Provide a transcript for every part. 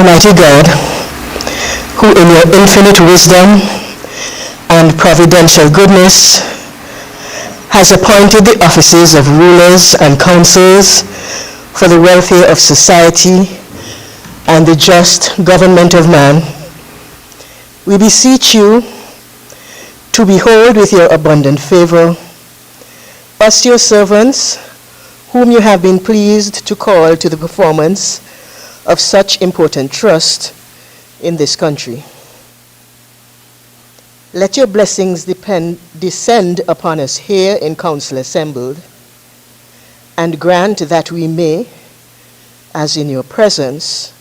Almighty God, who in your infinite wisdom and providential goodness has appointed the offices of rulers and councils for the welfare of society and the just government of man, we beseech you to behold with your abundant favor us, your servants, whom you have been pleased to call to the performance of such important trust in this country. Let your blessings descend upon us here in council assembled, and grant that we may, as in your presence,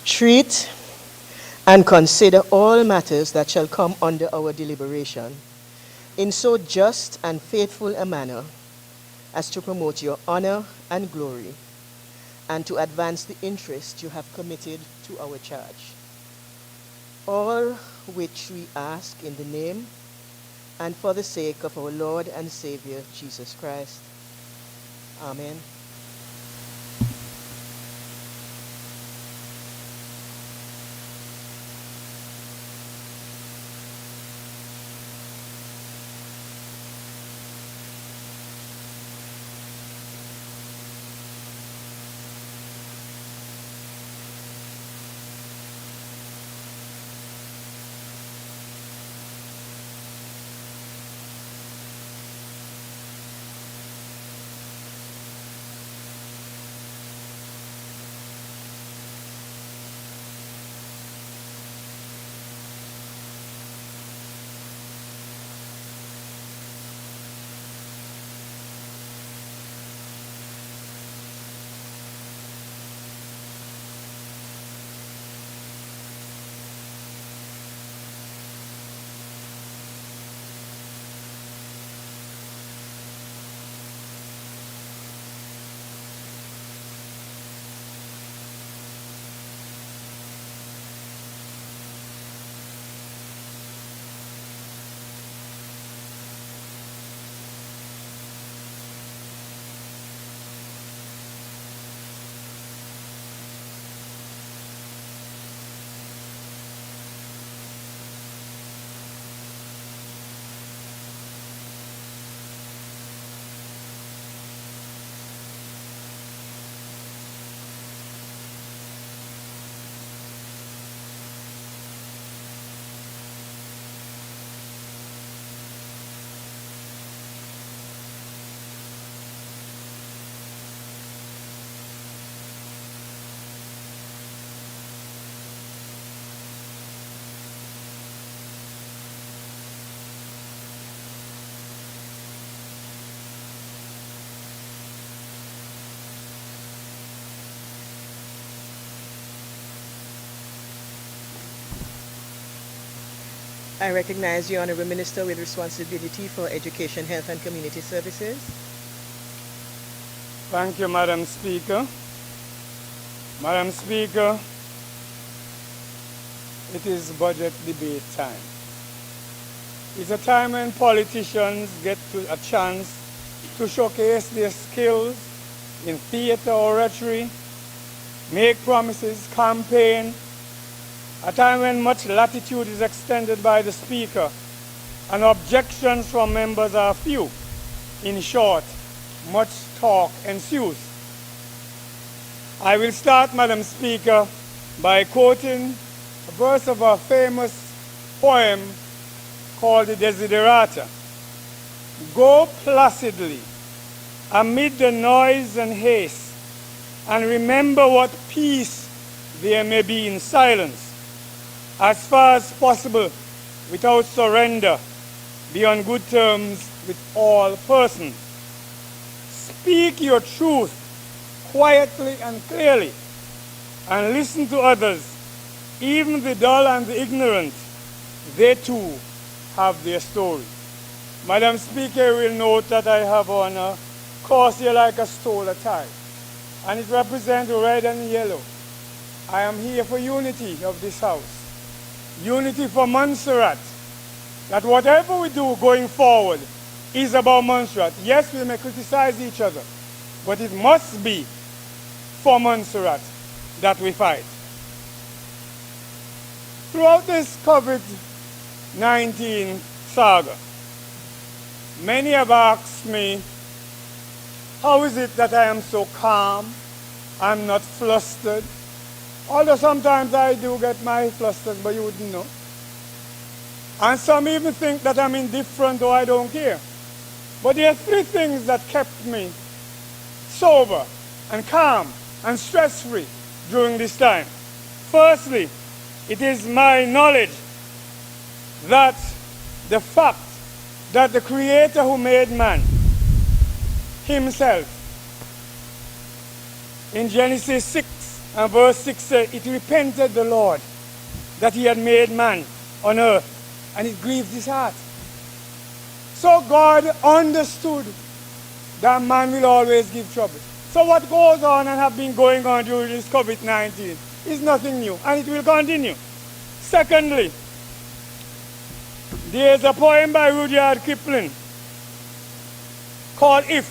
treat and consider all matters that shall come under our deliberation in so just and faithful a manner as to promote your honor and glory, and to advance the interest you have committed to our charge. All which we ask in the name and for the sake of our Lord and Savior, Jesus Christ. Amen. I recognize the Honorable Minister with responsibility for Education, Health and Community Services. Thank you, Madam Speaker. Madam Speaker, it is budget debate time. It's a time when politicians get a chance to showcase their skills in theater or rhetoric, make promises, campaign, a time when much latitude is extended by the Speaker and objections from members are few. In short, much talk ensues. I will start, Madam Speaker, by quoting a verse of a famous poem called the Desiderata. Go placidly amid the noise and haste, and remember what peace there may be in silence. As far as possible, without surrender, be on good terms with all persons. Speak your truth quietly and clearly, and listen to others, even the dull and the ignorant. They too have their story. Madam Speaker, you will note that I have on a corset like a stole tie, and it represents red and yellow. I am here for unity of this house. Unity for Montserrat, that whatever we do going forward is about Montserrat. Yes, we may criticize each other, but it must be for Montserrat that we fight. Throughout this COVID-19 saga, many have asked me, how is it that I am so calm? I'm not flustered. Although sometimes I do get my flusters, but you wouldn't know. And some even think that I'm indifferent or I don't care. But there are three things that kept me sober and calm and stress-free during this time. Firstly, it is my knowledge that the fact that the Creator who made man himself, in Genesis 6 and verse 6 says, it repented the Lord that he had made man on earth, and it grieved his heart. So God understood that man will always give trouble. So what goes on and have been going on during this COVID-19 is nothing new, and it will continue. Secondly, there is a poem by Rudyard Kipling called If,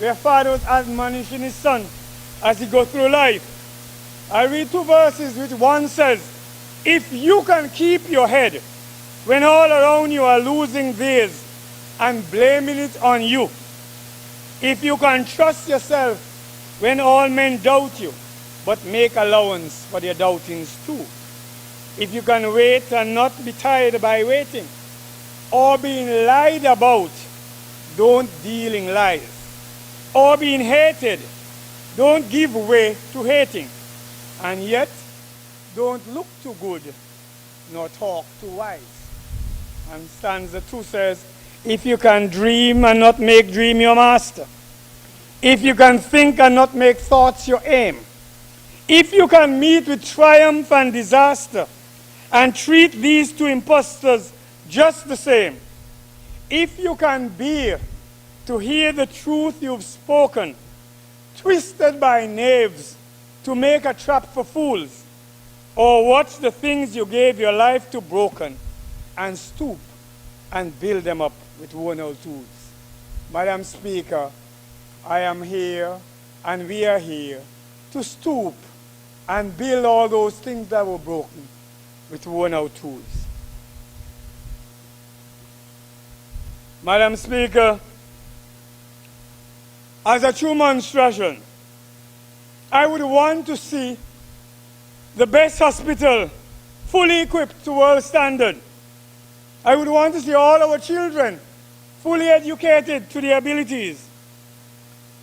where father was admonishing his son as he goes through life. I read two verses which one says, if you can keep your head when all around you are losing theirs and blaming it on you, if you can trust yourself when all men doubt you, but make allowance for their doubtings too, if you can wait and not be tired by waiting, or being lied about, don't deal in lies, or being hated, don't give way to hating, and yet don't look too good nor talk too wise. And stanza 2 says, if you can dream and not make dream your master, if you can think and not make thoughts your aim, if you can meet with triumph and disaster and treat these two impostors just the same, if you can bear to hear the truth you've spoken, twisted by knaves to make a trap for fools, or watch the things you gave your life to broken and stoop and build them up with worn-out tools. Madam Speaker, I am here and we are here to stoop and build all those things that were broken with worn-out tools. Madam Speaker, as a true monstration, I would want to see the best hospital fully equipped to world standard. I would want to see all our children fully educated to their abilities.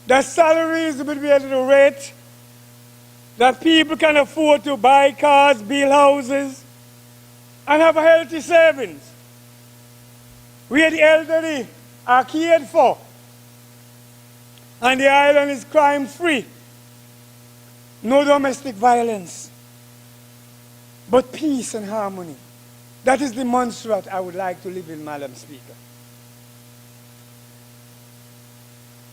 That salaries would be at a rate that people can afford to buy cars, build houses, and have a healthy savings. Where the elderly are cared for, and the island is crime-free. No domestic violence, but peace and harmony. That is the Montserrat I would like to live in, Madam Speaker.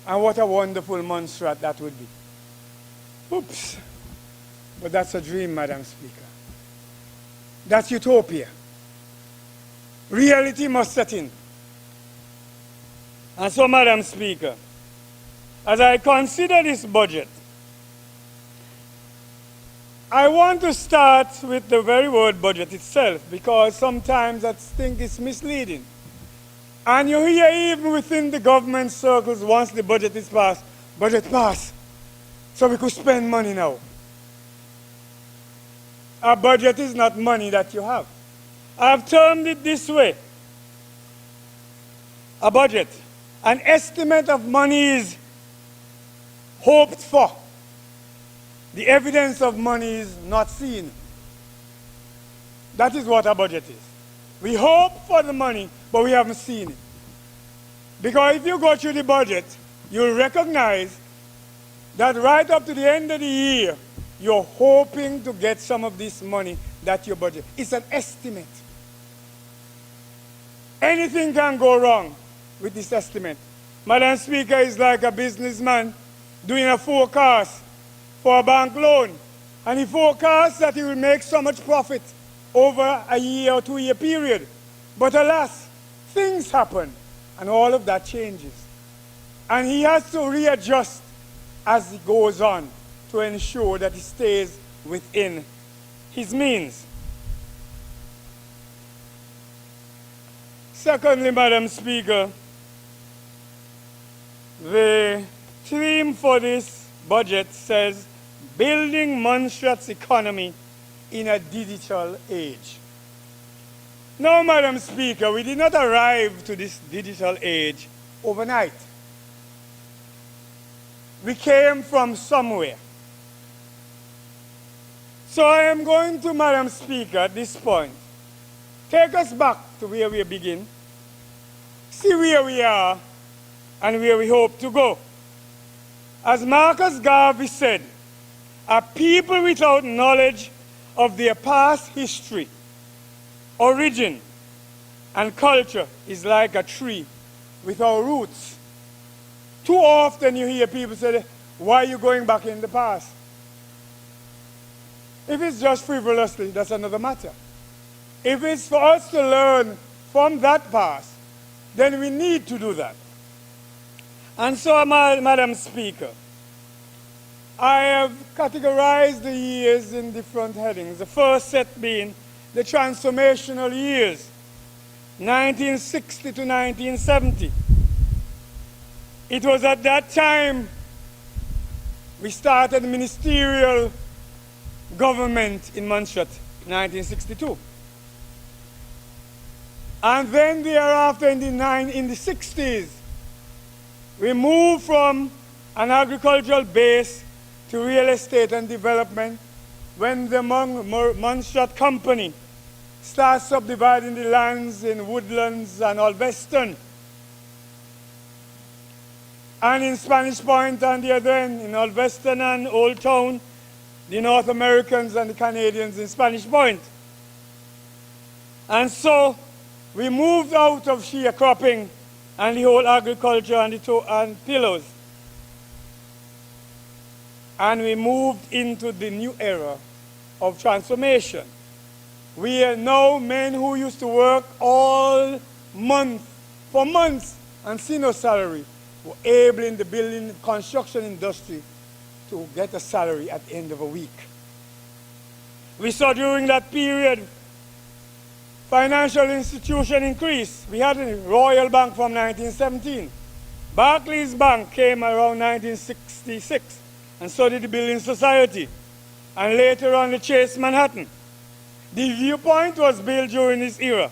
And what a wonderful Montserrat that would be. Oops. But that's a dream, Madam Speaker. That's utopia. Reality must set in. And so, Madam Speaker, as I consider this budget, I want to start with the very word budget itself, because sometimes I think it's misleading. And you hear even within the government circles, once the budget is passed, budget passed, so we could spend money now. A budget is not money that you have. I've termed it this way. A budget, an estimate of money is hoped for. The evidence of money is not seen. That is what a budget is. We hope for the money, but we haven't seen it. Because if you go through the budget, you'll recognize that right up to the end of the year, you're hoping to get some of this money that you budget. It's an estimate. Anything can go wrong with this estimate. Madam Speaker is like a businessman doing a forecast for a bank loan, and he forecasts that he will make so much profit over a year or 2 year period. But alas, things happen, and all of that changes. And he has to readjust as he goes on to ensure that he stays within his means. Secondly, Madam Speaker, the theme for this budget says building Montserrat's economy in a digital age. Now, Madam Speaker, we did not arrive to this digital age overnight. We came from somewhere. So I am going to, Madam Speaker, at this point, take us back to where we begin, see where we are, and where we hope to go. As Marcus Garvey said, a people without knowledge of their past history, origin, and culture is like a tree without roots. Too often you hear people say, why are you going back in the past? If it's just frivolously, that's another matter. If it's for us to learn from that past, then we need to do that. And so, Madam Speaker, I have categorized the years in different headings. The first set being the transformational years, 1960 to 1970. It was at that time we started ministerial government in Montserrat, 1962. And then thereafter in the 60s, we moved from an agricultural base to real estate and development when the Montserrat Company starts subdividing the lands in Woodlands and Alveston. And in Spanish Point on the other end, in Alveston and Old Town, the North Americans and the Canadians in Spanish Point. And so we moved out of sharecropping and the whole agriculture and pillows. And we moved into the new era of transformation. We are now men who used to work all month, for months, and see no salary, were able in the building construction industry to get a salary at the end of a week. We saw during that period financial institution increase. We had the Royal Bank from 1917. Barclays Bank came around 1966, and so did the Building Society, and later on the Chase Manhattan. The Viewpoint was built during this era.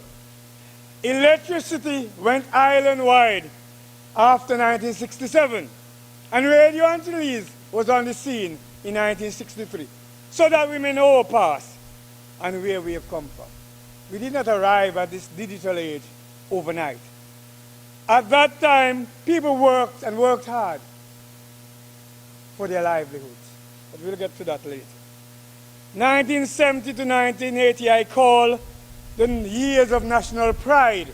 Electricity went island-wide after 1967, and radio and television was on the scene in 1963, so that we may know our past and where we have come from. We did not arrive at this digital age overnight. At that time, people worked and worked hard for their livelihoods, but we'll get to that later. 1970 to 1980 I call the years of national pride.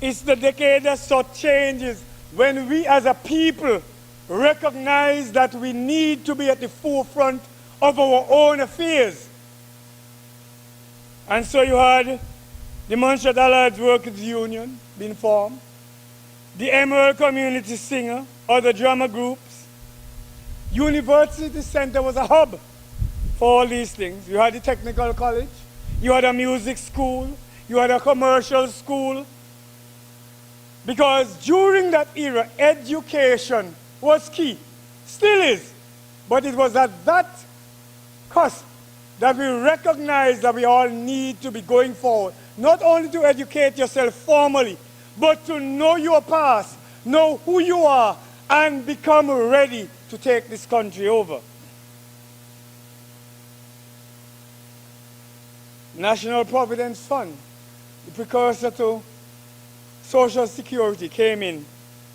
It's the decade that saw changes when we as a people recognize that we need to be at the forefront of our own affairs. And so you had the Montserrat Allied Workers Union being formed, the Emerald Community Singer, other drama groups. University Center was a hub for all these things. You had the technical college, you had a music school, you had a commercial school. Because during that era, education was key, still is. But it was at that cusp that we recognized that we all need to be going forward, not only to educate yourself formally, but to know your past, know who you are, and become ready to take this country over. National Providence Fund, the precursor to Social Security, came in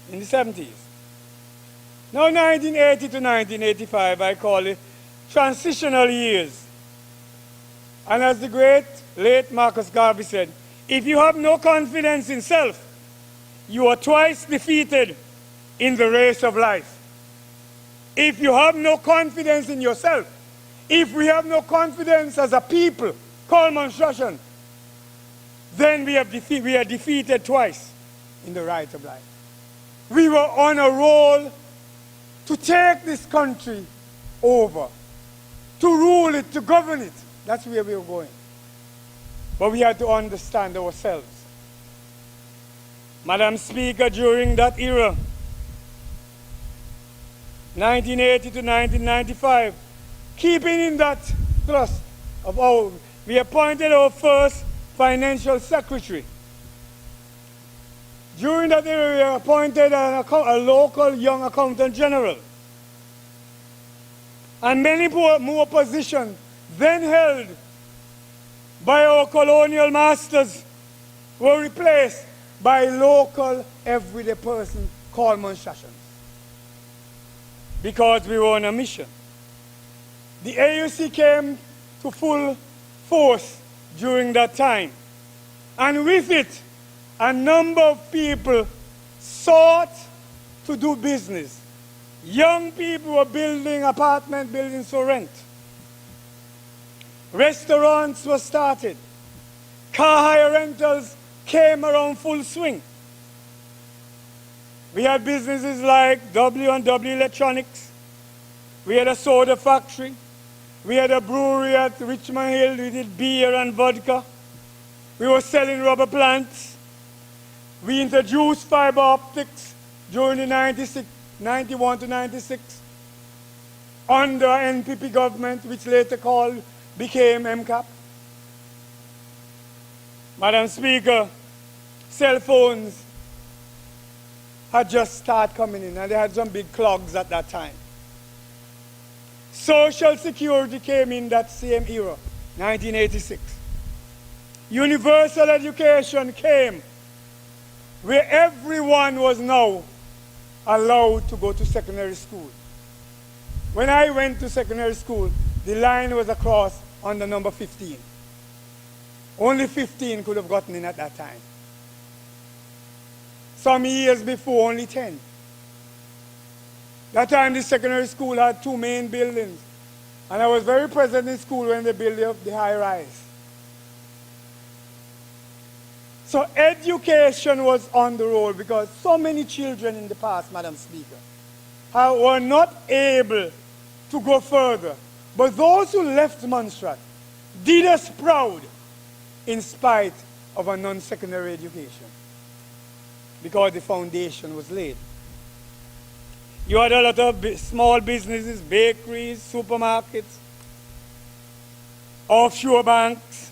the 70s. Now 1980 to 1985 I call it transitional years. And as the great late Marcus Garvey said, if you have no confidence in self, you are twice defeated in the race of life. If you have no confidence in yourself, if we have no confidence as a people called Montserratian, then we are defeated twice in the right of life. We were on a roll to take this country over, to rule it, to govern it. That's where we were going. but we had to understand ourselves. Madam Speaker, during that era, 1980 to 1995, keeping in that thrust of our, we appointed our first financial secretary. During that era, we appointed a local young accountant general. And many more positions then held by our colonial masters were replaced by local everyday person called Montserrat. Because we were on a mission. The AUC came to full force during that time. And with it, a number of people sought to do business. Young people were building apartment buildings for rent. Restaurants were started. Car hire rentals came around full swing. We had businesses like W&W Electronics. We had a soda factory. We had a brewery at Richmond Hill. We did beer and vodka. We were selling rubber plants. We introduced fiber optics during the 91 to 96 under NPP government, which later became MCAP. Madam Speaker, cell phones had just started coming in, and they had some big clogs at that time. Social Security came in that same era, 1986. Universal education came, where everyone was now allowed to go to secondary school. When I went to secondary school, the line was across on the number 15. Only 15 could have gotten in at that time. Some years before, only 10. That time, the secondary school had two main buildings. And I was very present in school when they built the high rise. So education was on the roll because so many children in the past, Madam Speaker, were not able to go further. But those who left Montserrat did us proud in spite of a non-secondary education because the foundation was laid. You had a lot of small businesses, bakeries, supermarkets, offshore banks.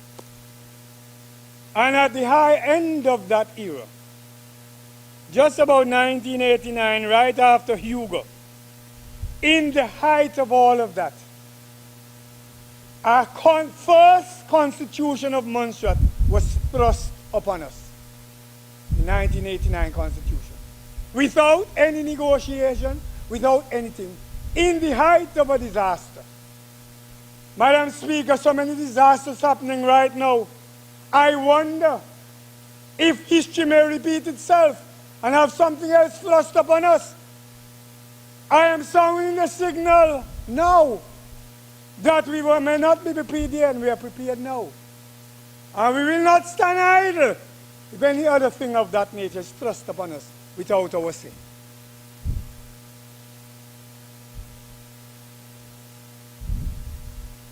And at the high end of that era, just about 1989, right after Hugo, in the height of all of that, our first constitution of Montserrat was thrust upon us, the 1989 constitution. Without any negotiation, without anything, in the height of a disaster. Madam Speaker, so many disasters happening right now. I wonder if history may repeat itself and have something else thrust upon us. I am sounding the signal now that we may not be prepared then, we are prepared now. And we will not stand idle if any other thing of that nature is thrust upon us without our say.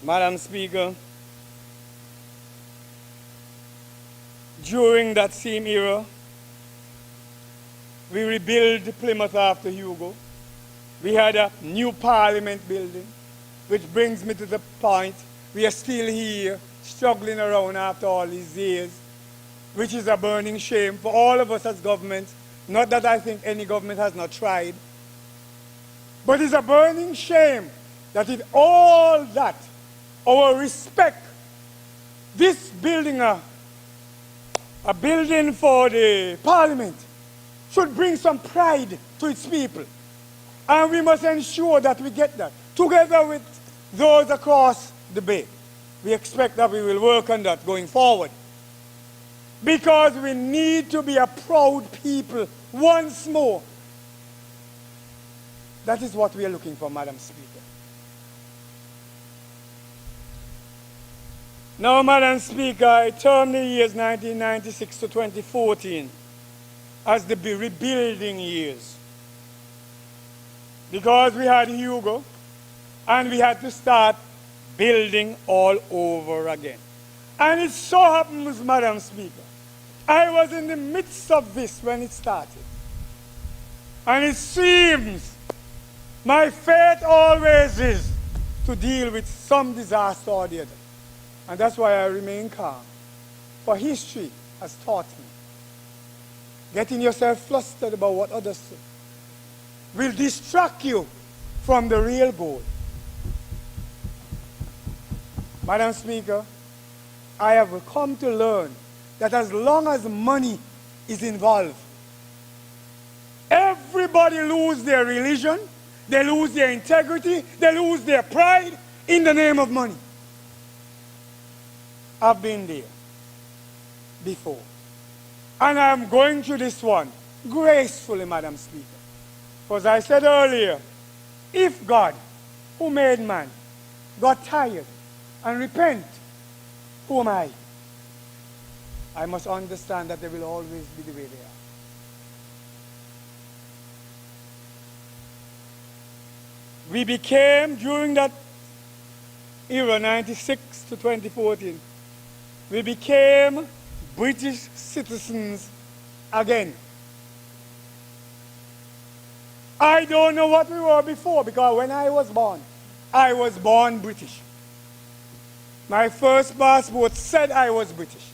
Madam Speaker, during that same era, we rebuilt Plymouth after Hugo. We had a new parliament building, which brings me to the point we are still here, struggling around after all these years, which is a burning shame for all of us as government. Not that I think any government has not tried, but it's a burning shame that in all that, our respect, this building a building for the parliament should bring some pride to its people. And we must ensure that we get that. Together with those across the bay, we expect that we will work on that going forward. Because we need to be a proud people once more. That is what we are looking for, Madam Speaker. Now, Madam Speaker, I term the years 1996 to 2014 as the rebuilding years. Because we had Hugo, and we had to start building all over again. And it so happens, Madam Speaker, I was in the midst of this when it started. And it seems my fate always is to deal with some disaster or the other. And that's why I remain calm. For history has taught me, getting yourself flustered about what others say will distract you from the real goal. Madam Speaker, I have come to learn that as long as money is involved, everybody loses their religion, they lose their integrity, they lose their pride in the name of money. I've been there before. And I'm going through this one gracefully, Madam Speaker. For as I said earlier, if God, who made man, got tired and repent, who am I? I must understand that they will always be the way they are. We became, during that era, 96 to 2014, we became British citizens again. I don't know what we were before, because when I was born British. My first passport said I was British.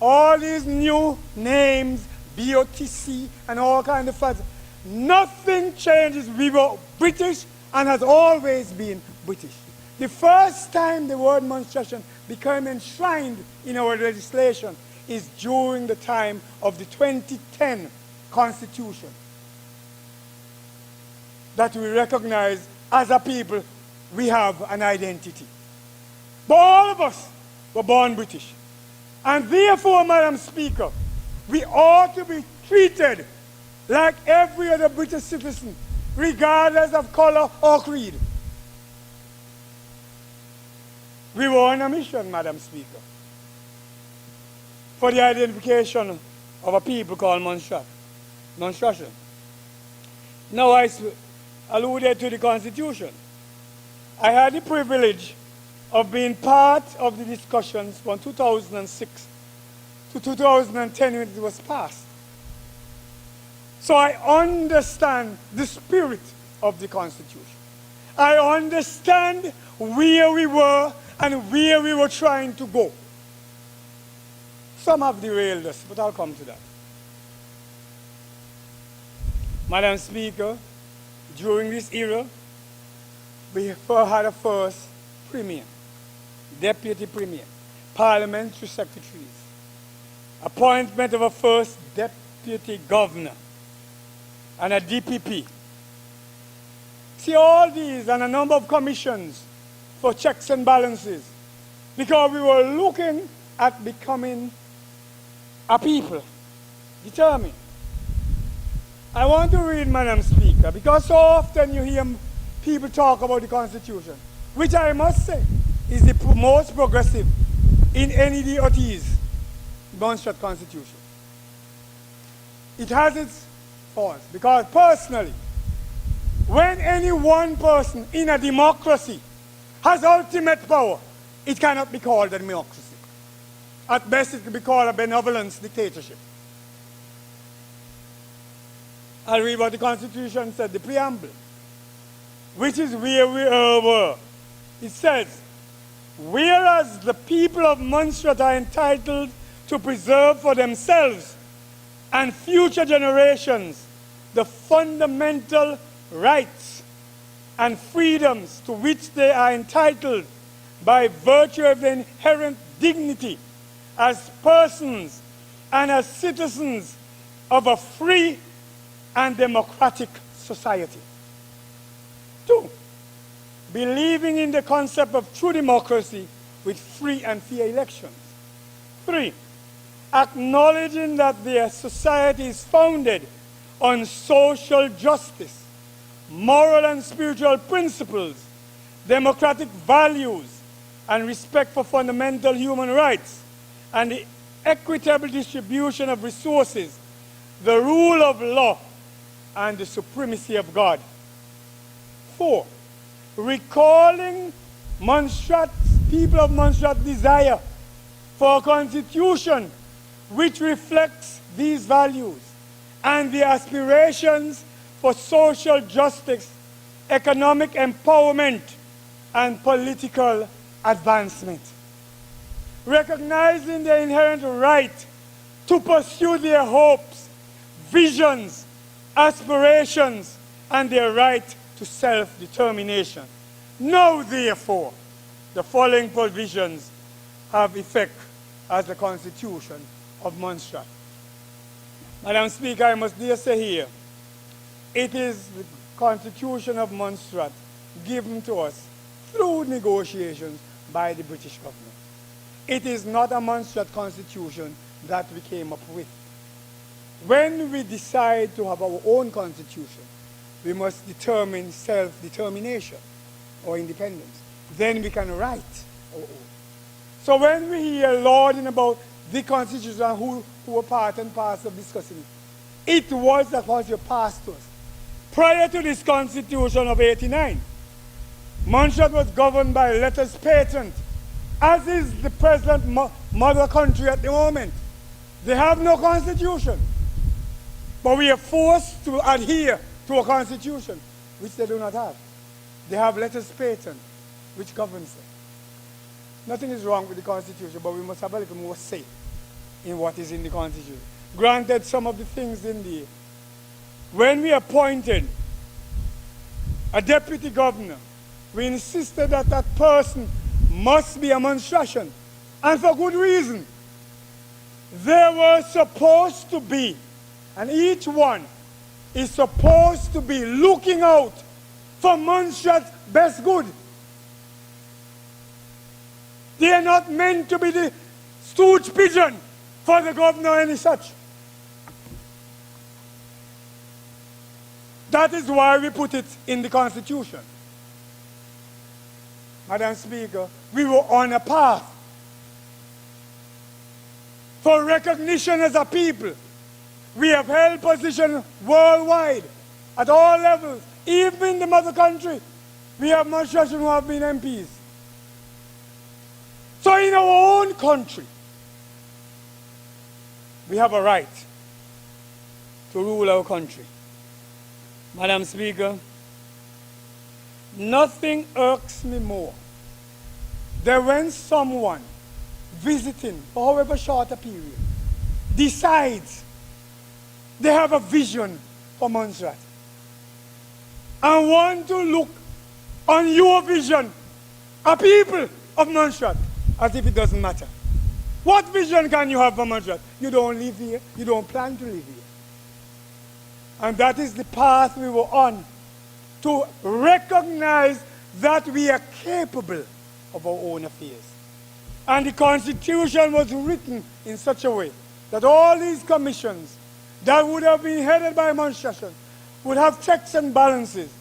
All these new names, BOTC and all kinds of things, nothing changes. We were British and has always been British. The first time the word menstruation became enshrined in our legislation is during the time of the 2010 Constitution, that we recognize as a people we have an identity. But all of us were born British. And therefore, Madam Speaker, we ought to be treated like every other British citizen, regardless of color or creed. We were on a mission, Madam Speaker, for the identification of a people called Montserrat. Now I alluded to the Constitution. I had the privilege of being part of the discussions from 2006 to 2010 when it was passed. So I understand the spirit of the Constitution. I understand where we were and where we were trying to go. Some have derailed us, but I'll come to that. Madam Speaker, during this era, we had a first premier, deputy premier, parliamentary secretaries, appointment of a first deputy governor, and a DPP. See, all these and a number of commissions for checks and balances, because we were looking at becoming a people, determined. I want to read, Madam Speaker, because so often you hear people talk about the Constitution, which I must say is the most progressive in any DOT's Montserrat Constitution. It has its faults, because personally, when any one person in a democracy has ultimate power, it cannot be called a democracy. At best, it could be called a benevolence dictatorship. I'll read what the Constitution said, the preamble, which is where we were. It says, whereas the people of Montserrat are entitled to preserve for themselves and future generations the fundamental rights and freedoms to which they are entitled by virtue of their inherent dignity as persons and as citizens of a free and democratic society. 2, believing in the concept of true democracy with free and fair elections. 3, acknowledging that their society is founded on social justice, moral and spiritual principles, democratic values, and respect for fundamental human rights, and the equitable distribution of resources, the rule of law, and the supremacy of God. 4, recalling people of Montserrat's desire for a constitution which reflects these values and the aspirations for social justice, economic empowerment, and political advancement. Recognizing their inherent right to pursue their hopes, visions, aspirations, and their right to self-determination. Now, therefore, the following provisions have effect as the Constitution of Montserrat. Madam Speaker, I must dare say here, it is the Constitution of Montserrat given to us through negotiations by the British government. It is not a Montserrat Constitution that we came up with. When we decide to have our own constitution, we must determine self-determination or independence. Then we can write our own. So when we hear lauding about the constitution and who were part and parcel of discussing it, it was that was your passed to us. Prior to this constitution of 89, Montserrat was governed by letters patent, as is the present mother country at the moment. They have no constitution. But we are forced to adhere to a constitution, which they do not have. They have letters patent, which governs them. Nothing is wrong with the constitution, but we must have a little more say in what is in the constitution. Granted, some of the things in there. When we appointed a deputy governor, we insisted that that person must be a Montserratian, and for good reason. There were supposed to be, and each one is supposed to be looking out for Montserrat's best good. They are not meant to be the stooge pigeon for the governor or any such. That is why we put it in the Constitution. Madam Speaker, we were on a path for recognition as a people. We have held position worldwide at all levels, even in the mother country. We have Montserratians who have been MPs. So in our own country, we have a right to rule our country. Madam Speaker, nothing irks me more than when someone visiting, for however short a period, decides they have a vision for Montserrat and want to look on your vision, a people of Montserrat, as if it doesn't matter. What vision can you have for Montserrat? You don't live here. You don't plan to live here. And that is the path we were on, to recognize that we are capable of our own affairs. And the Constitution was written in such a way that all these commissions that would have been headed by Montserrat would have checks and balances.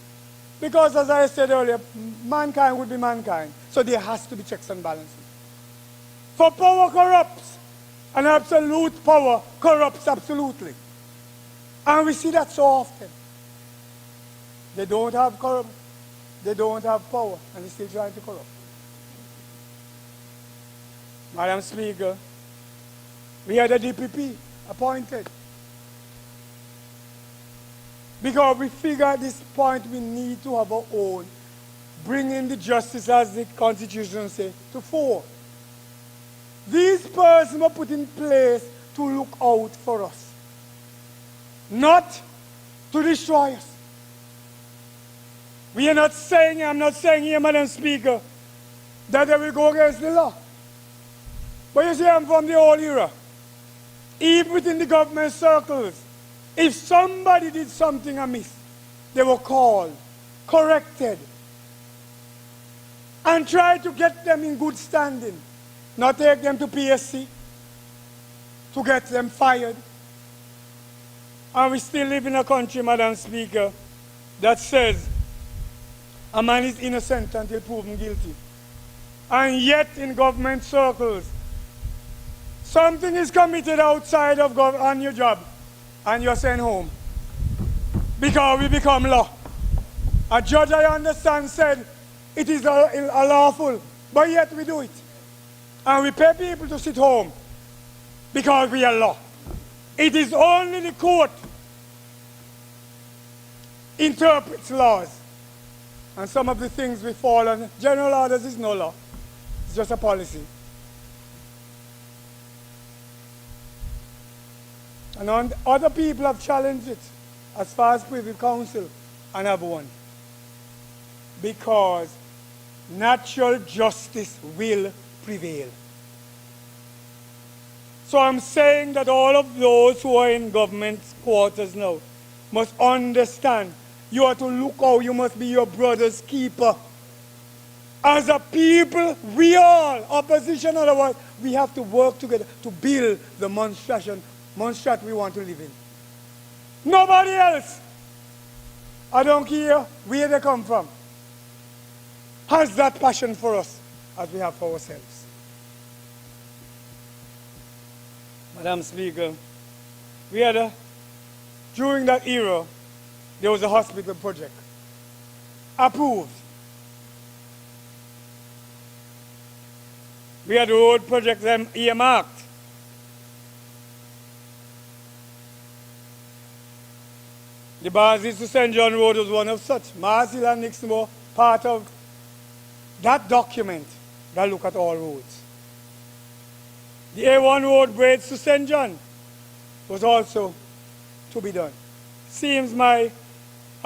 Because, as I said earlier, mankind would be mankind. So there has to be checks and balances. For power corrupts, and absolute power corrupts absolutely. And we see that so often. They don't have power, and they're still trying to corrupt. Madam Speaker, we had a DPP appointed. Because we figure at this point we need to have our own, bringing the justice, as the Constitution says, to fore. These persons were put in place to look out for us, not to destroy us. We are not saying, I'm not saying here, Madam Speaker, that they will go against the law. But you see, I'm from the old era. Even within the government circles, if somebody did something amiss, they were called, corrected, and tried to get them in good standing. Not take them to PSC, to get them fired. And we still live in a country, Madam Speaker, that says a man is innocent until proven guilty. And yet in government circles, something is committed outside of on your job, and you're sent home. Because we become law. A judge, I understand, said it is unlawful, but yet we do it. And we pay people to sit home because we are law. It is only the court interprets laws. And some of the things we fall on, general orders is no law. It's just a policy. And other people have challenged it as far as Privy Council and have won. Because natural justice will prevail. So I'm saying that all of those who are in government quarters now must understand you have to look out, you must be your brother's keeper. As a people, we all, opposition otherwise, we have to work together to build the Montserrat we want to live in. Nobody else, I don't care where they come from, has that passion for us as we have for ourselves. Madam Speaker, we had during that era, there was a hospital project approved. We had road projects earmarked. The Basis to St. John Road was one of such. Marshall and Nixon were part of that document that look at all roads. The A1 road bridge to St. John was also to be done.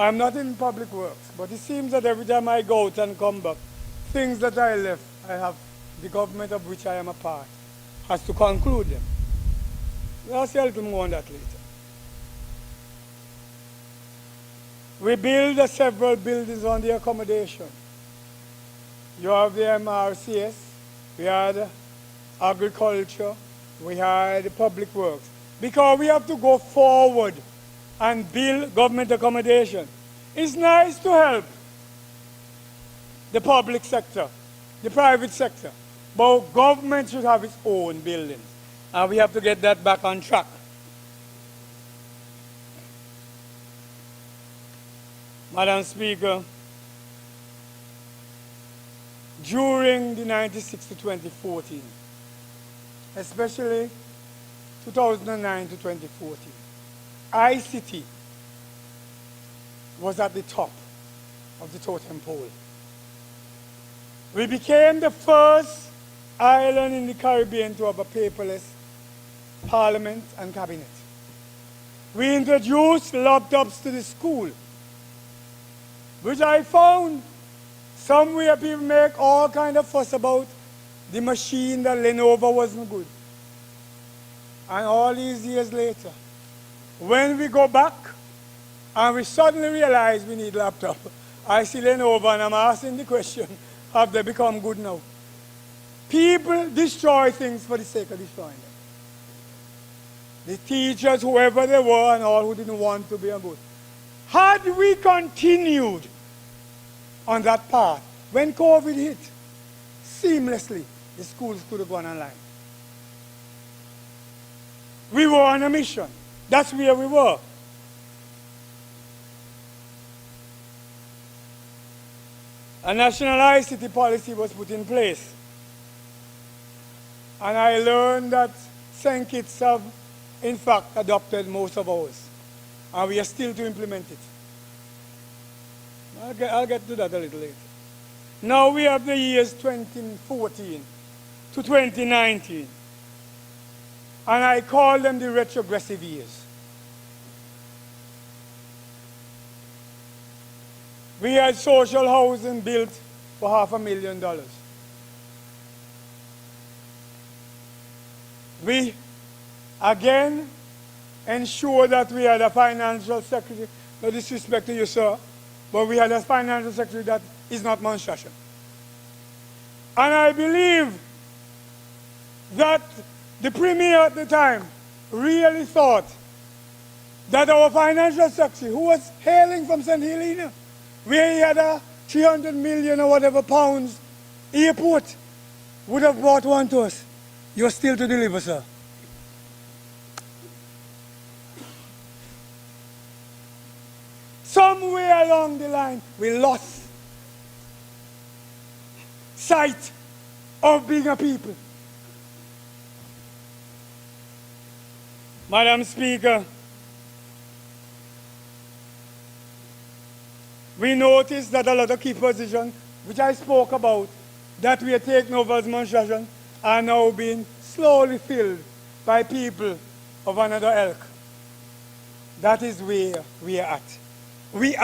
I'm not in public works, but it seems that every time I go out and come back, things that I left, I have the government of which I am a part has to conclude them. I'll say a little more on that later. We build several buildings on the accommodation. You have the MRCS, we had agriculture, we had public works. Because we have to go forward and build government accommodation. It's nice to help the public sector, the private sector, but government should have its own buildings. And we have to get that back on track. Madam Speaker, during the 96 to 2014, especially 2009 to 2014, ICT was at the top of the totem pole. We became the first island in the Caribbean to have a paperless parliament and cabinet. We introduced laptops to the school, which I found somewhere people make all kind of fuss about the machine that Lenovo wasn't good. And all these years later, when we go back and we suddenly realize we need laptop, I see Lenovo and I'm asking the question, have they become good now? People destroy things for the sake of destroying them. The teachers, whoever they were, and all who didn't want to be good. Had we continued on that path, when COVID hit, seamlessly, the schools could have gone online. We were on a mission. That's where we were. A national ICT policy was put in place. And I learned that St. Kitts have, in fact, adopted most of ours. And we are still to implement it. I'll get to that a little later. Now we have the years 2014 to 2019. And I call them the retrogressive years. We had social housing built for $500,000. We, again, ensured that we had a financial secretary, no disrespect to you, sir, but we had a financial secretary that is not Montserrat. And I believe that the premier at the time really thought that our financial secretary, who was hailing from St. Helena, where he had a 300 million or whatever pounds airport, would have brought one to us. You're still to deliver, sir. Somewhere along the line, we lost sight of being a people. Madam Speaker, we noticed that a lot of key positions, which I spoke about, that we are taking over as Montserrat, are now being slowly filled by people of another ilk. That is where we are at. We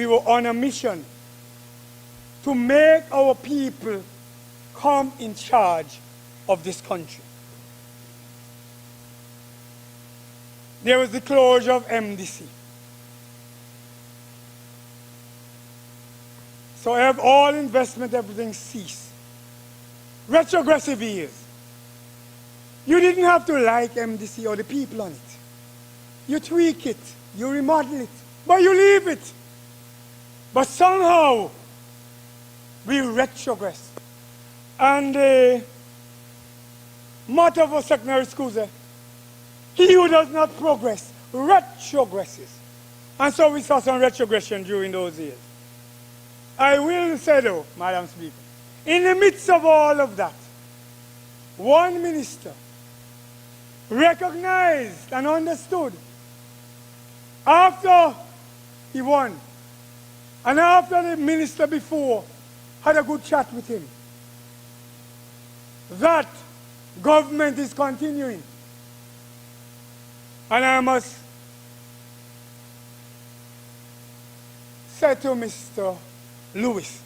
were on a mission to make our people come in charge of this country. There was the closure of MDC. So all investment, everything ceased. Retrogressive years. You didn't have to like MDC or the people on it. You tweak it, you remodel it, but you leave it. But somehow, we retrogress. And the motto of our secondary schools is, he who does not progress, retrogresses. And so we saw some retrogression during those years. I will say though, Madam Speaker, in the midst of all of that, one minister recognized and understood after he won, and after the minister before had a good chat with him, that government is continuing. And I must say to Mr. Lewis,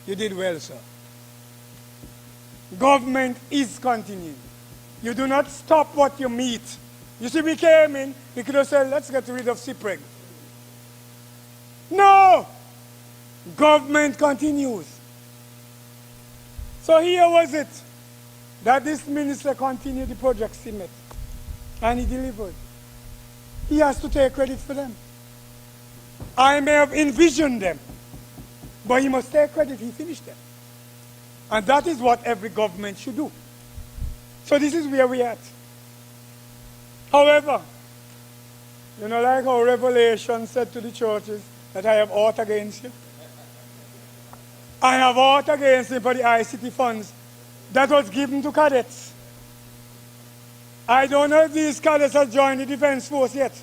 you did well, sir. Government is continuing. You do not stop what you meet. You see, we came in, we could have said, let's get rid of CPREG. No! Government continues. So here was it, that this minister continued the projects he met, and he delivered. He has to take credit for them. I may have envisioned them, but he must take credit, he finished them. And that is what every government should do. So this is where we are at. However, you know, like how Revelation said to the churches that I have aught against you. I have aught against him for the ICT funds that was given to cadets. I don't know if these cadets have joined the Defense Force yet,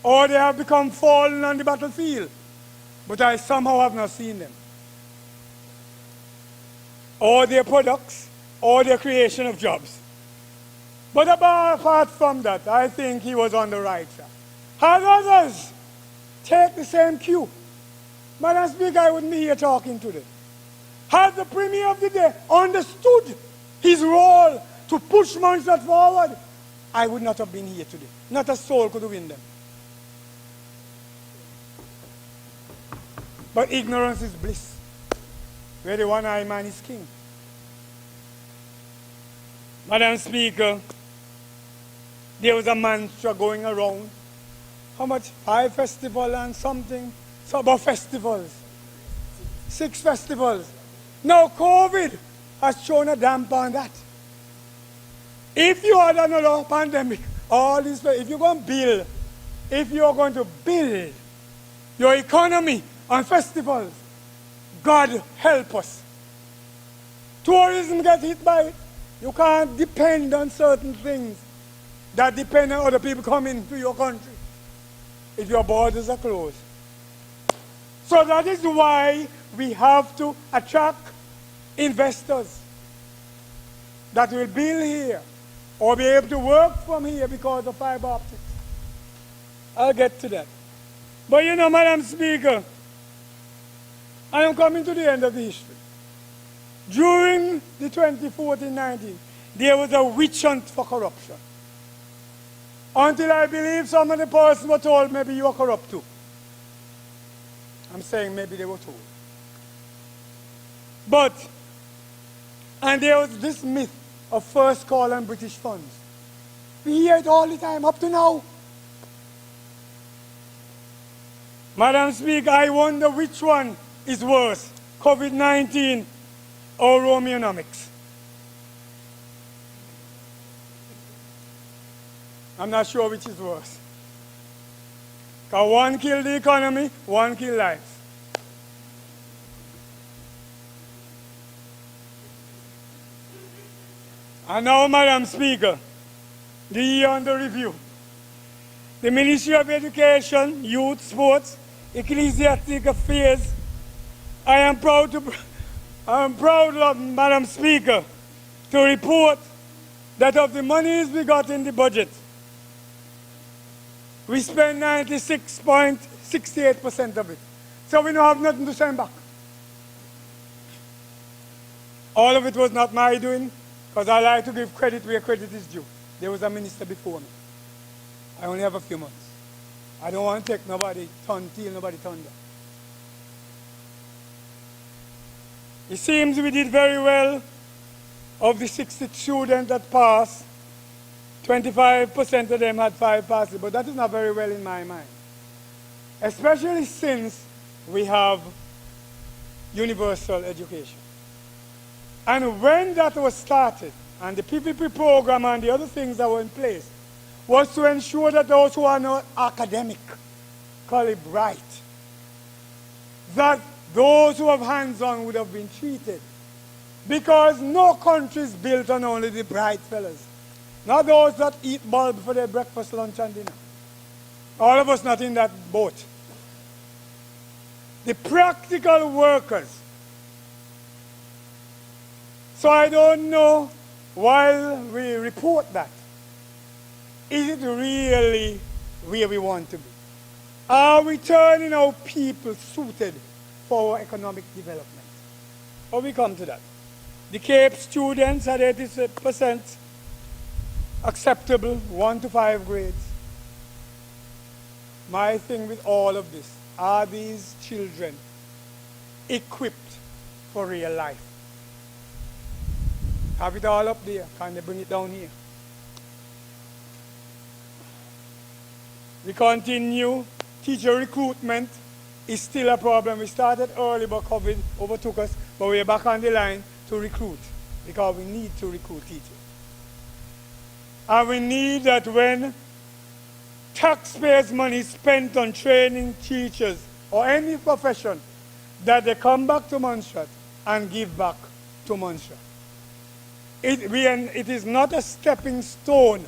or they have become fallen on the battlefield, but I somehow have not seen them. Or their products, or their creation of jobs. But apart from that, I think he was on the right track. Had others take the same cue, Madam Speaker, I wouldn't be here talking today. Had the Premier of the day understood his role to push Montserrat forward, I would not have been here today. Not a soul could win them. But ignorance is bliss, where the one-eyed man is king. Madam Speaker, there was a mantra going around. How much? 5 festivals and something? So about festivals. 6 festivals. Now COVID has shown a damper on that. If you had another pandemic, all this, if you're going to build your economy on festivals, God help us. Tourism gets hit by it. You can't depend on certain things that depend on other people coming to your country if your borders are closed. So that is why we have to attract investors that will build here or be able to work from here because of fiber optics. I'll get to that. But you know, Madam Speaker, I am coming to the end of the history. During the 2014-19, there was a witch hunt for corruption. Until I believe some of the persons were told maybe you are corrupt too. I'm saying maybe they were told. And there was this myth of first call and British funds. We hear it all the time, up to now. Madam Speaker, I wonder which one is worse, COVID-19 or Romeonomics. I'm not sure which is worse. Because one killed the economy, one killed lives. And now, Madam Speaker, the year under review. The Ministry of Education, Youth, Sports, Ecclesiastic Affairs. I am proud, Madam Speaker, to report that of the monies we got in the budget, we spent 96.68% of it. So we don't have nothing to send back. All of it was not my doing, because I like to give credit where credit is due. There was a minister before me. I only have a few months. I don't want to take nobody till nobody thunder. It seems we did very well. Of the 60 students that passed, 25% of them had 5 passes, but that is not very well in my mind. Especially since we have universal education. And when that was started, and the PPP program and the other things that were in place, was to ensure that those who are not academically bright, that those who have hands-on would have been treated. Because no country is built on only the bright fellas. Not those that eat bulb for their breakfast, lunch, and dinner. All of us not in that boat. The practical workers. So I don't know, while we report that, is it really where we want to be? Are we turning out people suited for our economic development? Or we come to that? The Cape students had 80% acceptable, 1 to 5 grades. My thing with all of this, are these children equipped for real life? Have it all up there, can they bring it down here? We continue, teacher recruitment is still a problem. We started early, but COVID overtook us, but we're back on the line to recruit, because we need to recruit teachers. And we need that when taxpayers' money is spent on training teachers or any profession, that they come back to Montserrat and give back to Montserrat. It is not a stepping stone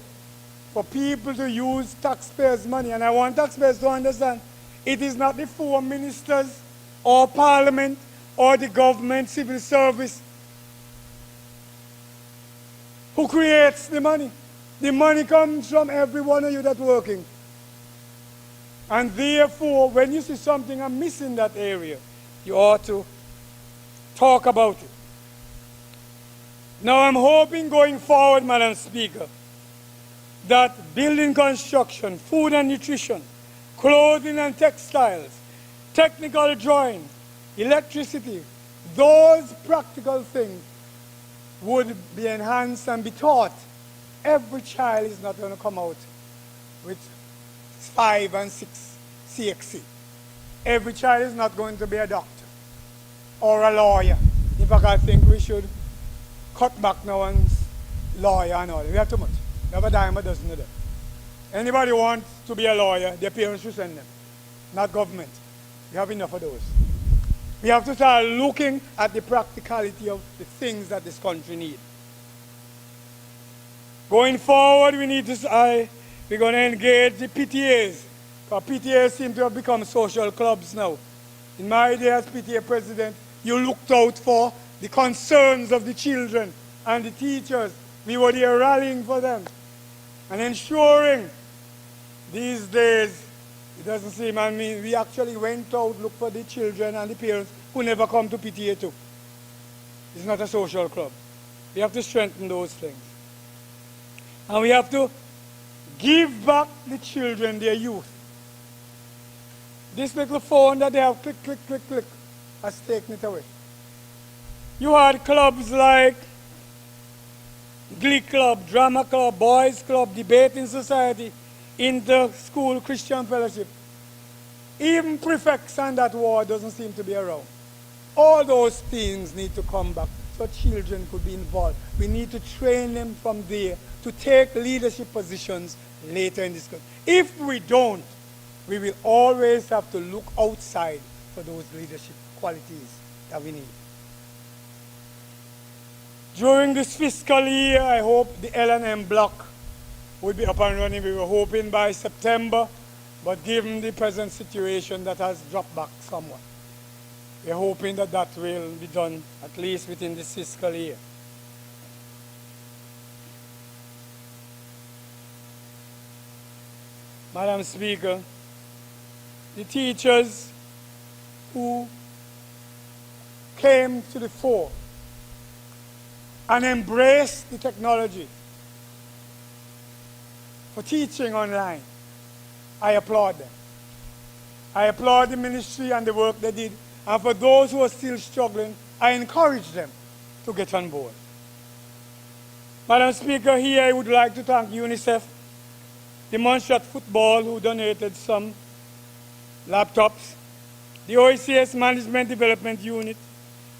for people to use taxpayers' money. And I want taxpayers to understand, it is not the 4 ministers or parliament or the government civil service who creates the money. The money comes from every one of you that's working. And therefore, when you see something amiss in that area, you ought to talk about it. Now I'm hoping going forward, Madam Speaker, that building construction, food and nutrition, clothing and textiles, technical drawing, electricity, those practical things would be enhanced and be taught. Every child is not going to come out with 5 and 6 CXC. Every child is not going to be a doctor or a lawyer. In fact, I think we should cut back now on lawyer and all. We have too much. We have a dime a dozen of them. Anybody wants to be a lawyer, their parents should send them, not government. We have enough of those. We have to start looking at the practicality of the things that this country needs. Going forward, we're going to engage the PTAs, because PTAs seem to have become social clubs now. In my day as PTA president, you looked out for the concerns of the children and the teachers. We were there rallying for them and ensuring. These days, it doesn't seem, I mean, we actually went out, looked for the children and the parents who never come to PTA too. It's not a social club. We have to strengthen those things. And we have to give back the children their youth. This little phone that they have, click, click, click, click, has taken it away. You had clubs like Glee Club, Drama Club, Boys Club, Debating Society, Inter-School Christian Fellowship. Even prefects and that ward doesn't seem to be around. All those things need to come back so children could be involved. We need to train them from there to take leadership positions later in this country. If we don't, we will always have to look outside for those leadership qualities that we need. During this fiscal year, I hope the L&M block would be up and running. We were hoping by September, but given the present situation, that has dropped back somewhat. We're hoping that that will be done at least within this fiscal year. Madam Speaker, the teachers who came to the fore and embraced the technology for teaching online, I applaud them. I applaud the ministry and the work they did. And for those who are still struggling, I encourage them to get on board. Madam Speaker, here I would like to thank UNICEF, the Montserrat Football, who donated some laptops, the OECS Management Development Unit,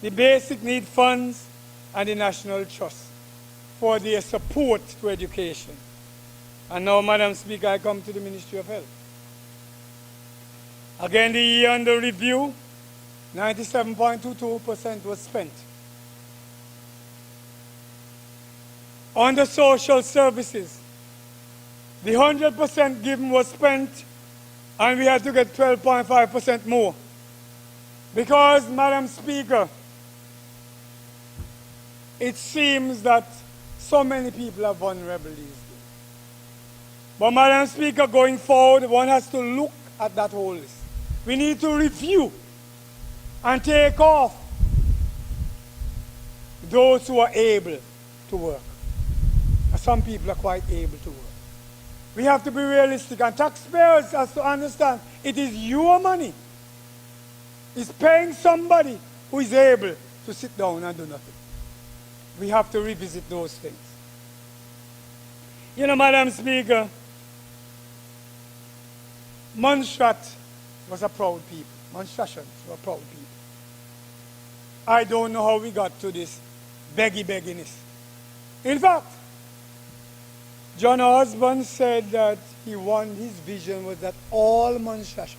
the Basic Need Funds, and the National Trust for their support to education. And now, Madam Speaker, I come to the Ministry of Health. Again, the year under review, 97.22% was spent. On the social services, the 100% given was spent, and we had to get 12.5% more. Because, Madam Speaker, it seems that so many people are vulnerable these days. But, Madam Speaker, going forward, one has to look at that whole list. We need to review and take off those who are able to work. And some people are quite able to work. We have to be realistic, and taxpayers have to understand it is your money. It's paying somebody who is able to sit down and do nothing. We have to revisit those things. You know, Madam Speaker, Montserrat was a proud people. Montserratians were proud people. I don't know how we got to this begginess. In fact, John Osborne said that his vision was that all Montserratians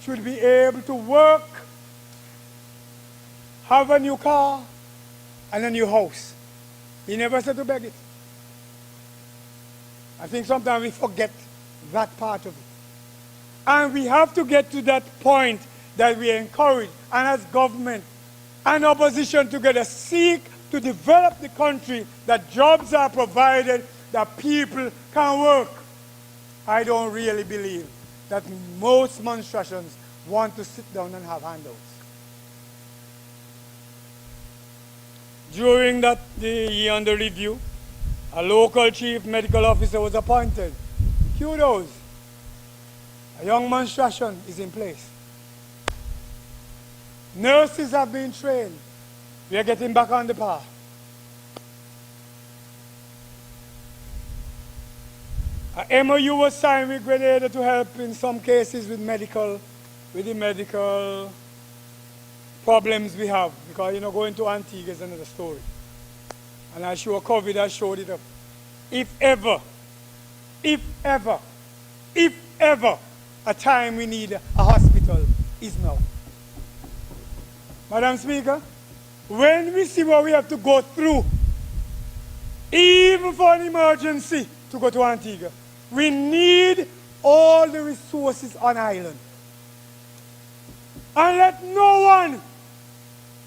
should be able to work, have a new car, and a new house. He never said to beg it. I think sometimes we forget that part of it. And we have to get to that point that we encourage, and as government and opposition together, seek to develop the country, that jobs are provided, that people can work. I don't really believe that most Montserratians want to sit down and have handouts. During the year under review, a local chief medical officer was appointed. Kudos. A young Montserratian is in place. Nurses have been trained. We are getting back on the path. A MOU was signed with Grenada to help in some cases with the medical problems we have. Because, going to Antigua is another story. And I'm sure COVID has showed it up. If ever a time we need a hospital is now. Madam Speaker, when we see what we have to go through, even for an emergency to go to Antigua, we need all the resources on island. And let no one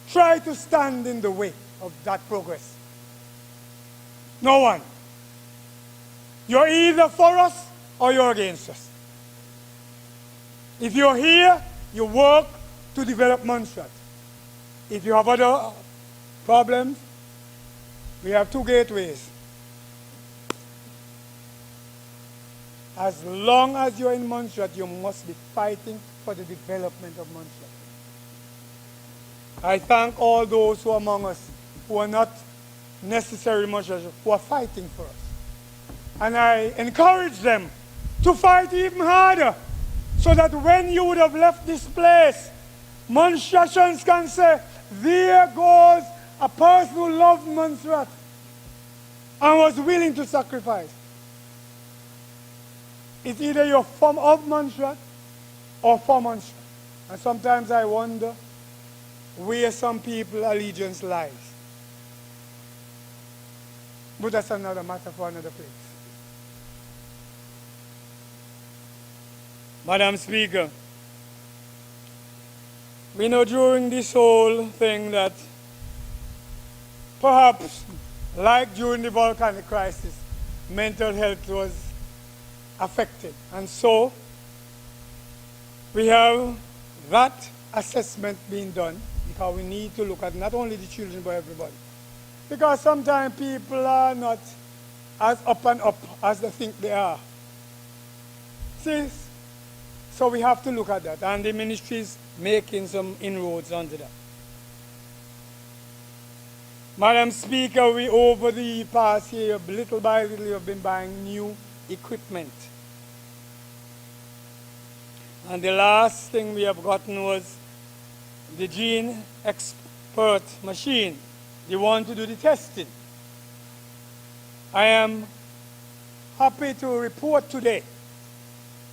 try to stand in the way of that progress. No one. You're either for us or you're against us. If you're here, you work to develop Montserrat. If you have other problems, we have two gateways. As long as you're in Montserrat, you must be fighting for the development of Montserrat. I thank all those who are among us who are not necessarily Montserrat, who are fighting for us. And I encourage them to fight even harder, so that when you would have left this place, Montserratians can say, there goes a person who loved Montserrat and was willing to sacrifice. It's either you're of Montserrat or for Montserrat. And sometimes I wonder where some people's allegiance lies. But that's another matter for another place. Madam Speaker, we know during this whole thing that perhaps, like during the volcanic crisis, mental health was affected. And so, we have that assessment being done because we need to look at not only the children but everybody. Because sometimes people are not as up and up as they think they are. See? So we have to look at that. And the ministry is making some inroads onto that. Madam Speaker, we over the past year, little by little, have been buying new equipment. And the last thing we have gotten was the gene expert machine, the one to do the testing. I am happy to report today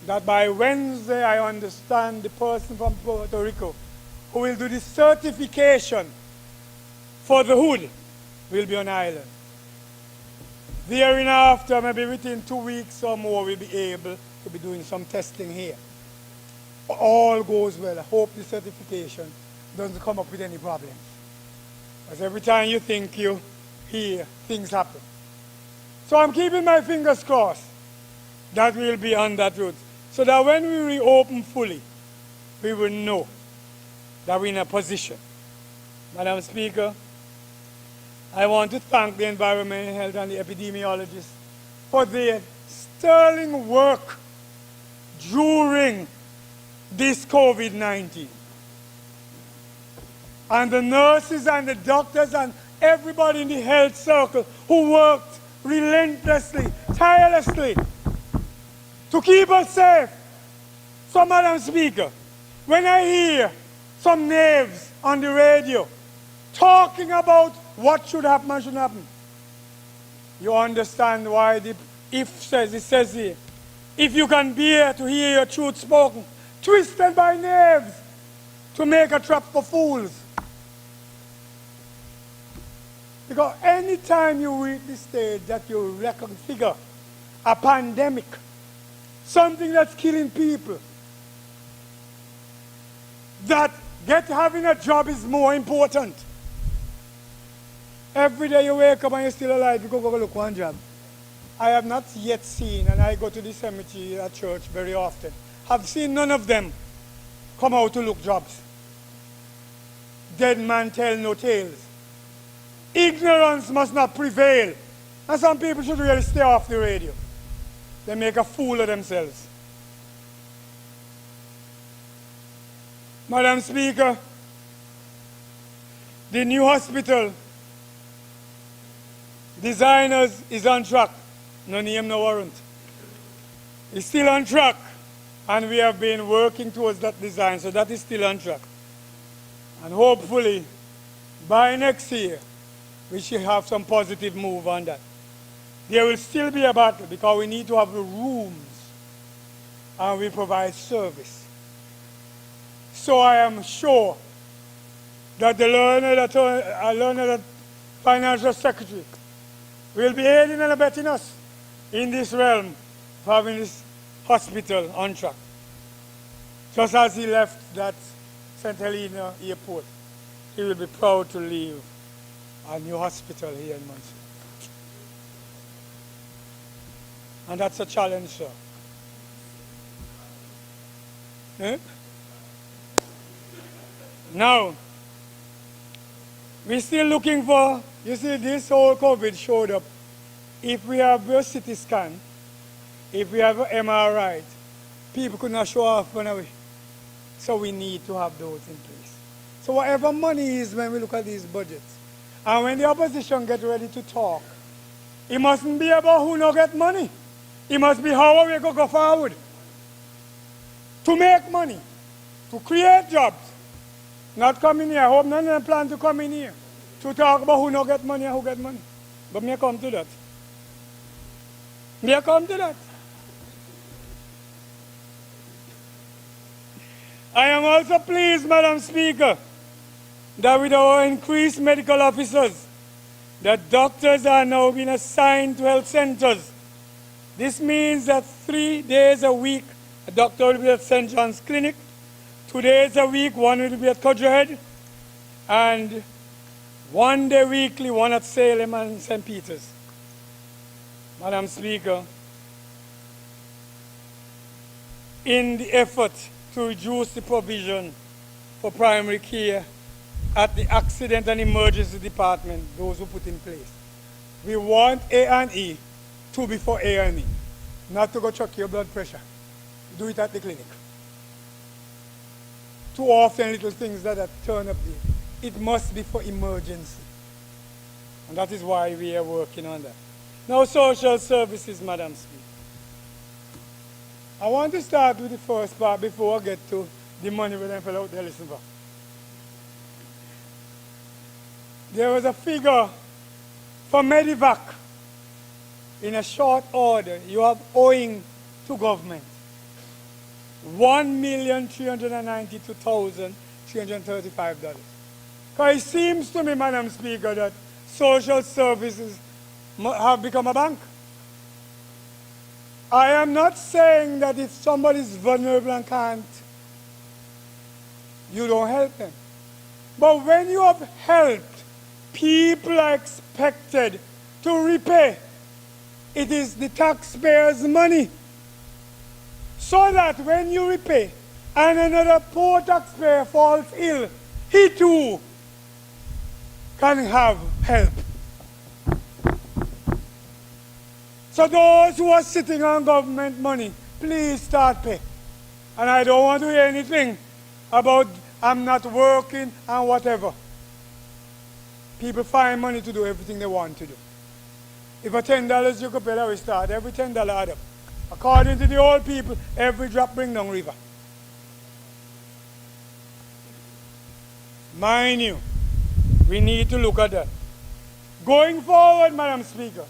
that by Wednesday, I understand the person from Puerto Rico who will do the certification for the hood will be on island. Thereafter, maybe within 2 weeks or more, we'll be able to be doing some testing here. All goes well. I hope the certification doesn't come up with any problems. Because every time you think you hear, things happen. So I'm keeping my fingers crossed that we'll be on that route. So that when we reopen fully, we will know that we're in a position. Madam Speaker, I want to thank the environmental health and the epidemiologists for their sterling work during this COVID-19. And the nurses and the doctors and everybody in the health circle who worked relentlessly, tirelessly to keep us safe. So, Madam Speaker, when I hear some knaves on the radio talking about what should happen and shouldn't happen, you understand why the it says here, if you can bear to hear your truth spoken, twisted by knaves to make a trap for fools. Because any time you reach the stage that you reconfigure a pandemic, something that's killing people, that having a job is more important. Every day you wake up and you're still alive, you go look one job. I have not yet seen, and I go to the cemetery at church very often, have seen none of them come out to look jobs. Dead man tell no tales. Ignorance must not prevail. And some people should really stay off the radio. They make a fool of themselves. Madam Speaker, the new hospital designers is on track. No name, no warrant. It's still on track. And we have been working towards that design, so that is still on track. And hopefully, by next year, we should have some positive move on that. There will still be a battle because we need to have the rooms and we provide service. So I am sure that the learned financial secretary will be aiding and abetting us in this realm of having this hospital on track. Just as he left that St. Helena airport, he will be proud to leave a new hospital here in Montserrat. And that's a challenge, sir. Eh? Now, we're still looking for, you see, this whole COVID showed up. If we have a CT scan, if we have an MRI, people could not show off when we. So we need to have those in place. So whatever money is when we look at these budgets, and when the opposition get ready to talk, it mustn't be about who no get money. It must be how we go forward. To make money, to create jobs. Not come in here. I hope none of them plan to come in here to talk about who no get money and who get money. But may I come to that. May I come to that. I am also pleased, Madam Speaker, that with our increased medical officers, that doctors are now being assigned to health centers. This means that 3 days a week A doctor will be at St. John's Clinic. 2 days a week, one will be at Cudgerhead. And 1 day weekly, one at Salem and St. Peter's. Madam Speaker, in the effort to reduce the provision for primary care at the Accident and Emergency Department, those who put in place, we want A&E to be for A&E, not to go check your blood pressure. Do it at the clinic. Too often little things that turn up there. It must be for emergency. And that is why we are working on that. Now, social services, Madam Speaker. I want to start with the first part before I get to the money when I fell out there, listen for. There was a figure for Medivac in a short order you have owing to government. $1,392,335. Because it seems to me, Madam Speaker, that social services have become a bank. I am not saying that if somebody is vulnerable and can't, you don't help them. But when you have helped, people are expected to repay. It is the taxpayers' money. So that when you repay and another poor taxpayer falls ill, he too can have help. So those who are sitting on government money, please start pay. And I don't want to hear anything about I'm not working and whatever. People find money to do everything they want to do. If a $10 you could pay, that will start. Every $10 add up. According to the old people, every drop bring down river. Mind you, we need to look at that. Going forward, Madam Speaker,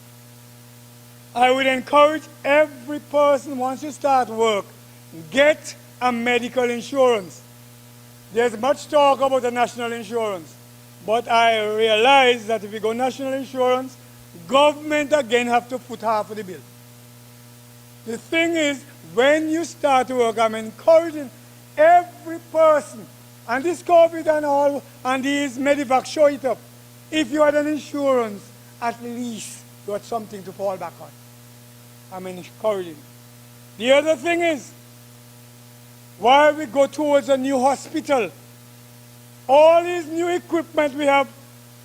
I would encourage every person, once you start work, get a medical insurance. There's much talk about the national insurance, but I realize that if we go national insurance, government again have to foot half of the bill. The thing is, when you start to work, I'm encouraging every person, and this COVID and all, and these Medivac show it up. If you had an insurance, at least you had something to fall back on. I'm encouraging. The other thing is, while we go towards a new hospital, all this new equipment we have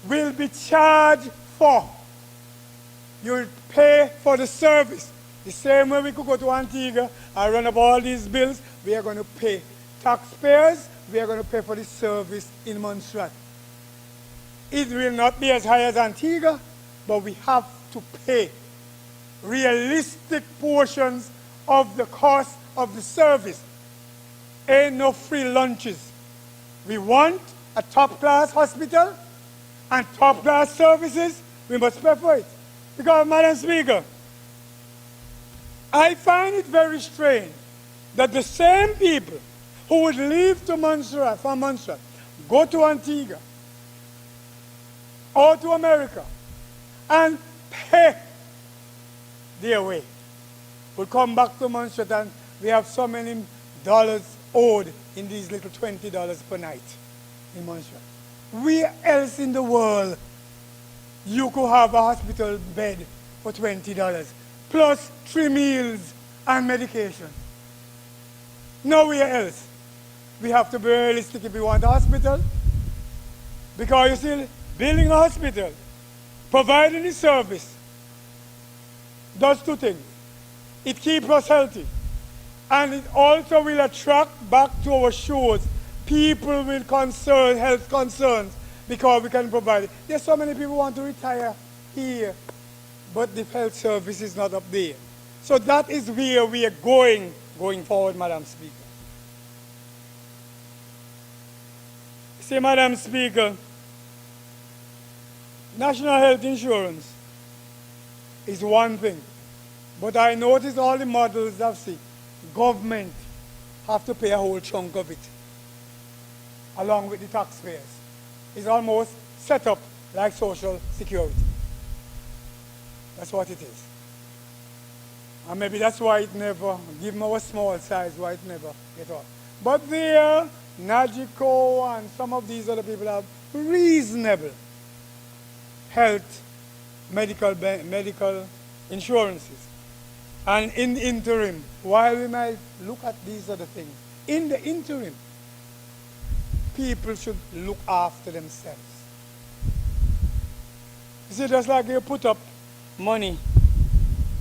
will be charged for. You'll pay for the service. The same way we could go to Antigua and run up all these bills, we are going to pay. Taxpayers, we are going to pay for the service in Montserrat. It will not be as high as Antigua, but we have to pay realistic portions of the cost of the service. Ain't no free lunches. We want a top-class hospital and top-class services. We must pay for it. Because, Madam Speaker, I find it very strange that the same people who would leave to Montserrat, from Montserrat, go to Antigua or to America and pay their way, will come back to Montserrat and we have so many dollars owed in these little $20 per night in Montserrat. Where else in the world you could have a hospital bed for $20 plus 3 meals and medication? Nowhere else. We have to be realistic if we want a hospital. Because you see, building a hospital, providing the service, does 2 things. It keeps us healthy. And it also will attract back to our shores people with health concerns, because we can provide it. There's so many people who want to retire here, but the health service is not up there. So that is where we are going forward, Madam Speaker. See, Madam Speaker, national health insurance is one thing, but I notice all the models I've seen, government have to pay a whole chunk of it, along with the taxpayers. It's almost set up like Social Security. That's what it is. And maybe that's why it never, given our small size, why it never get up. But there, Najiko and some of these other people have reasonable health, medical insurances. And in the interim, while we might look at these other things, in the interim, people should look after themselves. You see, just like you put up money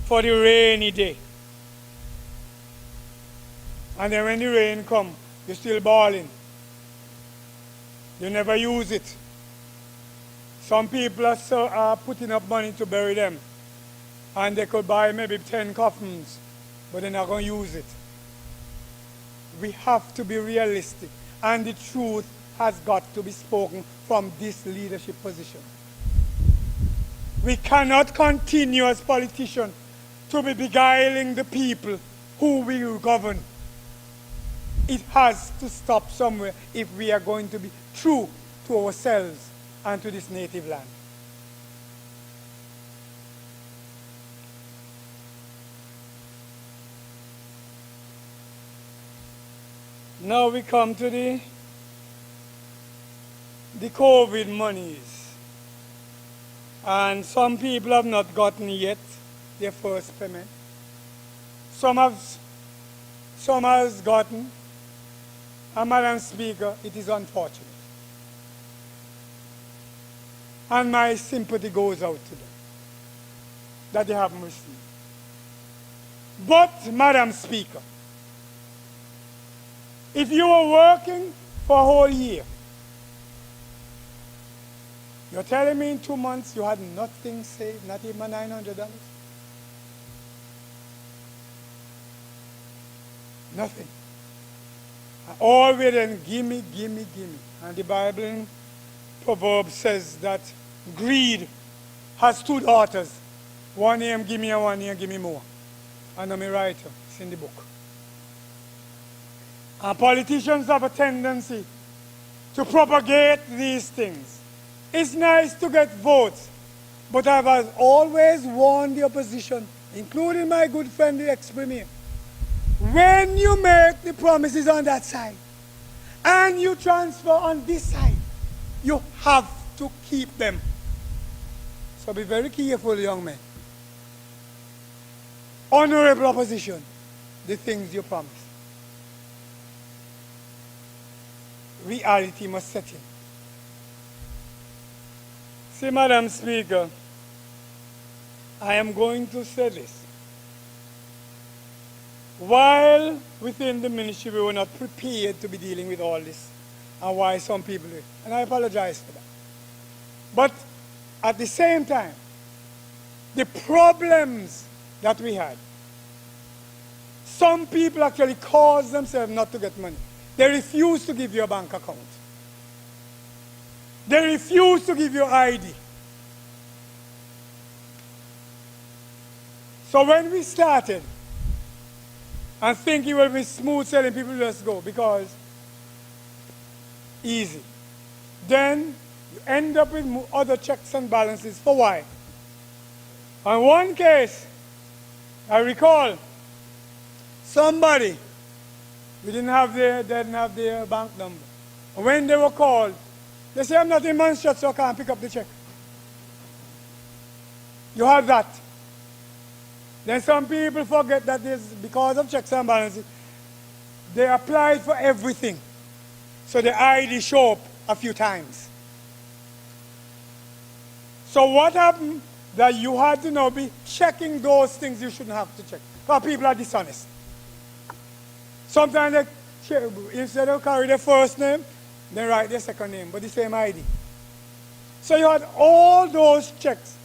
for the rainy day, and then when the rain comes, you're still balling. You never use it. Some people are putting up money to bury them, and they could buy maybe 10 coffins, but they're not going to use it. We have to be realistic, and the truth has got to be spoken from this leadership position. We cannot continue as politicians to be beguiling the people who we govern. It has to stop somewhere if we are going to be true to ourselves and to this native land. Now we come to the COVID monies. And some people have not gotten yet their first payment. Some has gotten. And Madam Speaker, it is unfortunate. And my sympathy goes out to them that they haven't received. But, Madam Speaker, if you were working for a whole year, you're telling me in 2 months you had nothing saved, not even $900? Nothing. Always then, gimme, gimme, gimme. And the Bible in Proverbs says that greed has 2 daughters. One name give me and one name give me more. And I'm a writer. It's in the book. And politicians have a tendency to propagate these things. It's nice to get votes, but I've always warned the opposition, including my good friend the ex-premier, when you make the promises on that side and you transfer on this side, you have to keep them. So be very careful, young men. Honorable opposition, the things you promise. Reality must set in. See, Madam Speaker, I am going to say this. While within the ministry we were not prepared to be dealing with all this, and why some people do it, and I apologize for that. But at the same time, the problems that we had, some people actually caused themselves not to get money. They refuse to give you a bank account. They refuse to give you ID. So when we started, and think it will be smooth sailing, people just go because easy. Then you end up with other checks and balances. For why? On one case, I recall somebody, they didn't have their bank number. And when they were called, they say, I'm not in Montserrat, so I can't pick up the check. You have that. Then some people forget that because of checks and balances, they applied for everything. So the ID show up a few times. So what happened? That you had to now be checking those things you shouldn't have to check. Because people are dishonest. Sometimes they, instead of carry their first name, they write their second name, but the same ID. So you had all those checks.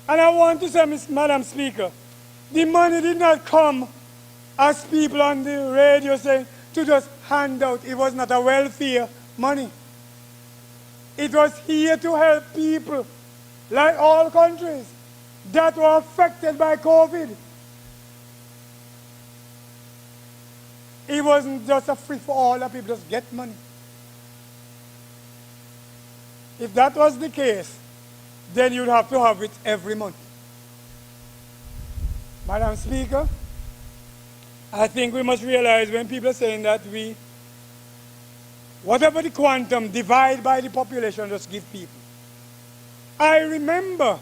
And I want to say, Madam Speaker, the money did not come, as people on the radio say, to just hand out. It was not a welfare money. It was here to help people, like all countries, that were affected by COVID. It wasn't just a free for all that people just get money. If that was the case, then you'd have to have it every month. Madam Speaker, I think we must realize when people are saying that whatever the quantum, divide by the population, just give people. I remember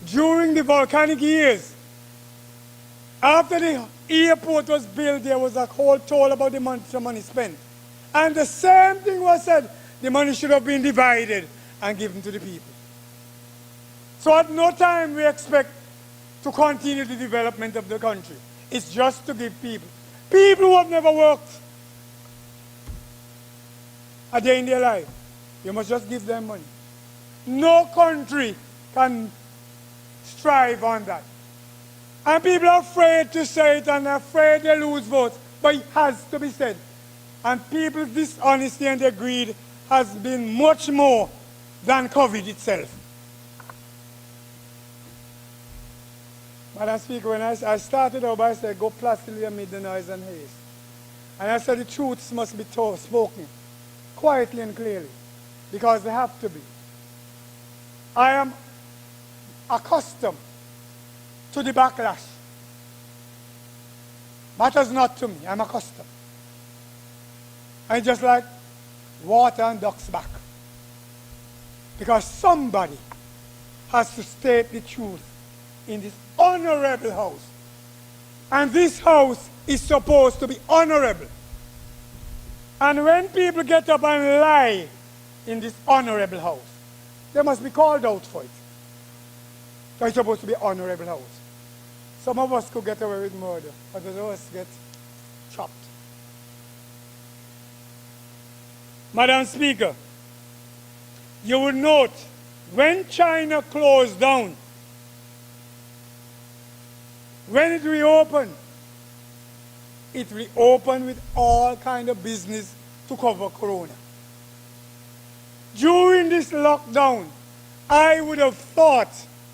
during the volcanic years, after the airport was built, there was a whole toll about the money spent. And the same thing was said, the money should have been divided and given to the people. So at no time we expect to continue the development of the country. It's just to give people. People who have never worked a day in their life, you must just give them money. No country can strive on that. And people are afraid to say it and afraid they lose votes, but it has to be said. And people's dishonesty and their greed has been much more than COVID itself. Madam Speaker, when I started out by saying, go placidly amid the noise and haste. And I said the truths must be spoken quietly and clearly, because they have to be. I am accustomed to the backlash. Matters not to me, I'm accustomed. And just like water and duck's back. Because somebody has to state the truth in this honorable house. And this house is supposed to be honorable. And when people get up and lie in this honorable house, they must be called out for it. So it's supposed to be honorable house. Some of us could get away with murder, others of us get chopped. Madam Speaker, you will note when China closed down, when it reopened with all kind of business to cover corona. During this lockdown, I would have thought,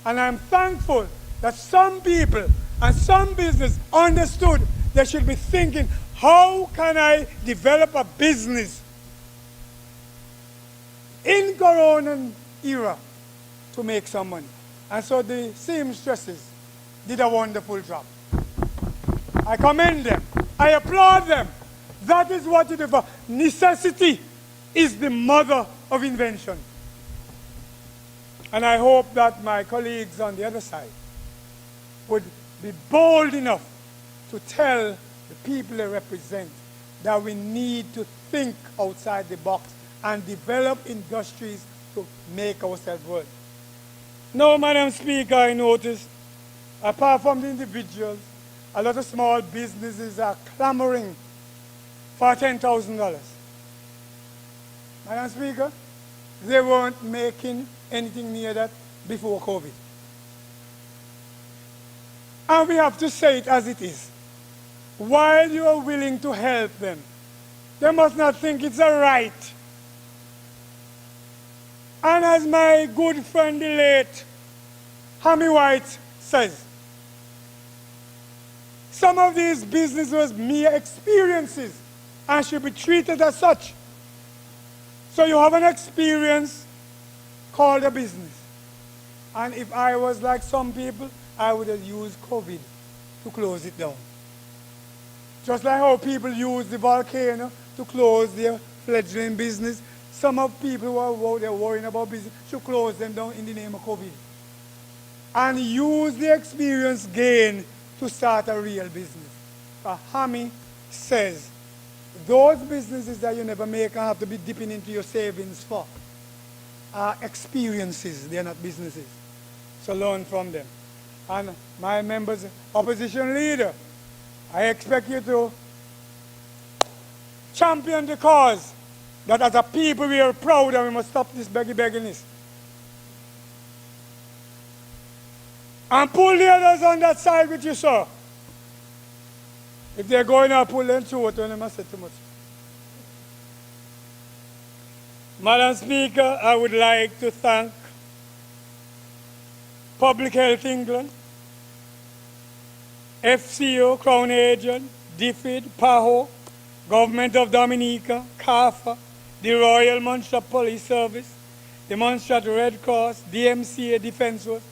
and I'm thankful that some people and some business understood they should be thinking, how can I develop a business in corona era to make some money? And so the seamstresses did a wonderful job. I commend them. I applaud them. That is what it is for. Necessity is the mother of invention. And I hope that my colleagues on the other side would be bold enough to tell the people they represent that we need to think outside the box and develop industries to make ourselves work. Now, Madam Speaker, I noticed, apart from the individuals, a lot of small businesses are clamoring for $10,000. Madam Speaker, they weren't making anything near that before COVID. And we have to say it as it is. While you are willing to help them, they must not think it's a right. And as my good friend, the late Hammy White says, some of these businesses were mere experiences and should be treated as such. So you have an experience called a business. And if I was like some people, I would have used COVID to close it down. Just like how people use the volcano to close their fledgling business, some of people who are out there worrying about business should close them down in the name of COVID. And use the experience gained to start a real business. Hammy says, those businesses that you never make and have to be dipping into your savings for are experiences, they are not businesses. So learn from them. And my members, opposition leader, I expect you to champion the cause that as a people we are proud and we must stop this begginess. And pull the others on that side with you, sir. If they're going to pull them through it, they must say too much. Madam Speaker, I would like to thank Public Health England, FCO, Crown Agent, DFID, PAHO, Government of Dominica, CAFA, the Royal Montserrat Police Service, the Montserrat Red Cross, DMCA Defense Force,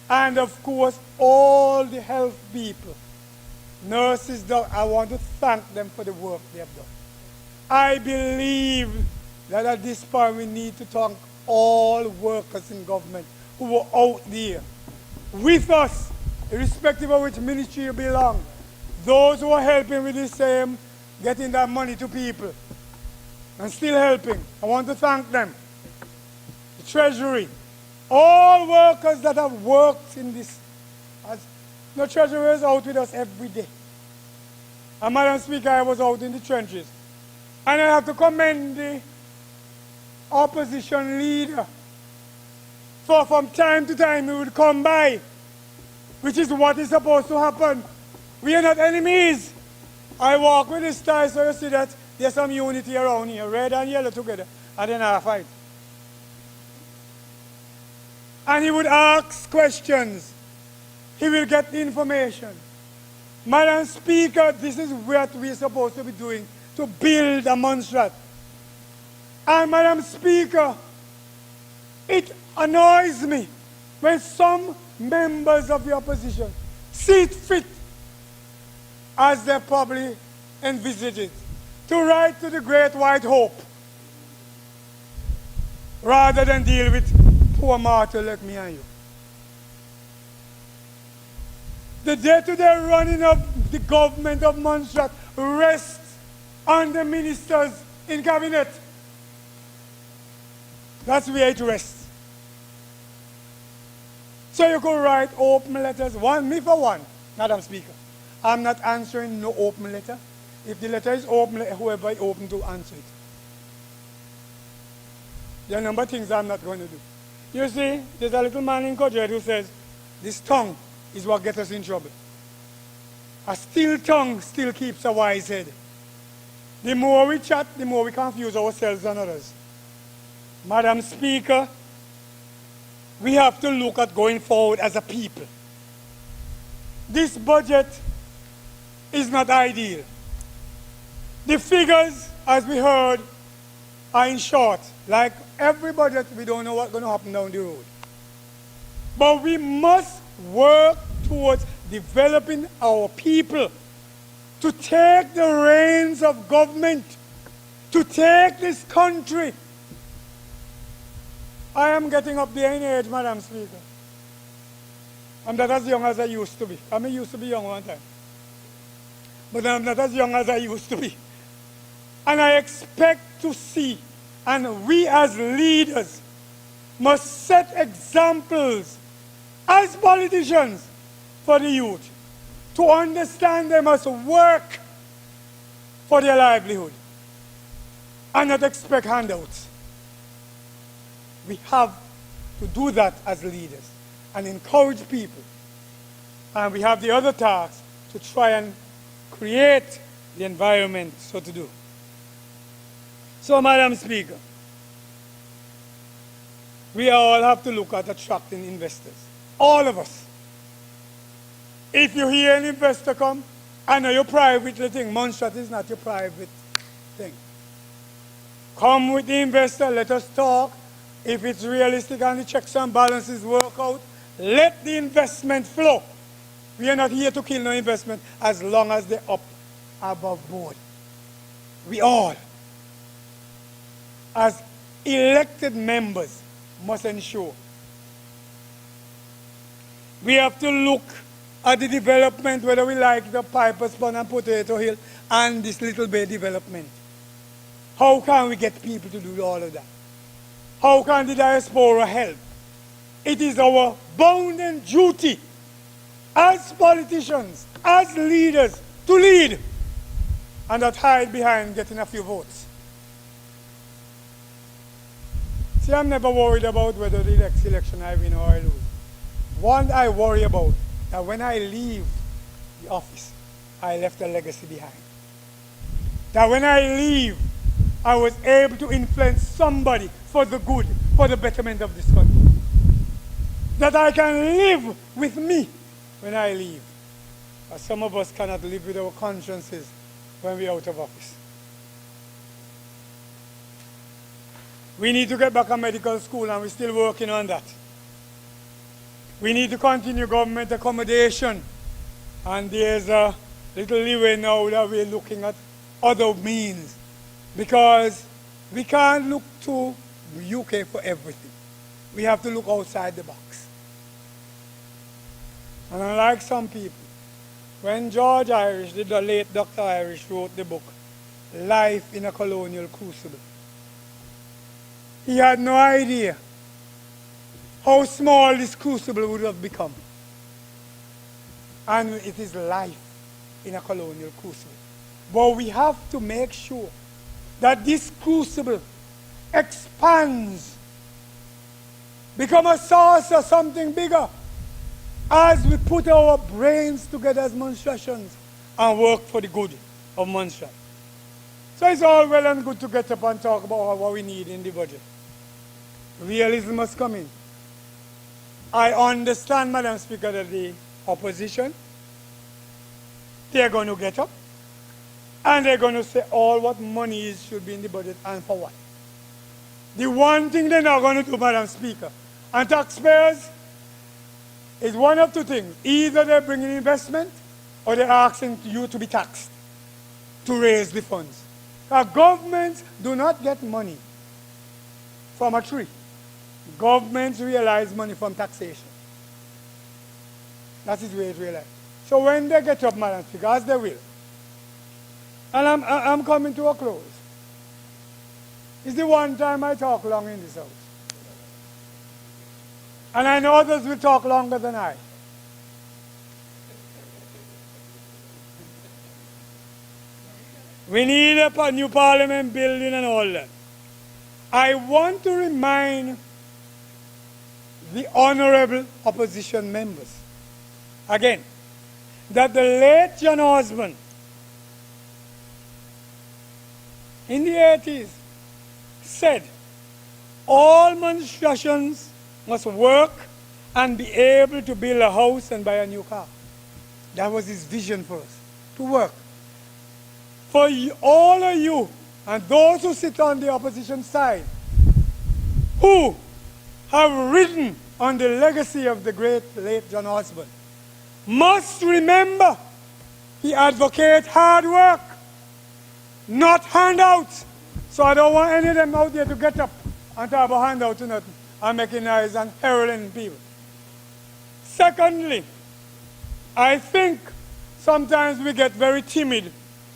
and of course all the health people nurses, I want to thank them for the work they have done. I believe that at this point we need to thank all workers in government who were out there with us, irrespective of which ministry you belong. Those who are helping with the same, getting that money to people, and still helping. I want to thank them. The Treasury, all workers that have worked in this. The Treasury is out with us every day. And Madam Speaker, I was out in the trenches. And I have to commend the opposition leader. For from time to time he would come by, which is what is supposed to happen. We are not enemies. I walk with this tie, so you see that there's some unity around here, red and yellow together, and then I fight. And he would ask questions. He will get the information. Madam Speaker, this is what we're supposed to be doing to build a Montserrat. And Madam Speaker, it annoys me when some members of the opposition see it fit, as they probably envisage it, to write to the great white hope rather than deal with poor mortal like me and you. The day-to-day running of the government of Montserrat rests on the ministers in cabinet. That's where it rests. So you could write open letters, me for one, Madam Speaker. I'm not answering no open letter. If the letter is open, whoever is open to answer it. There are a number of things I'm not going to do. You see, there's a little man in Kojet who says, this tongue is what gets us in trouble. A still tongue still keeps a wise head. The more we chat, the more we confuse ourselves and others. Madam Speaker, we have to look at going forward as a people. This budget is not ideal. The figures, as we heard, are in short. Like every budget, we don't know what's going to happen down the road. But we must work towards developing our people to take the reins of government, to take this country. I am getting up there in age, Madam Speaker. I'm not as young as I used to be. I used to be young one time. But I'm not as young as I used to be. And I expect to see, and we as leaders must set examples as politicians for the youth to understand they must work for their livelihood and not expect handouts. We have to do that as leaders and encourage people. And we have the other task to try and create the environment so to do. So, Madam Speaker, we all have to look at attracting investors. All of us. If you hear an investor come, I know your private thing. Montserrat is not your private thing. Come with the investor, let us talk. If it's realistic and the checks and balances work out, let the investment flow. We are not here to kill no investment as long as they're up above board. We all, as elected members, must ensure. We have to look at the development, whether we like the Piper's Pond and Potato Hill and this Little Bay development. How can we get people to do all of that? How can the diaspora help? It is our bounden duty as politicians, as leaders, to lead and not hide behind getting a few votes. See, I'm never worried about whether the next election I win or I lose. One I worry about, that when I leave the office, I left a legacy behind. That when I leave, I was able to influence somebody for the good, for the betterment of this country. That I can live with me when I leave. As some of us cannot live with our consciences when we're out of office. We need to get back a medical school, and we're still working on that. We need to continue government accommodation, and there's a little leeway now that we're looking at other means, because we can't look to the UK for everything. We have to look outside the box. And unlike some people, when George Irish, the late Dr. Irish, wrote the book, Life in a Colonial Crucible, he had no idea how small this crucible would have become. And it is life in a colonial crucible. But we have to make sure that this crucible expands, become a source of something bigger, as we put our brains together as Montserratians and work for the good of Montserrat. So it's all well and good to get up and talk about what we need in the budget. Realism must come in. I understand, Madam Speaker, that the opposition, they're going to get up and they're going to say all what money is should be in the budget and for what. The one thing they're not going to do, Madam Speaker, and taxpayers, is one of two things. Either they're bringing investment or they're asking you to be taxed to raise the funds. Our governments do not get money from a tree. Governments realize money from taxation. That is the way it realized. So when they get up, Madam Speaker, as they will, and I'm coming to a close. It's the one time I talk long in this house. And I know others will talk longer than I. We need a new parliament building and all that. I want to remind the honorable opposition members, again, that the late John Osborne, in the 80s, said all Montserratians must work and be able to build a house and buy a new car. That was his vision for us, to work. For all of you and those who sit on the opposition side, who have ridden on the legacy of the great late John Osborne, must remember he advocated hard work, not handouts. So I don't want any of them out there to get up and talk about handouts or nothing and making noise and heralding people. Secondly, I think sometimes we get very timid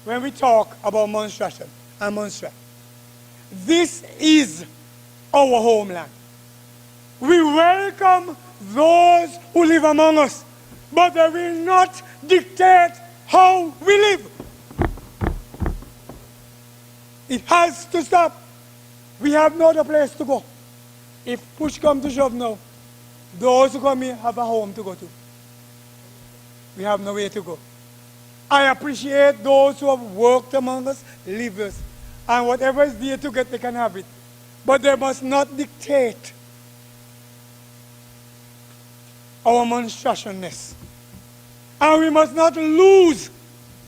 when we talk about Montserrat and Montserrat. This is our homeland. We welcome those who live among us, but they will not dictate how we live. It has to stop. We have no other place to go. If push comes to shove now, those who come here have a home to go to. We have nowhere to go. I appreciate those who have worked among us, live us, and whatever is there to get, they can have it. But they must not dictate our Montserratianness. And we must not lose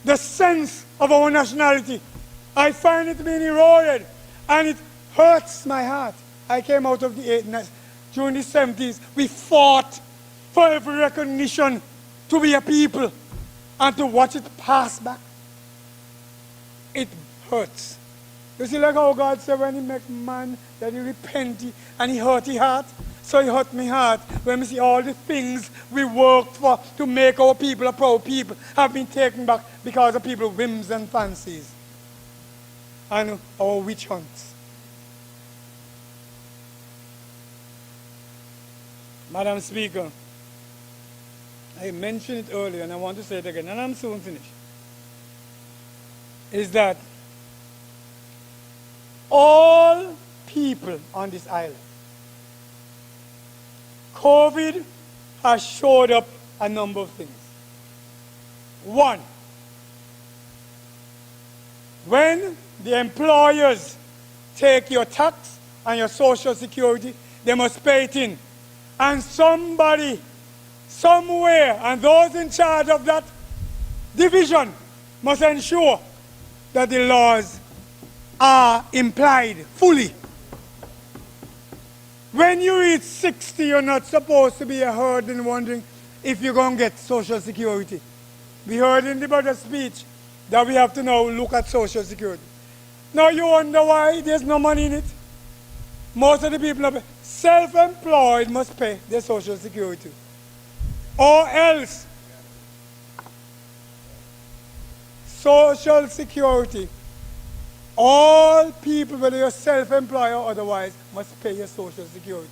the sense of our nationality. I find it being eroded, and it hurts my heart. I came out of the 80s. During the 70s, we fought for every recognition to be a people, and to watch it pass back, it hurts. You see, like how God said when he make man, that he repent and he hurt his heart. So he hurt my heart when we see all the things we worked for to make our people a proud people have been taken back because of people's whims and fancies and our witch hunts. Madam Speaker, I mentioned it earlier and I want to say it again, and I'm soon finished, is that all people on this island, COVID has showed up a number of things. One, when the employers take your tax and your social security, they must pay it in. And somebody, somewhere, and those in charge of that division must ensure that the laws are implied fully. When you reach 60, you're not supposed to be a herd and wondering if you're going to get Social Security. We heard in the budget speech that we have to now look at Social Security. Now you wonder why there's no money in it? Most of the people are self-employed must pay their Social Security. Or else, Social Security, all people, whether you're self-employed or otherwise, must pay your Social Security.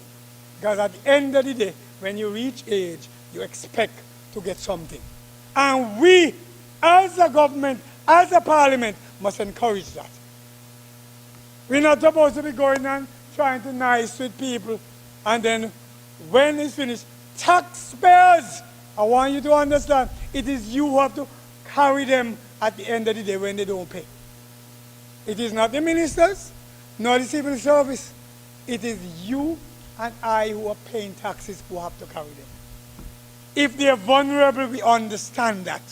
Because at the end of the day, when you reach age, you expect to get something. And we, as a government, as a parliament, must encourage that. We're not supposed to be going and trying to nice with people, and then when it's finished, taxpayers, I want you to understand, it is you who have to carry them at the end of the day when they don't pay. It is not the ministers, nor the civil service. It is you and I who are paying taxes who have to carry them. If they are vulnerable, we understand that.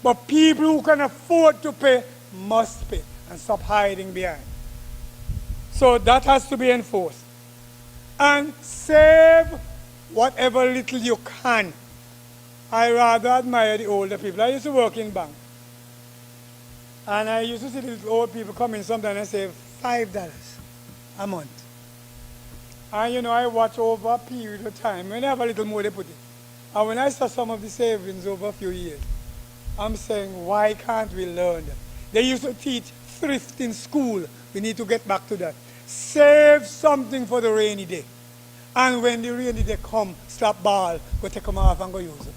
But people who can afford to pay must pay and stop hiding behind. So that has to be enforced. And save whatever little you can. I rather admire the older people. I used to work in bank. And I used to see these old people come in sometimes and say $5 a month. And you know, I watch over a period of time. When they have a little more, they put it. And when I saw some of the savings over a few years, I'm saying, why can't we learn that? They used to teach thrift in school. We need to get back to that. Save something for the rainy day. And when the rainy day come, stop ball, go take them off and go use them.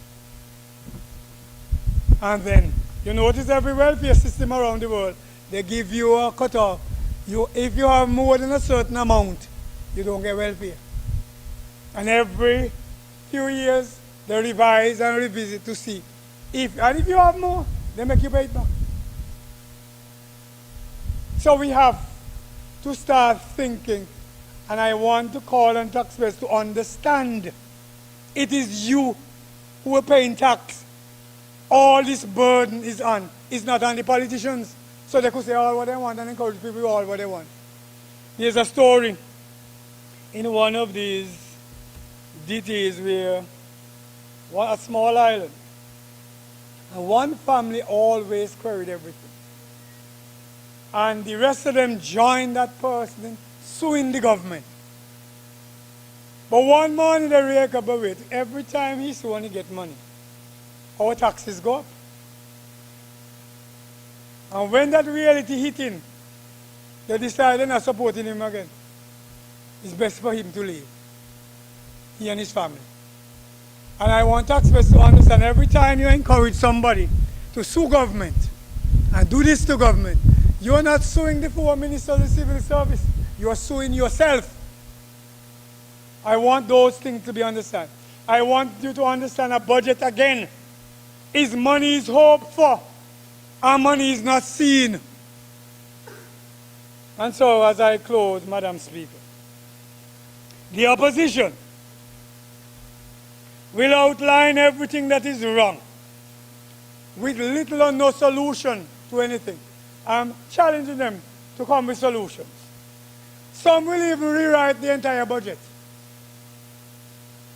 And then, you notice every welfare system around the world, they give you a cutoff. If you have more than a certain amount, you don't get welfare. And every few years, they revise and revisit to see. If you have more, they make you pay it back. So we have to start thinking, and I want to call on taxpayers to understand it is you who are paying tax. All this burden is on. It's not on the politicians. So they could say all what they want and encourage people to do all what they want. There's a story in one of these DTs where a small island, and one family always queried everything. And the rest of them joined that person in suing the government. But one morning they wake up and wait. Every time he sue and he get money, our taxes go up. And when that reality hit him, they decided they're not supporting him again. It's best for him to leave, he and his family. And I want taxpayers to understand, every time you encourage somebody to sue government and do this to government, you're not suing the four ministers of the civil service. You're suing yourself. I want those things to be understood. I want you to understand a budget again is money is hoped for, and money is not seen. And so as I close, Madam Speaker, the opposition will outline everything that is wrong with little or no solution to anything. I'm challenging them to come with solutions. Some will even rewrite the entire budget.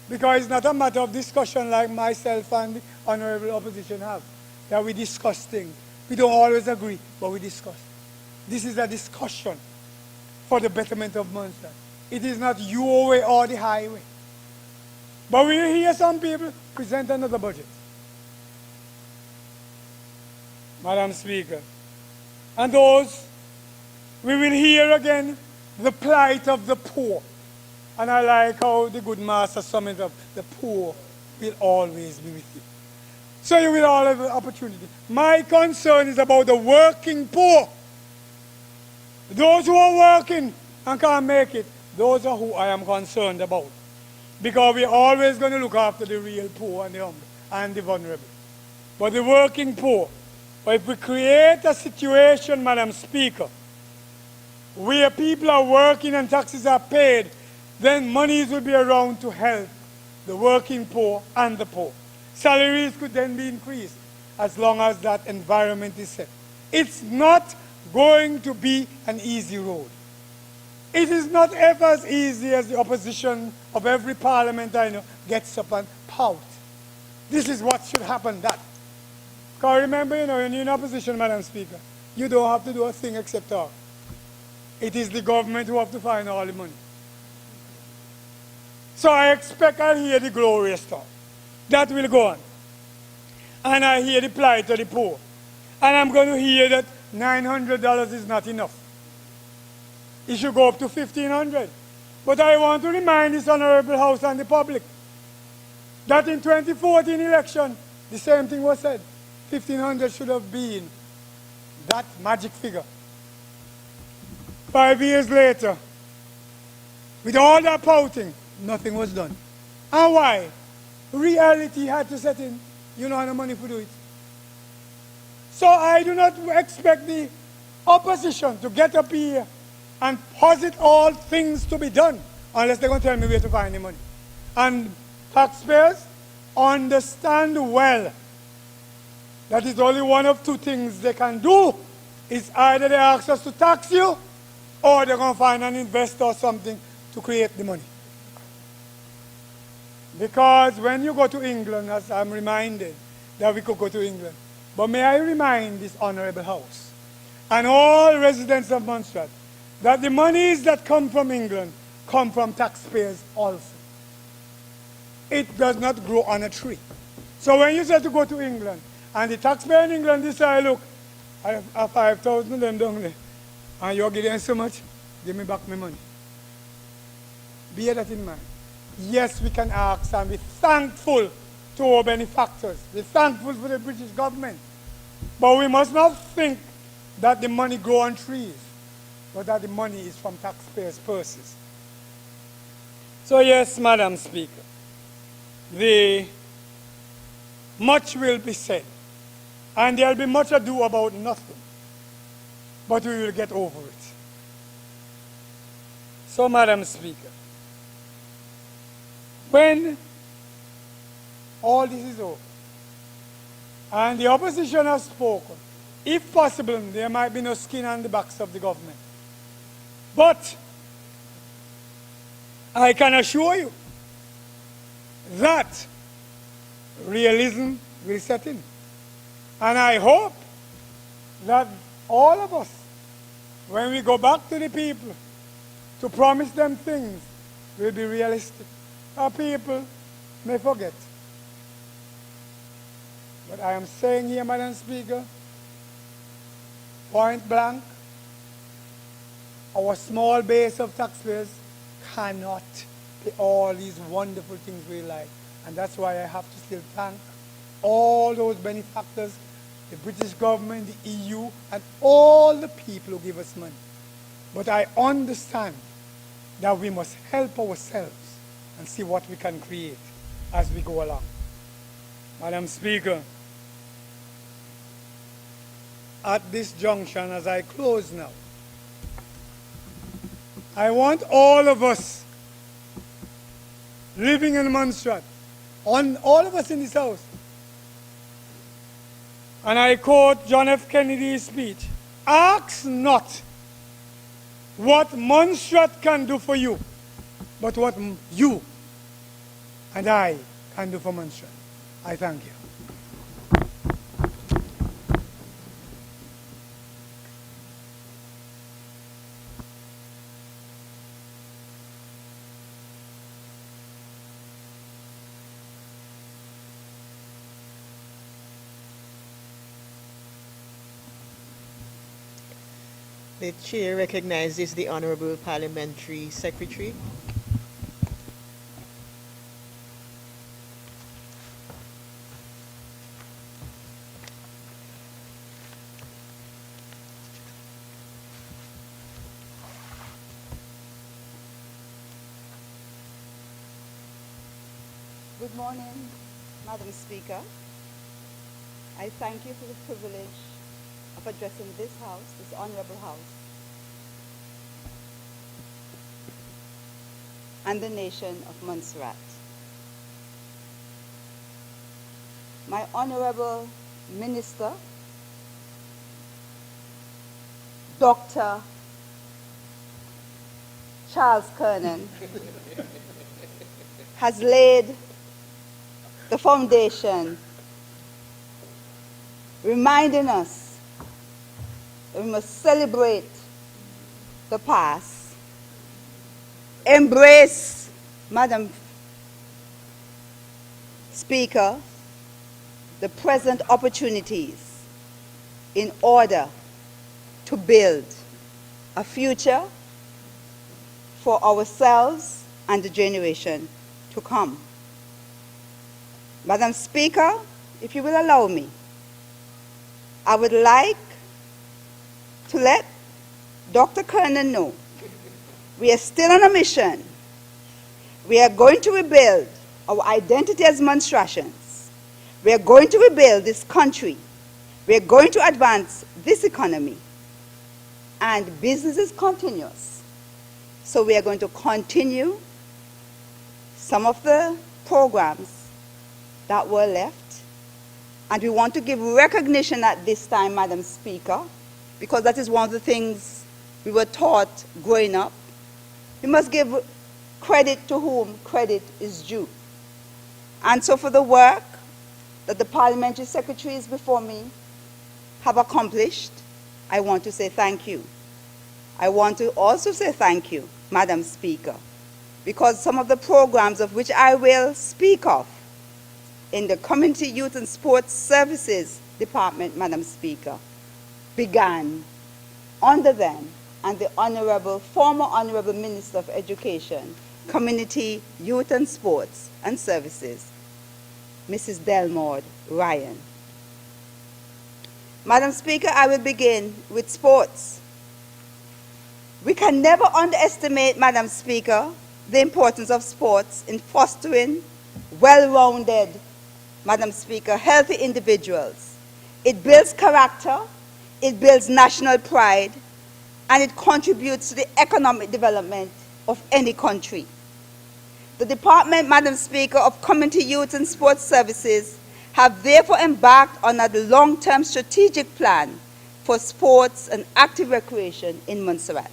Because it's not a matter of discussion like myself and the honorable opposition have, that we discuss things. We don't always agree, but we discuss. This is a discussion for the betterment of Montserrat. It is not your way or the highway. But we hear some people present another budget. Madam Speaker, and those, we will hear again the plight of the poor. And I like how the good master summed it up. The poor will always be with you. So you will all have an opportunity. My concern is about the working poor. Those who are working and can't make it, those are who I am concerned about. Because we're always going to look after the real poor and the humble and the vulnerable. But the working poor, but if we create a situation, Madam Speaker, where people are working and taxes are paid, then monies will be around to help the working poor and the poor. Salaries could then be increased as long as that environment is set. It's not going to be an easy road. It is not ever as easy as the opposition of every parliament I know gets up and pout. This is what should happen, that. Because remember, when you're in opposition, Madam Speaker, you don't have to do a thing except talk. It is the government who have to find all the money. So I expect I'll hear the glorious talk. That will go on. And I hear the plight of the poor. And I'm going to hear that $900 is not enough. It should go up to $1,500. But I want to remind this Honorable House and the public that in 2014 election, the same thing was said. 1,500 should have been that magic figure. 5 years later, with all that pouting, nothing was done. And why? Reality had to set in. You don't have the money to do it. So I do not expect the opposition to get up here and posit all things to be done unless they're going to tell me where to find the money. And taxpayers understand well that is only one of two things they can do. It's either they ask us to tax you or they're going to find an investor or something to create the money. Because when you go to England, as I'm reminded that we could go to England, but may I remind this Honorable House and all residents of Montserrat that the monies that come from England come from taxpayers also. It does not grow on a tree. So when you say to go to England, and the taxpayer in England decide, look, I have 5,000 of them down there, and you're giving so much, give me back my money. Bear that in mind. Yes, we can ask and be thankful to our benefactors. We're thankful for the British government. But we must not think that the money grows on trees, but that the money is from taxpayers' purses. So yes, Madam Speaker, much will be said, and there will be much ado about nothing, but we will get over it. So, Madam Speaker, when all this is over, and the opposition has spoken, if possible, there might be no skin on the backs of the government. But I can assure you that realism will set in. And I hope that all of us, when we go back to the people to promise them things, will be realistic. Our people may forget. But I am saying here, Madam Speaker, point blank, our small base of taxpayers cannot pay all these wonderful things we like. And that's why I have to still thank all those benefactors, the British government, the EU, and all the people who give us money. But I understand that we must help ourselves and see what we can create as we go along. Madam Speaker, at this junction, as I close now, I want all of us living in Montserrat, all of us in this house, and I quote John F. Kennedy's speech, ask not what Montserrat can do for you, but what you and I can do for Montserrat. I thank you. The chair recognizes the Honorable Parliamentary Secretary. Good morning, Madam Speaker. I thank you for the privilege of addressing this House, this Honorable House, and the nation of Montserrat. My Honorable Minister, Dr. Charles Kernan, has laid the foundation reminding us that we must celebrate the past, embrace, Madam Speaker, the present opportunities in order to build a future for ourselves and the generation to come. Madam Speaker, if you will allow me, I would like to let Dr. Kernan know we are still on a mission. We are going to rebuild our identity as Monstrattians. We are going to rebuild this country. We are going to advance this economy. And business is continuous. So we are going to continue some of the programs that were left. And we want to give recognition at this time, Madam Speaker, because that is one of the things we were taught growing up. We must give credit to whom credit is due. And so for the work that the parliamentary secretaries before me have accomplished, I want to say thank you. I want to also say thank you, Madam Speaker, because some of the programs of which I will speak of in the Community Youth and Sports Services Department, Madam Speaker, began under them and the former Honorable Minister of Education, Community, Youth and Sports and Services, Mrs. Delmord Ryan. Madam Speaker, I will begin with sports. We can never underestimate, Madam Speaker, the importance of sports in fostering well-rounded, Madam Speaker, healthy individuals. It builds character, it builds national pride, and it contributes to the economic development of any country. The Department, Madam Speaker, of Community Youth and Sports Services have therefore embarked on a long-term strategic plan for sports and active recreation in Montserrat.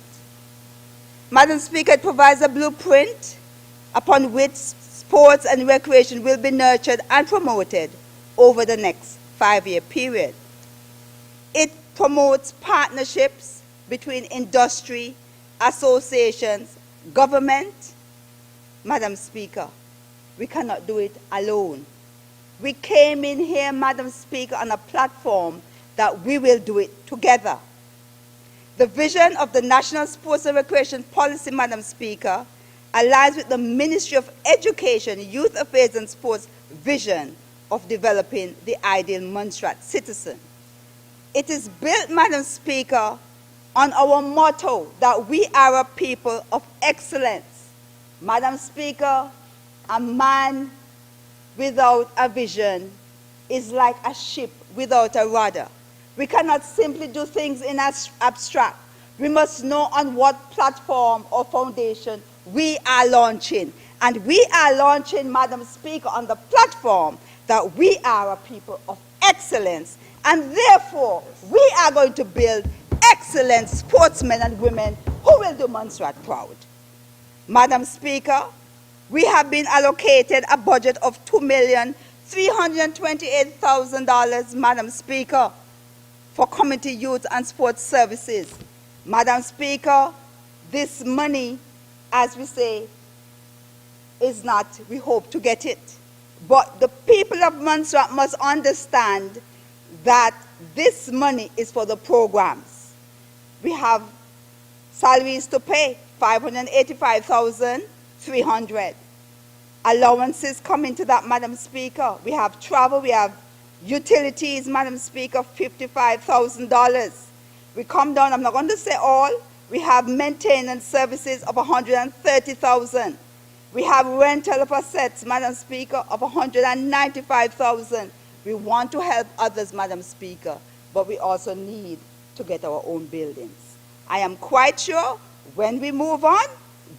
Madam Speaker, it provides a blueprint upon which sports and recreation will be nurtured and promoted over the next 5-year period. It promotes partnerships between industry, associations, government. Madam Speaker, we cannot do it alone. We came in here, Madam Speaker, on a platform that we will do it together. The vision of the National Sports and Recreation Policy, Madam Speaker, aligns with the Ministry of Education, Youth Affairs and Sports vision of developing the ideal Montserrat citizen. It is built, Madam Speaker, on our motto that we are a people of excellence. Madam Speaker, a man without a vision is like a ship without a rudder. We cannot simply do things in abstract. We must know on what platform or foundation we are launching. And we are launching, Madam Speaker, on the platform that we are a people of excellence. And therefore, we are going to build excellent sportsmen and women who will do Montserrat proud. Madam Speaker, we have been allocated a budget of $2,328,000, Madam Speaker, for community youth and sports services. Madam Speaker, this money, as we say, is not, we hope to get it. But the people of Montserrat must understand that this money is for the programs. We have salaries to pay, $585,300. Allowances come into that, Madam Speaker. We have travel, we have utilities, Madam Speaker, $55,000. We come down, I'm not going to say all, we have maintenance services of $130,000. We have rental of assets, Madam Speaker, of $195,000. We want to help others, Madam Speaker, but we also need to get our own buildings. I am quite sure when we move on,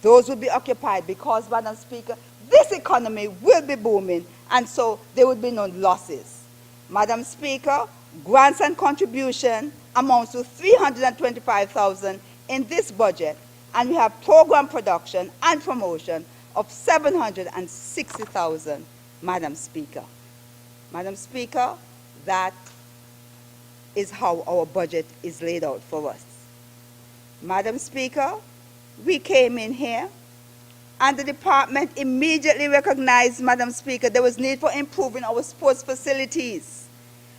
those will be occupied because, Madam Speaker, this economy will be booming, and so there will be no losses. Madam Speaker, grants and contribution amounts to $325,000 in this budget, and we have program production and promotion of $760,000, Madam Speaker. Madam Speaker, that is how our budget is laid out for us. Madam Speaker, we came in here and the department immediately recognized, Madam Speaker, there was need for improving our sports facilities.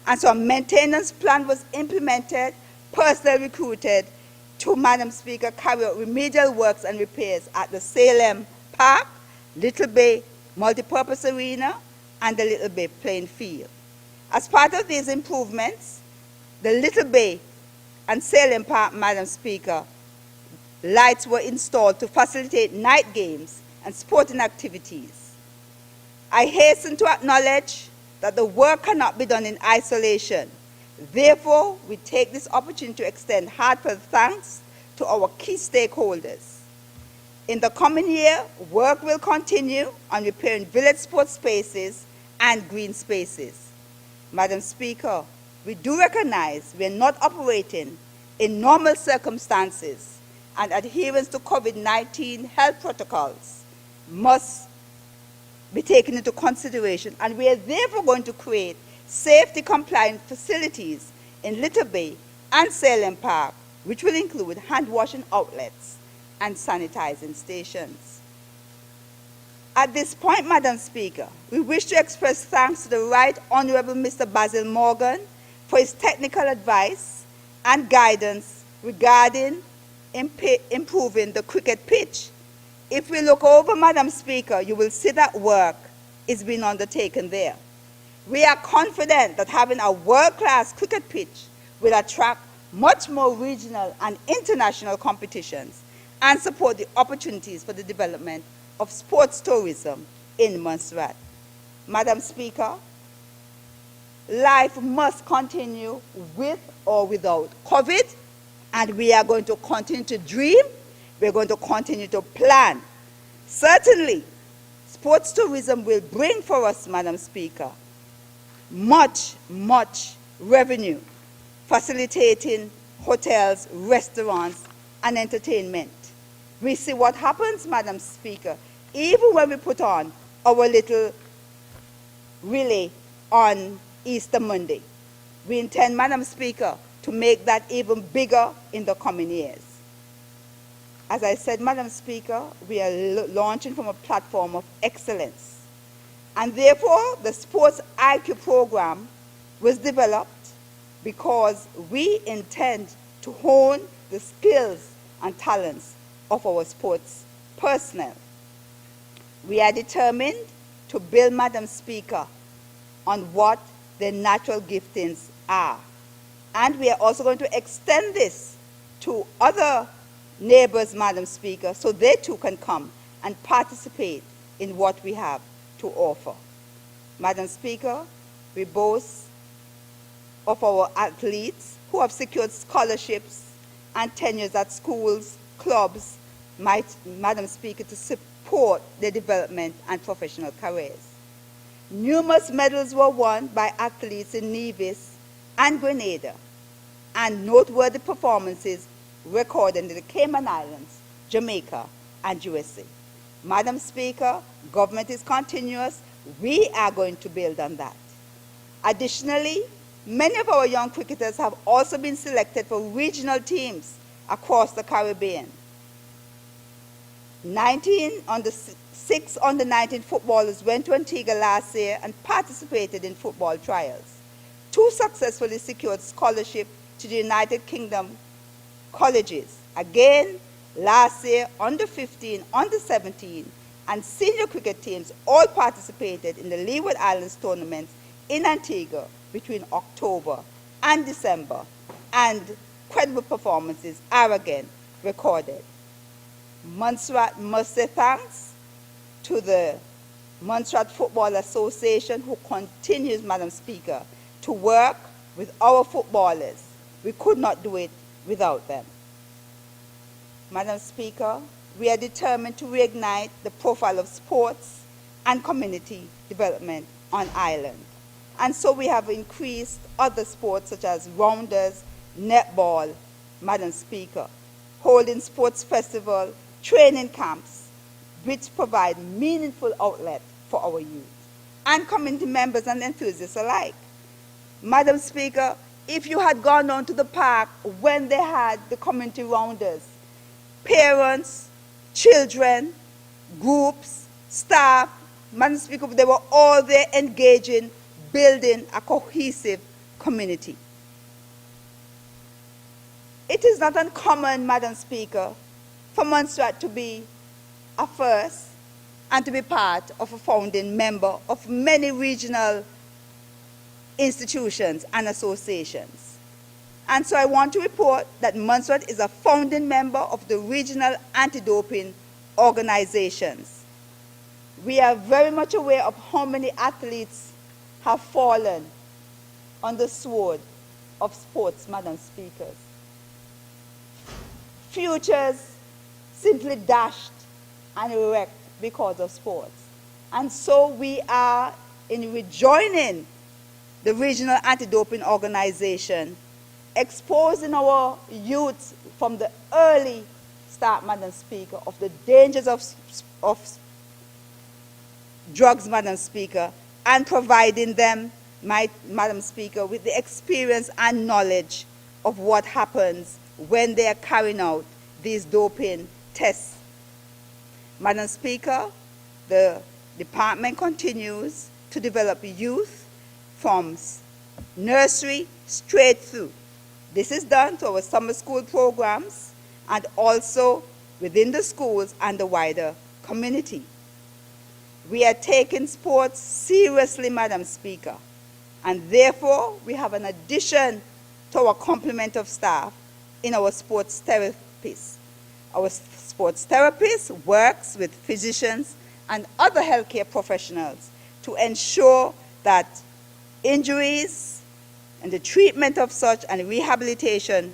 And so a maintenance plan was implemented, personnel recruited to, Madam Speaker, carry out remedial works and repairs at the Salem Park, Little Bay Multipurpose Arena, and the Little Bay playing field. As part of these improvements, the Little Bay and Salem Park, Madam Speaker, lights were installed to facilitate night games and sporting activities. I hasten to acknowledge that the work cannot be done in isolation. Therefore, we take this opportunity to extend heartfelt thanks to our key stakeholders. In the coming year, work will continue on repairing village sports spaces and green spaces. Madam Speaker, we do recognize we are not operating in normal circumstances, and adherence to COVID-19 health protocols must be taken into consideration, and we are therefore going to create safety-compliant facilities in Little Bay and Salem Park, which will include hand-washing outlets and sanitizing stations. At this point, Madam Speaker, we wish to express thanks to the Right Honourable Mr. Basil Morgan for his technical advice and guidance regarding improving the cricket pitch. If we look over, Madam Speaker, you will see that work is being undertaken there. We are confident that having a world-class cricket pitch will attract much more regional and international competitions and support the opportunities for the development of sports tourism in Montserrat. Madam Speaker, life must continue with or without COVID, and we are going to continue to dream, we're going to continue to plan. Certainly, sports tourism will bring for us, Madam Speaker, much revenue, facilitating hotels, restaurants, and entertainment. We see what happens, Madam Speaker, even when we put on our little relay on Easter Monday. We intend, Madam Speaker, to make that even bigger in the coming years. As I said, Madam Speaker, we are launching from a platform of excellence. And therefore, the Sports IQ program was developed because we intend to hone the skills and talents of our sports personnel. We are determined to build, Madam Speaker, on what their natural giftings are. And we are also going to extend this to other neighbors, Madam Speaker, so they too can come and participate in what we have to offer. Madam Speaker, we boast of our athletes who have secured scholarships and tenures at schools, clubs, Madam Speaker, to support their development and professional careers. Numerous medals were won by athletes in Nevis and Grenada, and noteworthy performances recorded in the Cayman Islands, Jamaica, and USA. Madam Speaker, government is continuous. We are going to build on that. Additionally, many of our young cricketers have also been selected for regional teams across the Caribbean. 6 under-19 footballers went to Antigua last year and participated in football trials. 2 successfully secured scholarship to the United Kingdom colleges. Again, last year, under-15, under-17, and senior cricket teams all participated in the Leeward Islands tournaments in Antigua between October and December, and credible performances are again recorded. Montserrat must say thanks to the Montserrat Football Association, who continues, Madam Speaker, to work with our footballers. We could not do it without them. Madam Speaker, we are determined to reignite the profile of sports and community development on island. And so we have increased other sports such as rounders, netball, Madam Speaker, holding sports festival, training camps, which provide meaningful outlet for our youth and community members and enthusiasts alike. Madam Speaker, if you had gone down to the park when they had the community rounders, parents, children, groups, staff, Madam Speaker, they were all there engaging, building a cohesive community. It is not uncommon, Madam Speaker, for Montserrat to be a first and to be part of a founding member of many regional institutions and associations. And so I want to report that Montserrat is a founding member of the regional anti-doping organizations. We are very much aware of how many athletes have fallen on the sword of sports, Madam Speaker. Futures simply dashed and wrecked because of sports. And so we are in rejoining the regional anti-doping organization, exposing our youth from the early start, Madam Speaker, of the dangers of drugs, Madam Speaker, and providing them, Madam Speaker, with the experience and knowledge of what happens when they are carrying out these doping tests. Madam Speaker, the department continues to develop youth from nursery straight through. This is done through our summer school programs and also within the schools and the wider community. We are taking sports seriously, Madam Speaker, and therefore we have an addition to our complement of staff in our sports therapists. Our sports therapist works with physicians and other healthcare professionals to ensure that injuries and the treatment of such and rehabilitation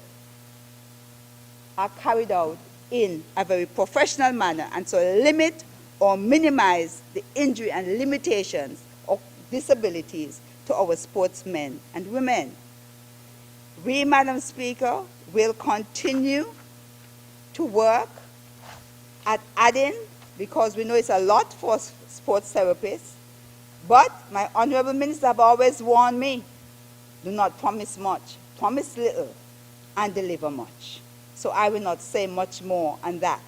are carried out in a very professional manner, and so limit or minimize the injury and limitations of disabilities to our sportsmen and women. We, Madam Speaker, will continue to work at adding, because we know it's a lot for sports therapists, but my honorable minister have always warned me, do not promise much, promise little and deliver much. So I will not say much more on that.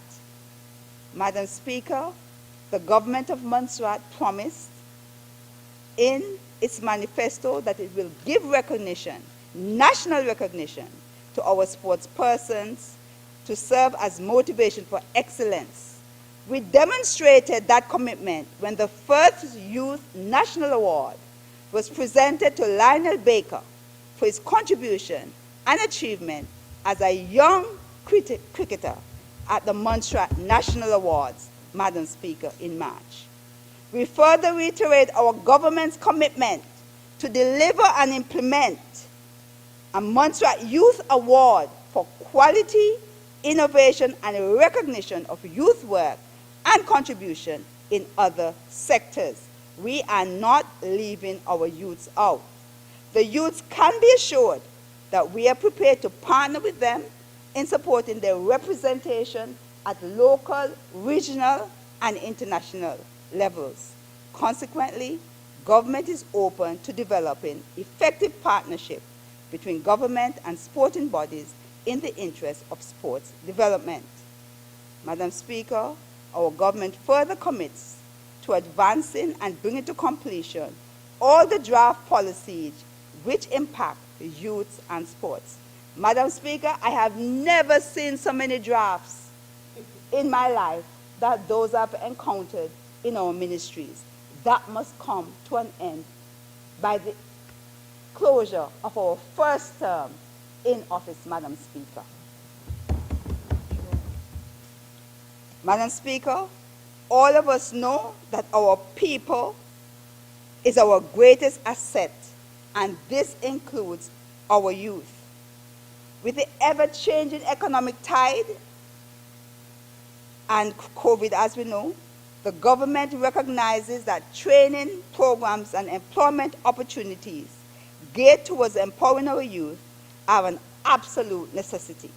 Madam Speaker, the government of Montserrat promised in its manifesto that it will give recognition, national recognition, to our sports persons to serve as motivation for excellence. We demonstrated that commitment when the first Youth National Award was presented to Lionel Baker for his contribution and achievement as a young cricketer at the Montserrat National Awards, Madam Speaker, in March. We further reiterate our government's commitment to deliver and implement a Montserrat Youth Award for quality, innovation, and recognition of youth work and contribution in other sectors. We are not leaving our youths out. The youths can be assured that we are prepared to partner with them in supporting their representation at local, regional, and international levels. Consequently, government is open to developing effective partnership between government and sporting bodies in the interest of sports development. Madam Speaker, our government further commits to advancing and bringing to completion all the draft policies which impact youth and sports. Madam Speaker, I have never seen so many drafts in my life that those I've encountered in our ministries. That must come to an end by the closure of our first term in office, Madam Speaker. Madam Speaker, all of us know that our people is our greatest asset, and this includes our youth. With the ever-changing economic tide and COVID, as we know, the government recognizes that training programs and employment opportunities geared towards empowering our youth are an absolute necessity.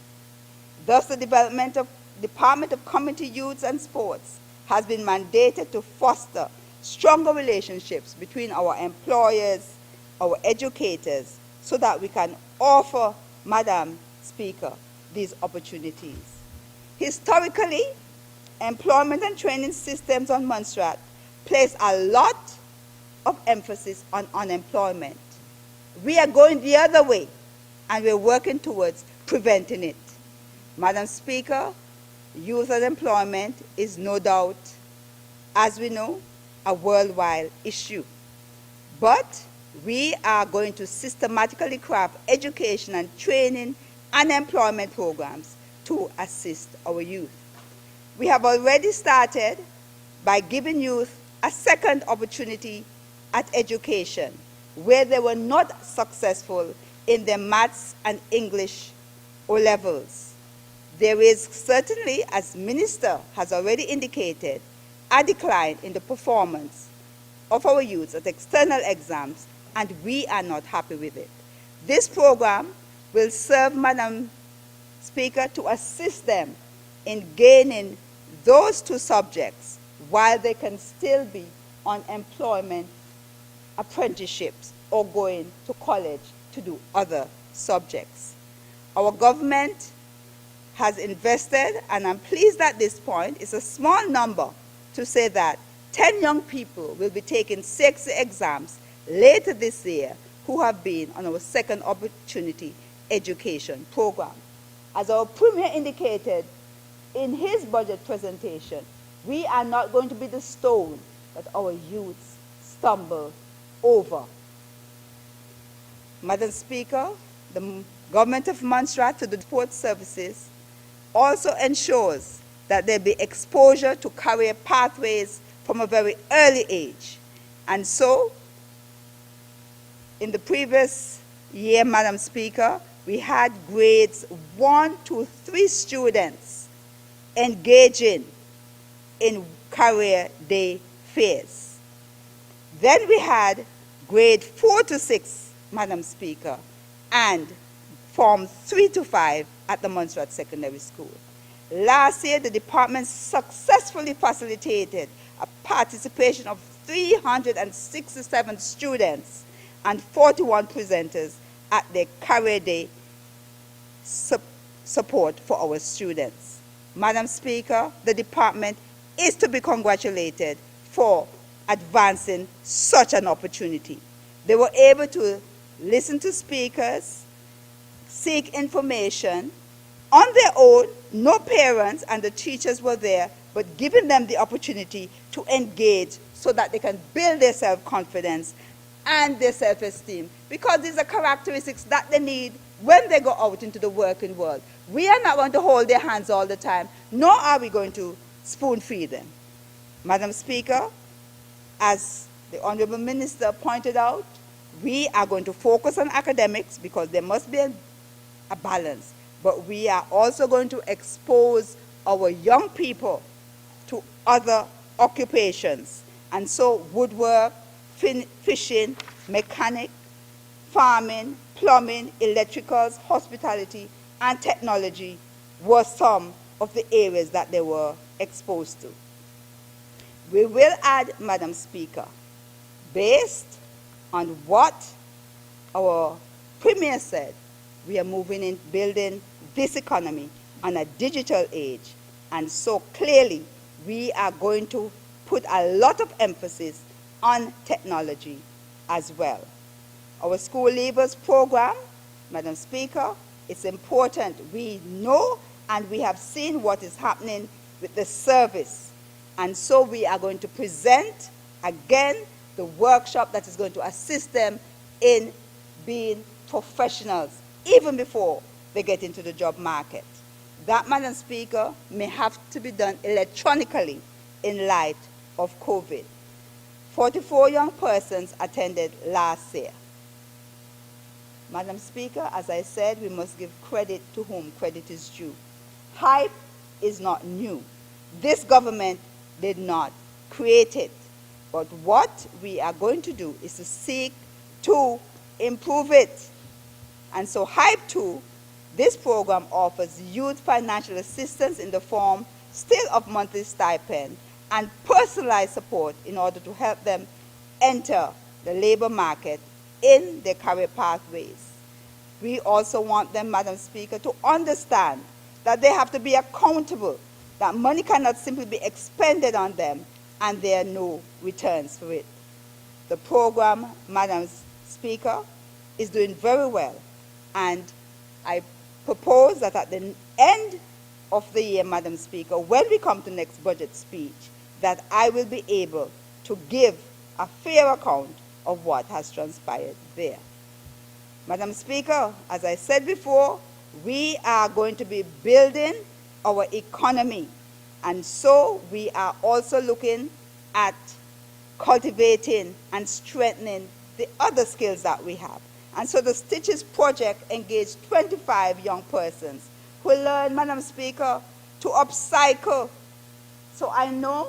Thus, the Department of Community, Youth and Sports has been mandated to foster stronger relationships between our employers, our educators, so that we can offer, Madam Speaker, these opportunities. Historically, employment and training systems on Montserrat place a lot of emphasis on unemployment. We are going the other way, and we're working towards preventing it. Madam Speaker, youth unemployment is no doubt, as we know, a worldwide issue. But we are going to systematically craft education and training and employment programs to assist our youth. We have already started by giving youth a second opportunity at education where they were not successful in their maths and English O-levels. There is certainly, as Minister has already indicated, a decline in the performance of our youth at external exams, and we are not happy with it. This program will serve, Madam Speaker, to assist them in gaining those two subjects while they can still be on employment apprenticeships or going to college to do other subjects. Our government has invested, and I'm pleased at this point, it's a small number to say that 10 young people will be taking 6 exams later this year who have been on our second opportunity education program. As our Premier indicated in his budget presentation, we are not going to be the stone that our youths stumble over. Madam Speaker, the government of Montserrat to the sports services also ensures that there be exposure to career pathways from a very early age. And so, in the previous year, Madam Speaker, we had grades 1 to 3 students engaging in career day fairs. Then we had grade 4 to 6, Madam Speaker, and Form 3 to 5 at the Montserrat Secondary School. Last year, the department successfully facilitated a participation of 367 students and 41 presenters at their career day support for our students. Madam Speaker, the department is to be congratulated for advancing such an opportunity. They were able to listen to speakers, seek information on their own. No parents and the teachers were there, but giving them the opportunity to engage so that they can build their self-confidence and their self-esteem, because these are characteristics that they need when they go out into the working world. We are not going to hold their hands all the time, nor are we going to spoon-feed them. Madam Speaker, as the Honorable Minister pointed out, we are going to focus on academics because there must be a balance, but we are also going to expose our young people to other occupations. And so woodwork, fishing, mechanic, farming, plumbing, electricals, hospitality, and technology were some of the areas that they were exposed to. We will add, Madam Speaker, based on what our Premier said, we are moving in building this economy on a digital age, and so clearly we are going to put a lot of emphasis on technology as well. Our school leavers program, Madam Speaker, it's important. We know and we have seen what is happening with the service, and so we are going to present again the workshop that is going to assist them in being professionals even before they get into the job market. That, Madam Speaker, may have to be done electronically in light of COVID. 44 young persons attended last year. Madam Speaker, as I said, we must give credit to whom credit is due. Hype is not new. This government did not create it. But what we are going to do is to seek to improve it. And so Hype 2, this program offers youth financial assistance in the form still of monthly stipend and personalized support in order to help them enter the labor market in their career pathways. we also want them, Madam Speaker, to understand that they have to be accountable, that money cannot simply be expended on them and there are no returns for it. The program, Madam Speaker, is doing very well, and I propose that at the end of the year, Madam Speaker, when we come to next budget speech, that I will be able to give a fair account of what has transpired there. Madam Speaker, as I said before, we are going to be building our economy, and so we are also looking at cultivating and strengthening the other skills that we have. And so the Stitches project engaged 25 young persons who learned, Madam Speaker, to upcycle. So I know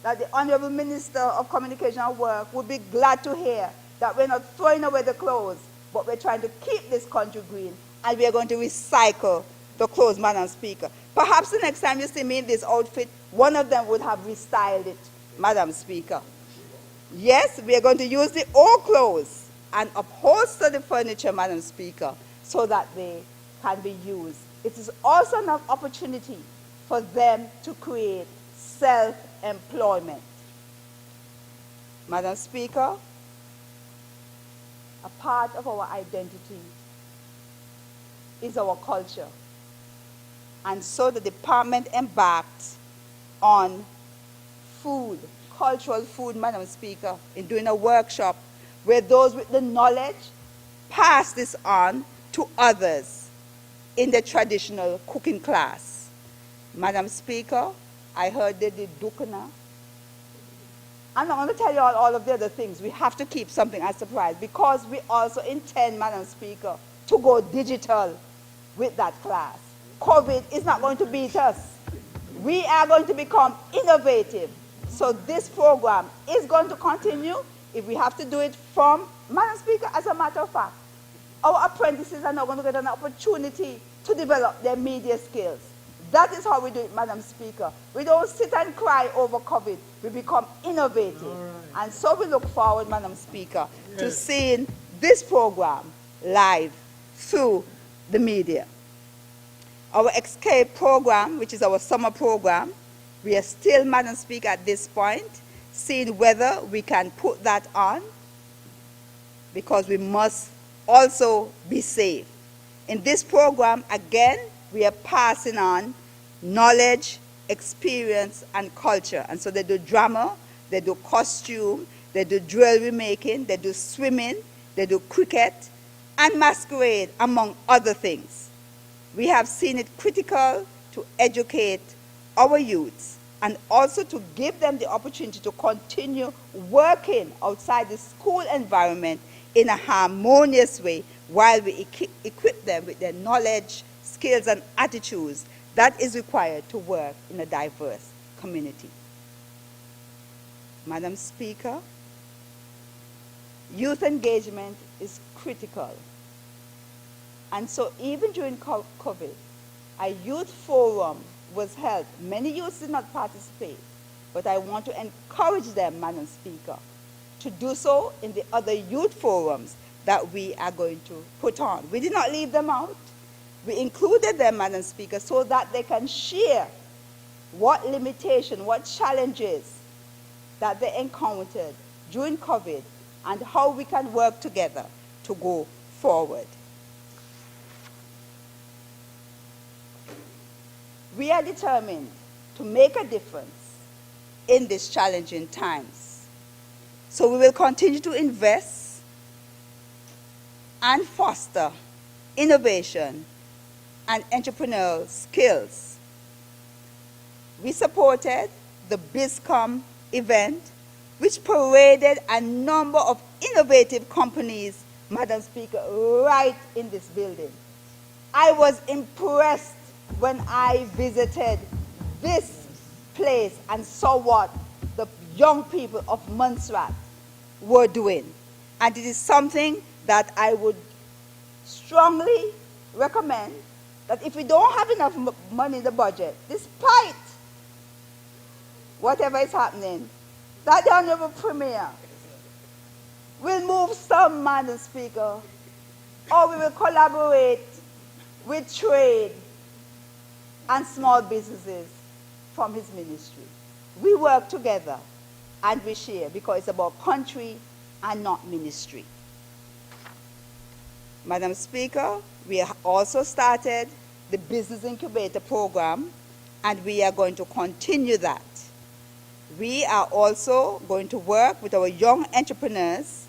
that the Honorable Minister of Communication and Work would be glad to hear that we're not throwing away the clothes, but we're trying to keep this country green, and we are going to recycle the clothes, Madam Speaker. Perhaps the next time you see me in this outfit, one of them would have restyled it, Madam Speaker. Yes, we are going to use the old clothes and upholster the furniture, Madam Speaker, so that they can be used. It is also an opportunity for them to create self-employment. Madam Speaker, a part of our identity is our culture. And so the department embarked on food, cultural food, Madam Speaker, in doing a workshop where those with the knowledge pass this on to others in the traditional cooking class. Madam Speaker, I heard they did dukana. I'm not going to tell you all of the other things. We have to keep something as a surprise because we also intend, Madam Speaker, to go digital with that class. COVID is not going to beat us. We are going to become innovative. So this program is going to continue. If we have to do it from, Madam Speaker, as a matter of fact, our apprentices are now going to get an opportunity to develop their media skills. That is how we do it, Madam Speaker. We don't sit and cry over COVID. We become innovative. Right. And so we look forward, Madam Speaker, to seeing this program live through the media. Our Escape program, which is our summer program, we are still, Madam Speaker, at this point, seeing whether we can put that on, because we must also be safe. In this program, again, we are passing on knowledge, experience, and culture. And so they do drama, they do costume, they do jewelry making, they do swimming, they do cricket, and masquerade, among other things. We have seen it critical to educate our youths and also to give them the opportunity to continue working outside the school environment in a harmonious way while we equip them with their knowledge, skills, and attitudes that is required to work in a diverse community. Madam Speaker, youth engagement is critical. And so even during COVID, a youth forum was held. Many youths did not participate, but I want to encourage them, Madam Speaker, to do so in the other youth forums that we are going to put on. We did not leave them out. We included them, Madam Speaker, so that they can share what limitation, what challenges that they encountered during COVID and how we can work together to go forward. We are determined to make a difference in these challenging times. So we will continue to invest and foster innovation and entrepreneurial skills. We supported the BizCom event, which paraded a number of innovative companies, Madam Speaker, right in this building. I was impressed when I visited this place and saw what the young people of Montserrat were doing. And it is something that I would strongly recommend, that if we don't have enough money in the budget, despite whatever is happening, that the Honorable Premier will move some, Madam Speaker, or we will collaborate with trade and small businesses from his ministry. We work together and we share because it's about country and not ministry. Madam Speaker, we have also started the Business Incubator Program, and we are going to continue that. We are also going to work with our young entrepreneurs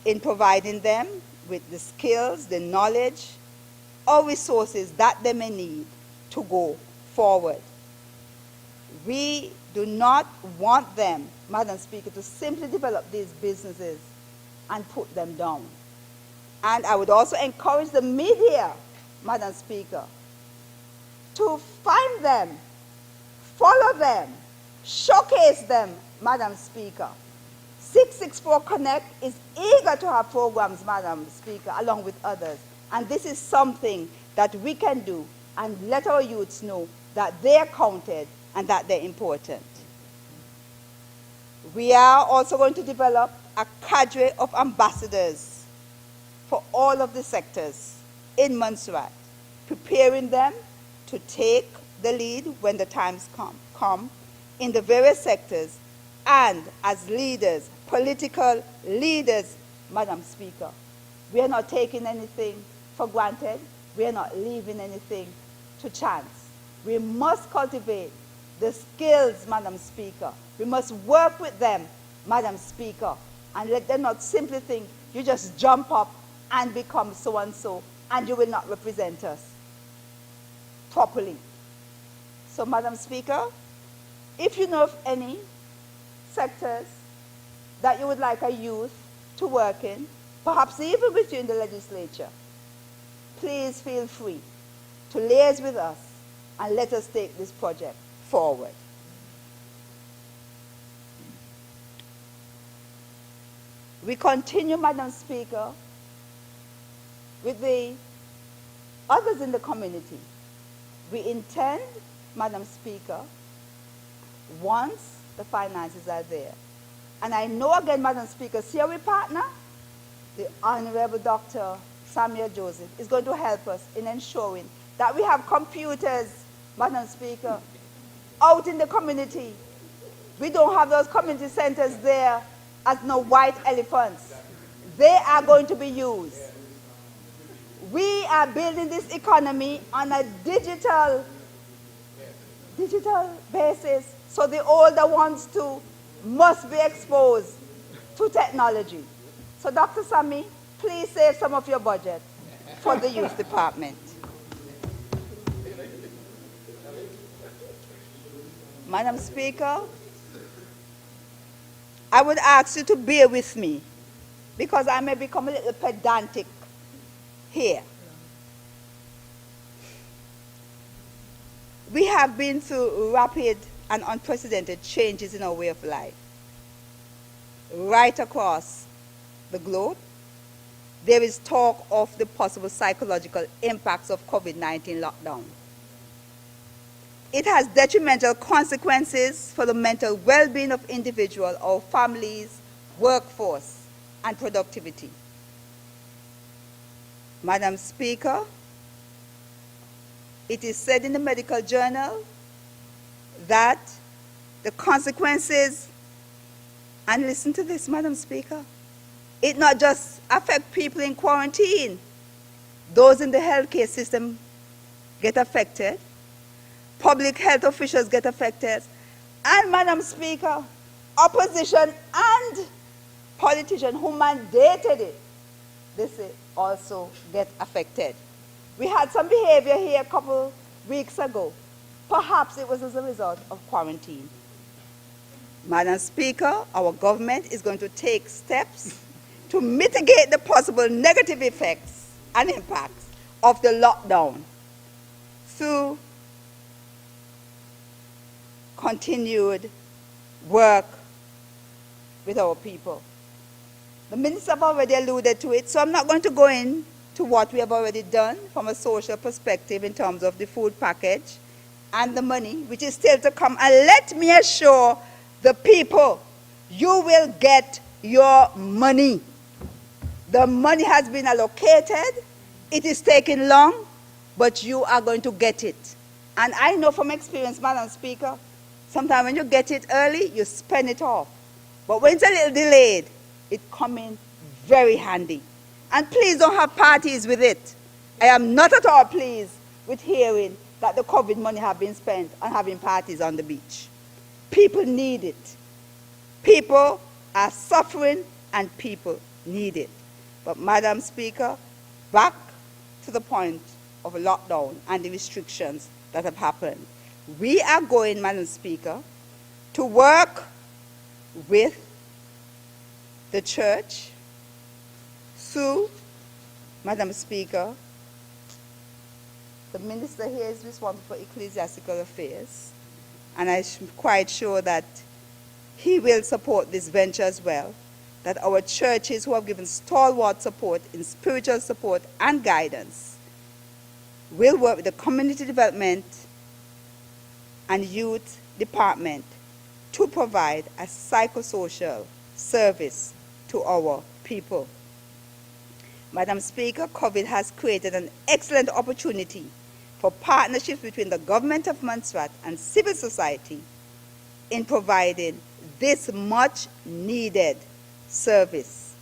in providing them with the skills, the knowledge, or resources that they may need to go forward. We do not want them, Madam Speaker, to simply develop these businesses and put them down. And I would also encourage the media, Madam Speaker, to find them, follow them, showcase them, Madam Speaker. 664 Connect is eager to have programs, Madam Speaker, along with others. And this is something that we can do and let our youths know that they're counted and that they're important. We are also going to develop a cadre of ambassadors for all of the sectors in Montserrat, preparing them to take the lead when the times come in the various sectors and as leaders, political leaders, Madam Speaker. We are not taking anything for granted. We are not leaving anything to chance. We must cultivate the skills, Madam Speaker. We must work with them, Madam Speaker, and let them not simply think you just jump up and become so-and-so and you will not represent us properly. So, Madam Speaker, if you know of any sectors that you would like a youth to work in, perhaps even with you in the legislature, please feel free to liaise with us and let us take this project forward. We continue, Madam Speaker, with the others in the community. We intend, Madam Speaker, once the finances are there. And I know again, Madam Speaker, see our partner, the Honorable Dr. Samuel Joseph, is going to help us in ensuring that we have computers, Madam Speaker, out in the community. We don't have those community centers there as no white elephants. They are going to be used. We are building this economy on a digital basis, so the older ones too must be exposed to technology. So Dr. Sami, please save some of your budget for the youth department. Madam Speaker, I would ask you to bear with me because I may become a little pedantic here. We have been through rapid and unprecedented changes in our way of life. Right across the globe, there is talk of the possible psychological impacts of COVID-19 lockdown. It has detrimental consequences for the mental well-being of individuals, our families, workforce, and productivity. Madam Speaker, it is said in the medical journal that the consequences, and listen to this, Madam Speaker, it not just affects people in quarantine. Those in the healthcare system get affected. Public health officials get affected. And, Madam Speaker, opposition and politicians who mandated it, they say, also get affected. We had some behavior here a couple weeks ago. Perhaps it was as a result of quarantine. Madam Speaker, our government is going to take steps to mitigate the possible negative effects and impacts of the lockdown through continued work with our people. The minister have already alluded to it, so I'm not going to go into what we have already done from a social perspective in terms of the food package and the money, which is still to come. And let me assure the people, you will get your money. The money has been allocated. It is taking long, but you are going to get it. And I know from experience, Madam Speaker, sometimes when you get it early, you spend it off. But when it's a little delayed, it comes in very handy. And please don't have parties with it. I am not at all pleased with hearing that the COVID money have been spent on having parties on the beach. People need it. People are suffering and people need it. But Madam Speaker, back to the point of a lockdown and the restrictions that have happened. We are going, Madam Speaker, to work with the church through, Madam Speaker, the minister here is responsible for ecclesiastical affairs, and I'm quite sure that he will support this venture as well, that our churches who have given stalwart support in spiritual support and guidance will work with the community development and youth department to provide a psychosocial service to our people. Madam Speaker, COVID has created an excellent opportunity for partnerships between the government of Montserrat and civil society in providing this much needed service.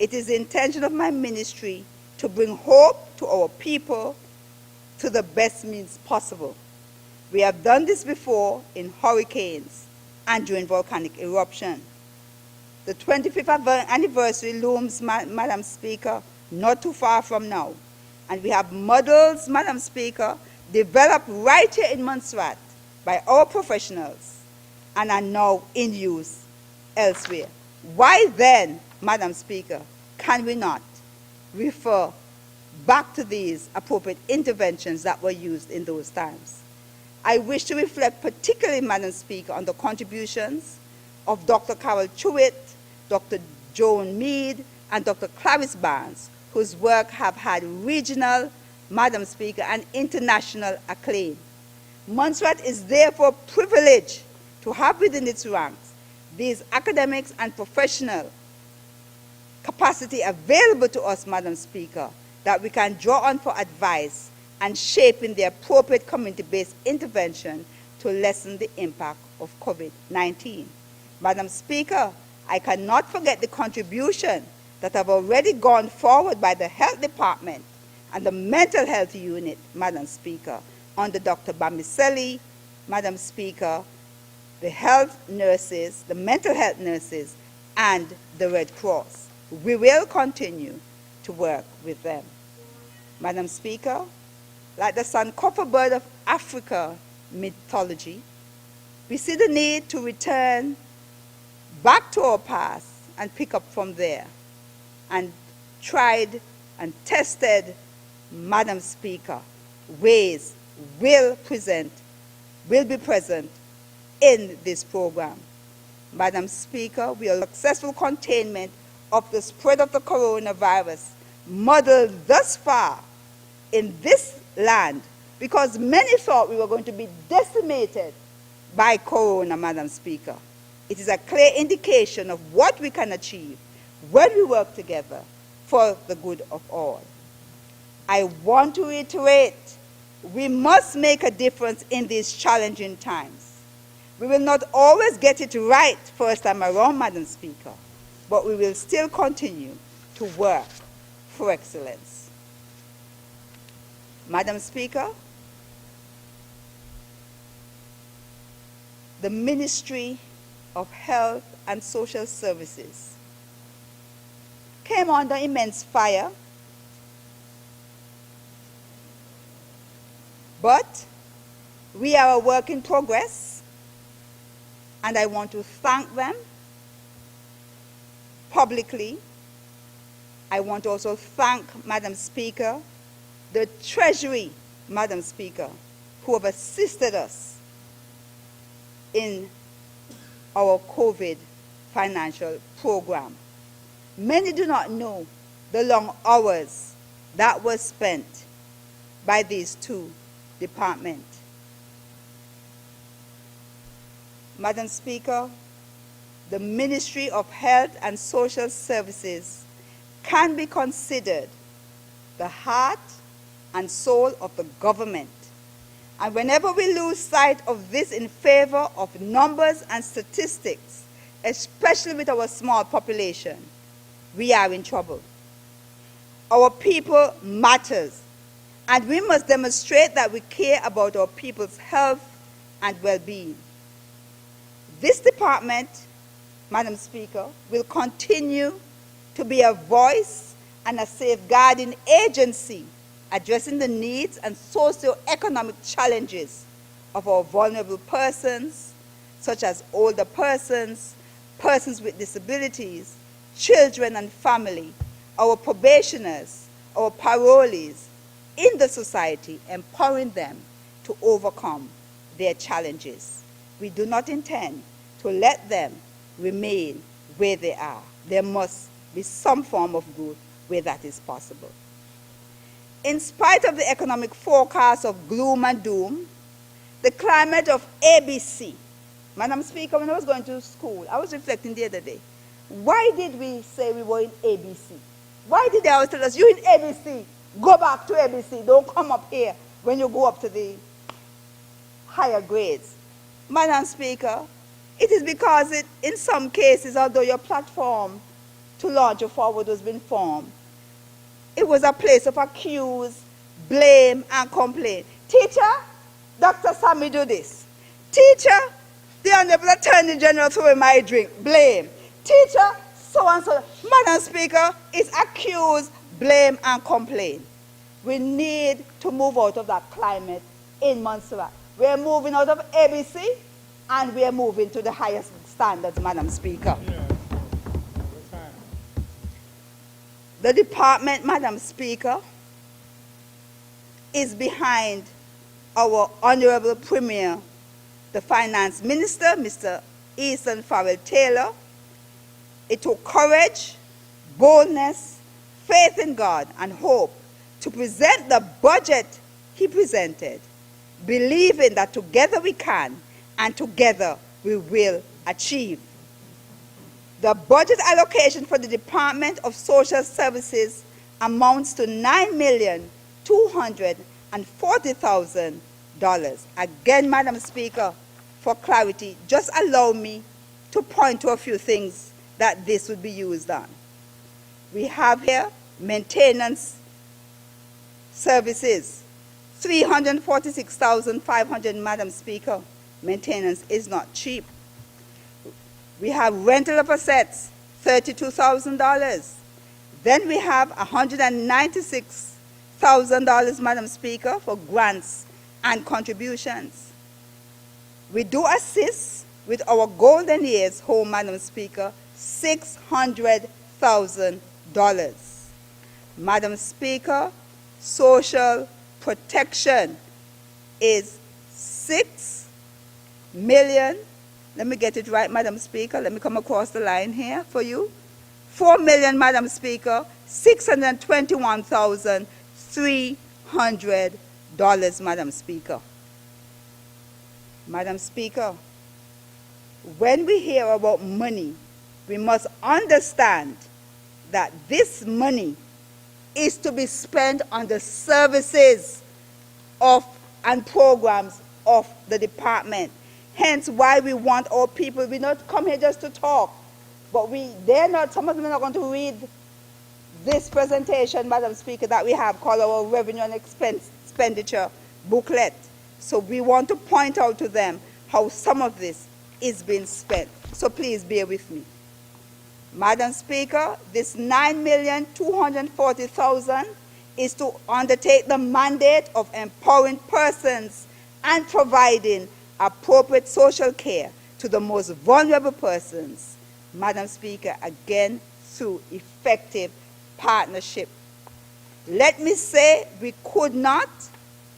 It is the intention of my ministry to bring hope to our people to the best means possible. We have done this before in hurricanes and during volcanic eruption. The 25th anniversary looms, Madam Speaker, not too far from now. And we have models, Madam Speaker, developed right here in Montserrat by our professionals and are now in use elsewhere. Why then, Madam Speaker, can we not refer back to these appropriate interventions that were used in those times? I wish to reflect particularly, Madam Speaker, on the contributions of Dr. Carol Chewitt, Dr. Joan Mead, and Dr. Clarice Barnes, whose work have had regional, Madam Speaker, and international acclaim. Montserrat is therefore privileged to have within its ranks these academics and professional capacity available to us, Madam Speaker, that we can draw on for advice and shaping the appropriate community-based intervention to lessen the impact of COVID-19. Madam Speaker, I cannot forget the contribution that have already gone forward by the Health Department and the Mental Health Unit, Madam Speaker, under Dr. Bamiselli, Madam Speaker, the health nurses, the mental health nurses, and the Red Cross. We will continue to work with them. Madam Speaker, like the Sankofa bird of Africa mythology, we see the need to return back to our past and pick up from there. And tried and tested, Madam Speaker, ways will be present in this program. Madam Speaker, we are successful containment of the spread of the coronavirus modeled thus far in this land, because many thought we were going to be decimated by corona, Madam Speaker. It is a clear indication of what we can achieve when we work together for the good of all. I want to reiterate, we must make a difference in these challenging times. We will not always get it right first time around, Madam Speaker, but we will still continue to work for excellence. Madam Speaker, the Ministry of Health and Social Services came under immense fire, but we are a work in progress, and I want to thank them publicly. I want to also thank, Madam Speaker, the Treasury, Madam Speaker, who have assisted us in our COVID financial program. Many do not know the long hours that were spent by these two departments. Madam Speaker, the Ministry of Health and Social Services can be considered the heart and soul of the government. And whenever we lose sight of this in favor of numbers and statistics, especially with our small population, we are in trouble. Our people matters, and we must demonstrate that we care about our people's health and well-being. This department, Madam Speaker, will continue to be a voice and a safeguarding agency addressing the needs and socio-economic challenges of our vulnerable persons, such as older persons, persons with disabilities, children and family, our probationers, our parolees in the society, empowering them to overcome their challenges. We do not intend to let them remain where they are. There must be some form of growth where that is possible. In spite of the economic forecast of gloom and doom, the climate of ABC. Madam Speaker, when I was going to school, I was reflecting the other day. Why did we say we were in ABC? Why did they always tell us, you in ABC, go back to ABC, don't come up here when you go up to the higher grades? Madam Speaker, it is because in some cases, although your platform to launch a forward has been formed, it was a place of accuse, blame, and complaint. Teacher, Dr. Sammy do this. Teacher, the Honorable Attorney General threw in my drink, blame. Teacher, so and so. Madam Speaker, it's accuse, blame, and complain. We need to move out of that climate in Montserrat. We're moving out of ABC, and we're moving to the highest standards, Madam Speaker. Yeah. The department, Madam Speaker, is behind our Honorable Premier, the Finance Minister, Mr. Easton Farrell Taylor. It took courage, boldness, faith in God, and hope to present the budget he presented, believing that together we can and together we will achieve. The budget allocation for the Department of Social Services amounts to $9,240,000. Again, Madam Speaker, for clarity, just allow me to point to a few things that this would be used on. We have here maintenance services, $346,500, Madam Speaker. Maintenance is not cheap. We have rental of assets, $32,000. Then we have $196,000, Madam Speaker, for grants and contributions. We do assist with our golden years home, Madam Speaker, $600,000. Madam Speaker, social protection is $6 million. Let me get it right, Madam Speaker. Let me come across the line here for you. $4 million, Madam Speaker, $621,300, Madam Speaker. Madam Speaker, when we hear about money, we must understand that this money is to be spent on the services of and programs of the department. Hence why we want our people, we not come here just to talk, but some of them are not going to read this presentation, Madam Speaker, that we have called our revenue and expenditure booklet. So we want to point out to them how some of this is being spent. So please bear with me. Madam Speaker, this $9,240,000 is to undertake the mandate of empowering persons and providing appropriate social care to the most vulnerable persons, Madam Speaker, again through effective partnership. Let me say we could not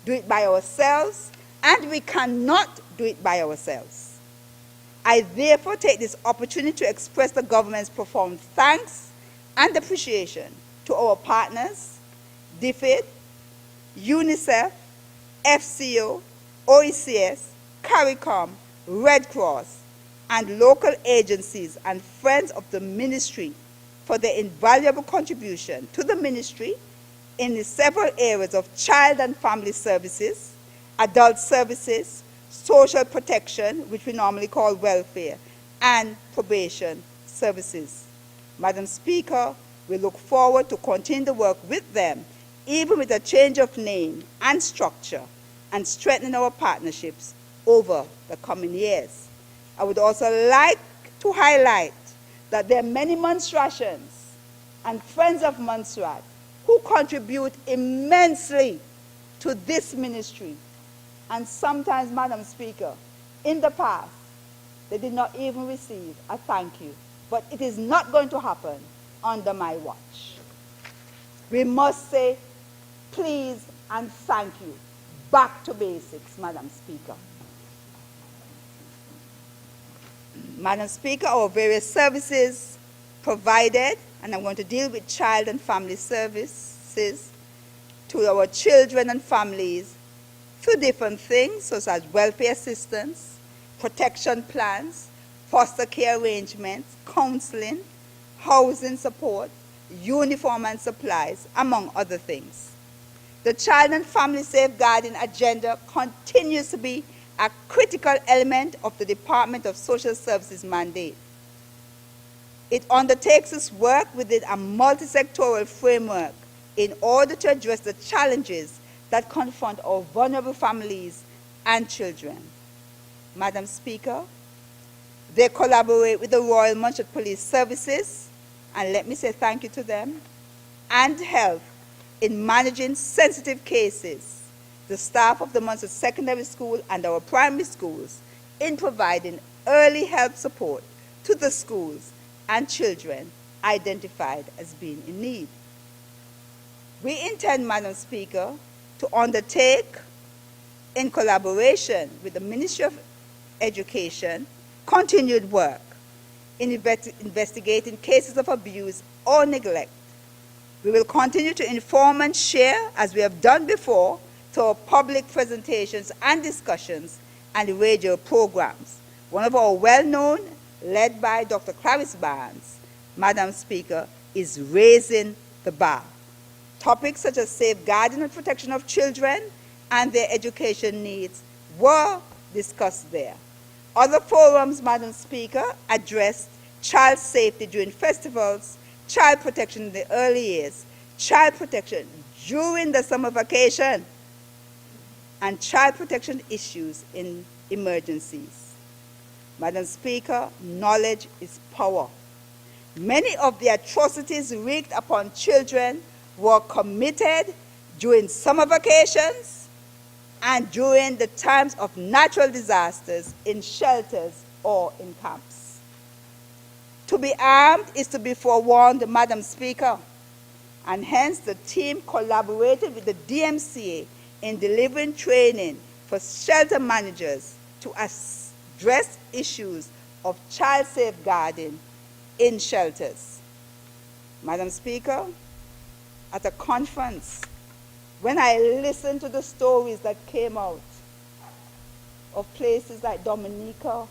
do it by ourselves, and we cannot do it by ourselves. I therefore take this opportunity to express the government's profound thanks and appreciation to our partners, DFID, UNICEF, FCO, OECS, CARICOM, Red Cross, and local agencies and friends of the ministry for their invaluable contribution to the ministry in the several areas of child and family services, adult services, social protection, which we normally call welfare, and probation services. Madam Speaker, we look forward to continue the work with them, even with a change of name and structure, and strengthen our partnerships over the coming years. I would also like to highlight that there are many Montserratians and friends of Montserrat who contribute immensely to this ministry. And sometimes, Madam Speaker, in the past, they did not even receive a thank you. But it is not going to happen under my watch. We must say please and thank you. Back to basics, Madam Speaker. Madam Speaker, our various services provided, and I'm going to deal with child and family services to our children and families through different things, such as welfare assistance, protection plans, foster care arrangements, counseling, housing support, uniform and supplies, among other things. The child and family safeguarding agenda continues to be a critical element of the Department of Social Services mandate. It undertakes its work within a multi-sectoral framework in order to address the challenges that confront our vulnerable families and children. Madam Speaker, they collaborate with the Royal Montserrat Police Services, and let me say thank you to them, and health in managing sensitive cases, the staff of the Montserrat Secondary School and our primary schools in providing early help support to the schools and children identified as being in need. We intend, Madam Speaker, to undertake, in collaboration with the Ministry of Education, continued work in investigating cases of abuse or neglect. We will continue to inform and share, as we have done before, to our public presentations and discussions and radio programs. One of our well-known, led by Dr. Clarice Barnes, Madam Speaker, is Raising the Bar. Topics such as safeguarding and protection of children and their education needs were discussed there. Other forums, Madam Speaker, addressed child safety during festivals, child protection in the early years, child protection during the summer vacation, and child protection issues in emergencies. Madam Speaker, knowledge is power. Many of the atrocities wreaked upon children were committed during summer vacations and during the times of natural disasters in shelters or in camps. To be armed is to be forewarned, Madam Speaker, and hence the team collaborated with the DMCA in delivering training for shelter managers to address issues of child safeguarding in shelters. Madam Speaker, at a conference, when I listened to the stories that came out of places like Dominica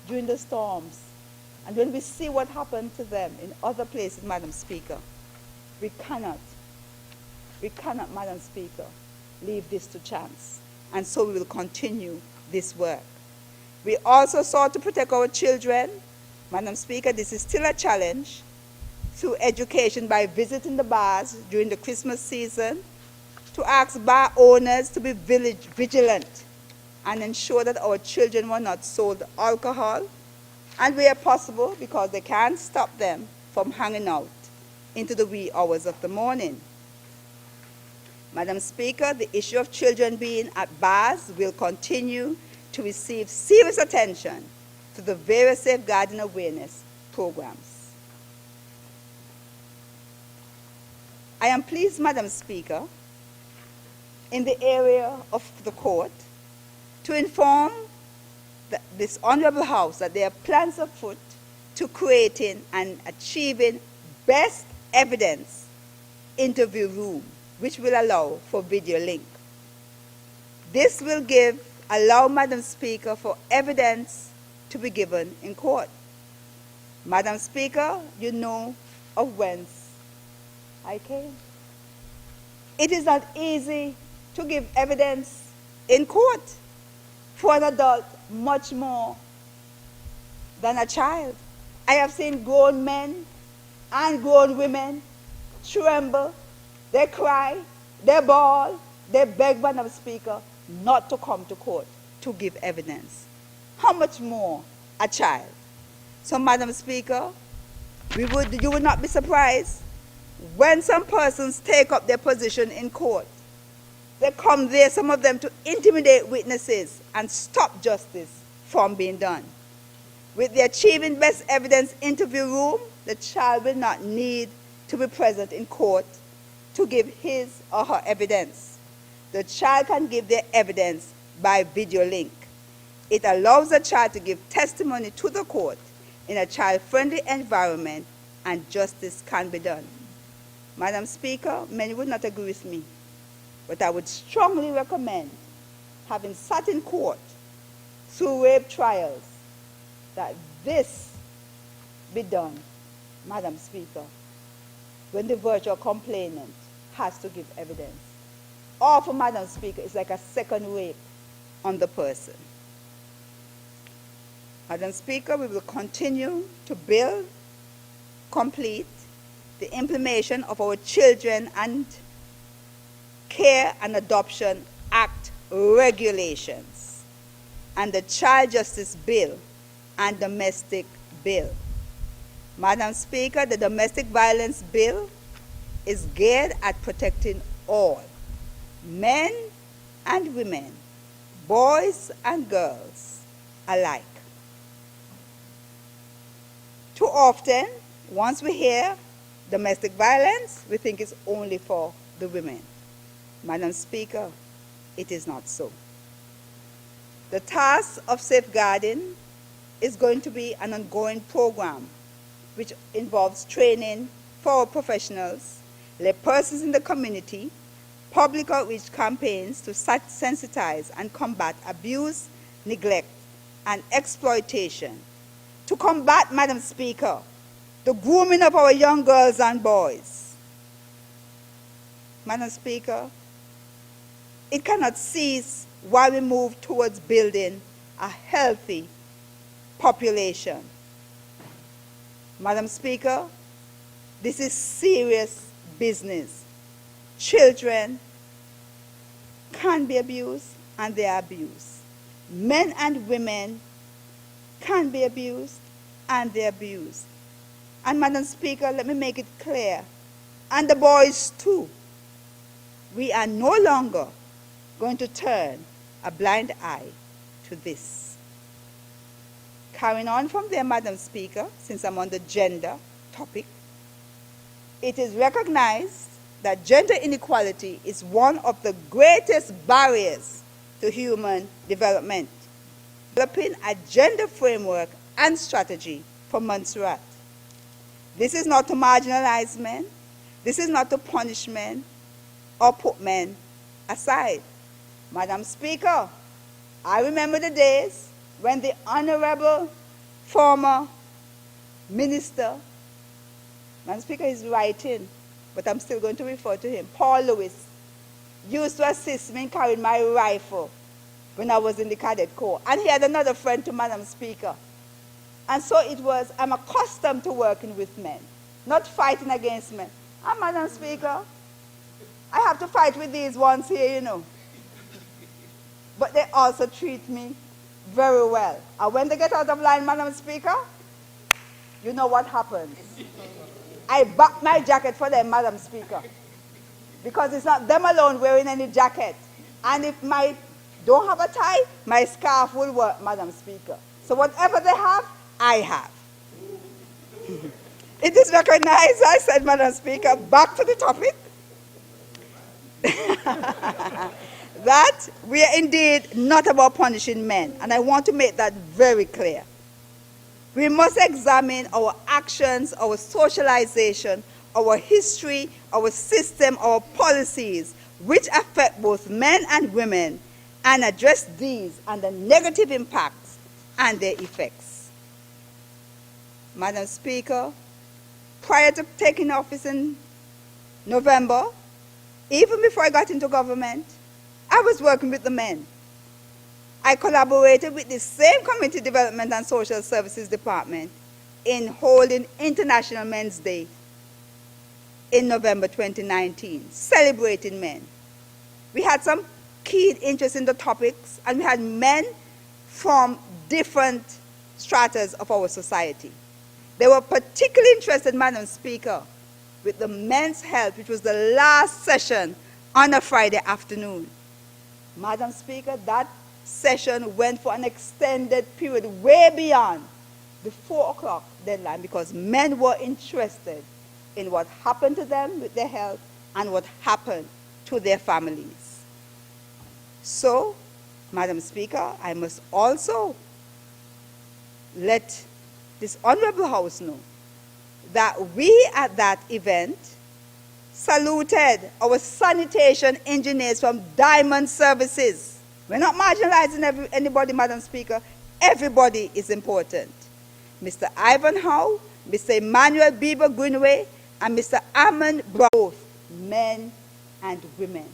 during the storms, and when we see what happened to them in other places, Madam Speaker, we cannot, Madam Speaker, leave this to chance. And so we will continue this work. We also sought to protect our children. Madam Speaker, this is still a challenge, through education by visiting the bars during the Christmas season, to ask bar owners to be vigilant and ensure that our children were not sold alcohol, and where possible, because they can't stop them from hanging out into the wee hours of the morning. Madam Speaker, the issue of children being at bars will continue to receive serious attention to the various safeguarding awareness programs. I am pleased, Madam Speaker, in the area of the court, to inform this Honorable House that there are plans afoot to creating and achieving best evidence interview room, which will allow for video link. This will allow, Madam Speaker, for evidence to be given in court. Madam Speaker, you know of whence I came. It is not easy to give evidence in court for an adult, much more than a child. I have seen grown men and grown women tremble, they cry, they bawl, they beg Madam Speaker not to come to court to give evidence. How much more a child? So, Madam Speaker, you would not be surprised when some persons take up their position in court. They come there, some of them, to intimidate witnesses and stop justice from being done. With the Achieving Best Evidence interview room, the child will not need to be present in court to give his or her evidence. The child can give their evidence by video link. It allows the child to give testimony to the court in a child-friendly environment, and justice can be done. Madam Speaker, many would not agree with me, but I would strongly recommend, having sat in court through rape trials, that this be done, Madam Speaker, when the virtual complainant has to give evidence. Or for Madam Speaker, it's like a second rape on the person. Madam Speaker, we will continue to build, complete the implementation of our Children and Care and Adoption Act regulations and the Child Justice Bill and Domestic Bill. Madam Speaker, the Domestic Violence Bill is geared at protecting all, men and women, boys and girls alike. Too often, once we hear domestic violence, we think it's only for the women. Madam Speaker, it is not so. The task of safeguarding is going to be an ongoing program which involves training for our professionals, lay persons in the community, public outreach campaigns to sensitize and combat abuse, neglect, and exploitation. To combat, Madam Speaker, the grooming of our young girls and boys. Madam Speaker, it cannot cease while we move towards building a healthy population. Madam Speaker, this is serious business. Children can be abused and they are abused. Men and women can be abused and they're abused. And Madam Speaker, let me make it clear, and the boys too, we are no longer going to turn a blind eye to this. Carrying on from there, Madam Speaker, since I'm on the gender topic, it is recognized that gender inequality is one of the greatest barriers to human development. Developing a gender framework and strategy for Montserrat. This is not to marginalize men. This is not to punish men or put men aside. Madam Speaker, I remember the days when the Honorable former Minister, Madam Speaker is writing, but I'm still going to refer to him, Paul Lewis, used to assist me in carrying my rifle when I was in the Cadet Corps. And he had another friend to Madam Speaker. And so it was, I'm accustomed to working with men, not fighting against men. And Madam Speaker, I have to fight with these ones here, you know. But they also treat me very well. And when they get out of line, Madam Speaker, you know what happens. I back my jacket for them, Madam Speaker. Because it's not them alone wearing any jacket. And if my don't have a tie, my scarf will work, Madam Speaker. So whatever they have, I have. It is recognized, I said, Madam Speaker, back to the topic, that we are indeed not about punishing men. And I want to make that very clear. We must examine our actions, our socialization, our history, our system, our policies, which affect both men and women, and address these and the negative impacts and their effects. Madam Speaker, prior to taking office in November, even before I got into government, I was working with the men. I collaborated with the same Community Development and Social Services Department in holding International Men's Day in November 2019, celebrating men. We had some keen interest in the topics, and we had men from different stratas of our society. They were particularly interested, Madam Speaker, with the men's health, which was the last session on a Friday afternoon. Madam Speaker, that session went for an extended period, way beyond the 4 o'clock deadline, because men were interested in what happened to them with their health and what happened to their families. So, Madam Speaker, I must also let this Honorable House know that we at that event saluted our sanitation engineers from Diamond Services. We're not marginalizing anybody, Madam Speaker. Everybody is important. Mr. Ivan Howe, Mr. Emmanuel Bieber Greenway, and Mr. Amon Brown, both men and women.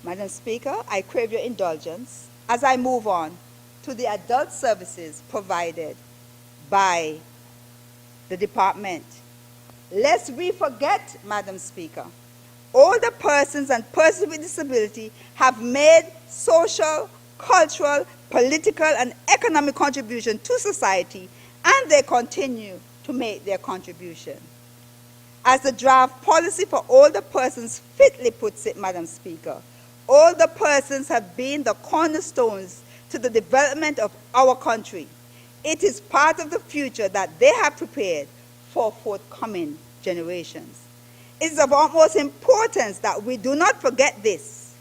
Madam Speaker, I crave your indulgence as I move on to the adult services provided by the department. Lest we forget, Madam Speaker, older persons and persons with disability have made social, cultural, political, and economic contribution to society, and they continue to make their contribution. As the draft policy for older persons fitly puts it, Madam Speaker, older persons have been the cornerstones to the development of our country. It is part of the future that they have prepared for forthcoming generations. It is of utmost importance that we do not forget this,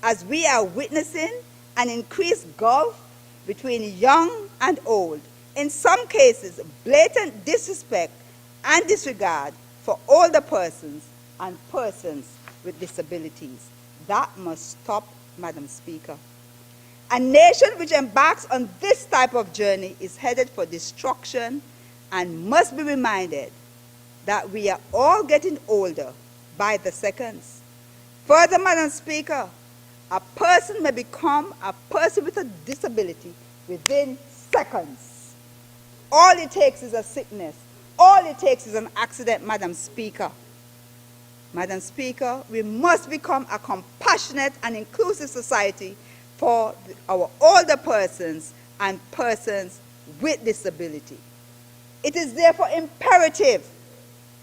as we are witnessing an increased gulf between young and old. In some cases, blatant disrespect and disregard for older persons and persons with disabilities. That must stop, Madam Speaker. A nation which embarks on this type of journey is headed for destruction and must be reminded that we are all getting older by the seconds. Further, Madam Speaker, a person may become a person with a disability within seconds. All it takes is a sickness. All it takes is an accident, Madam Speaker. Madam Speaker, we must become a compassionate and inclusive society for our older persons and persons with disability. It is therefore imperative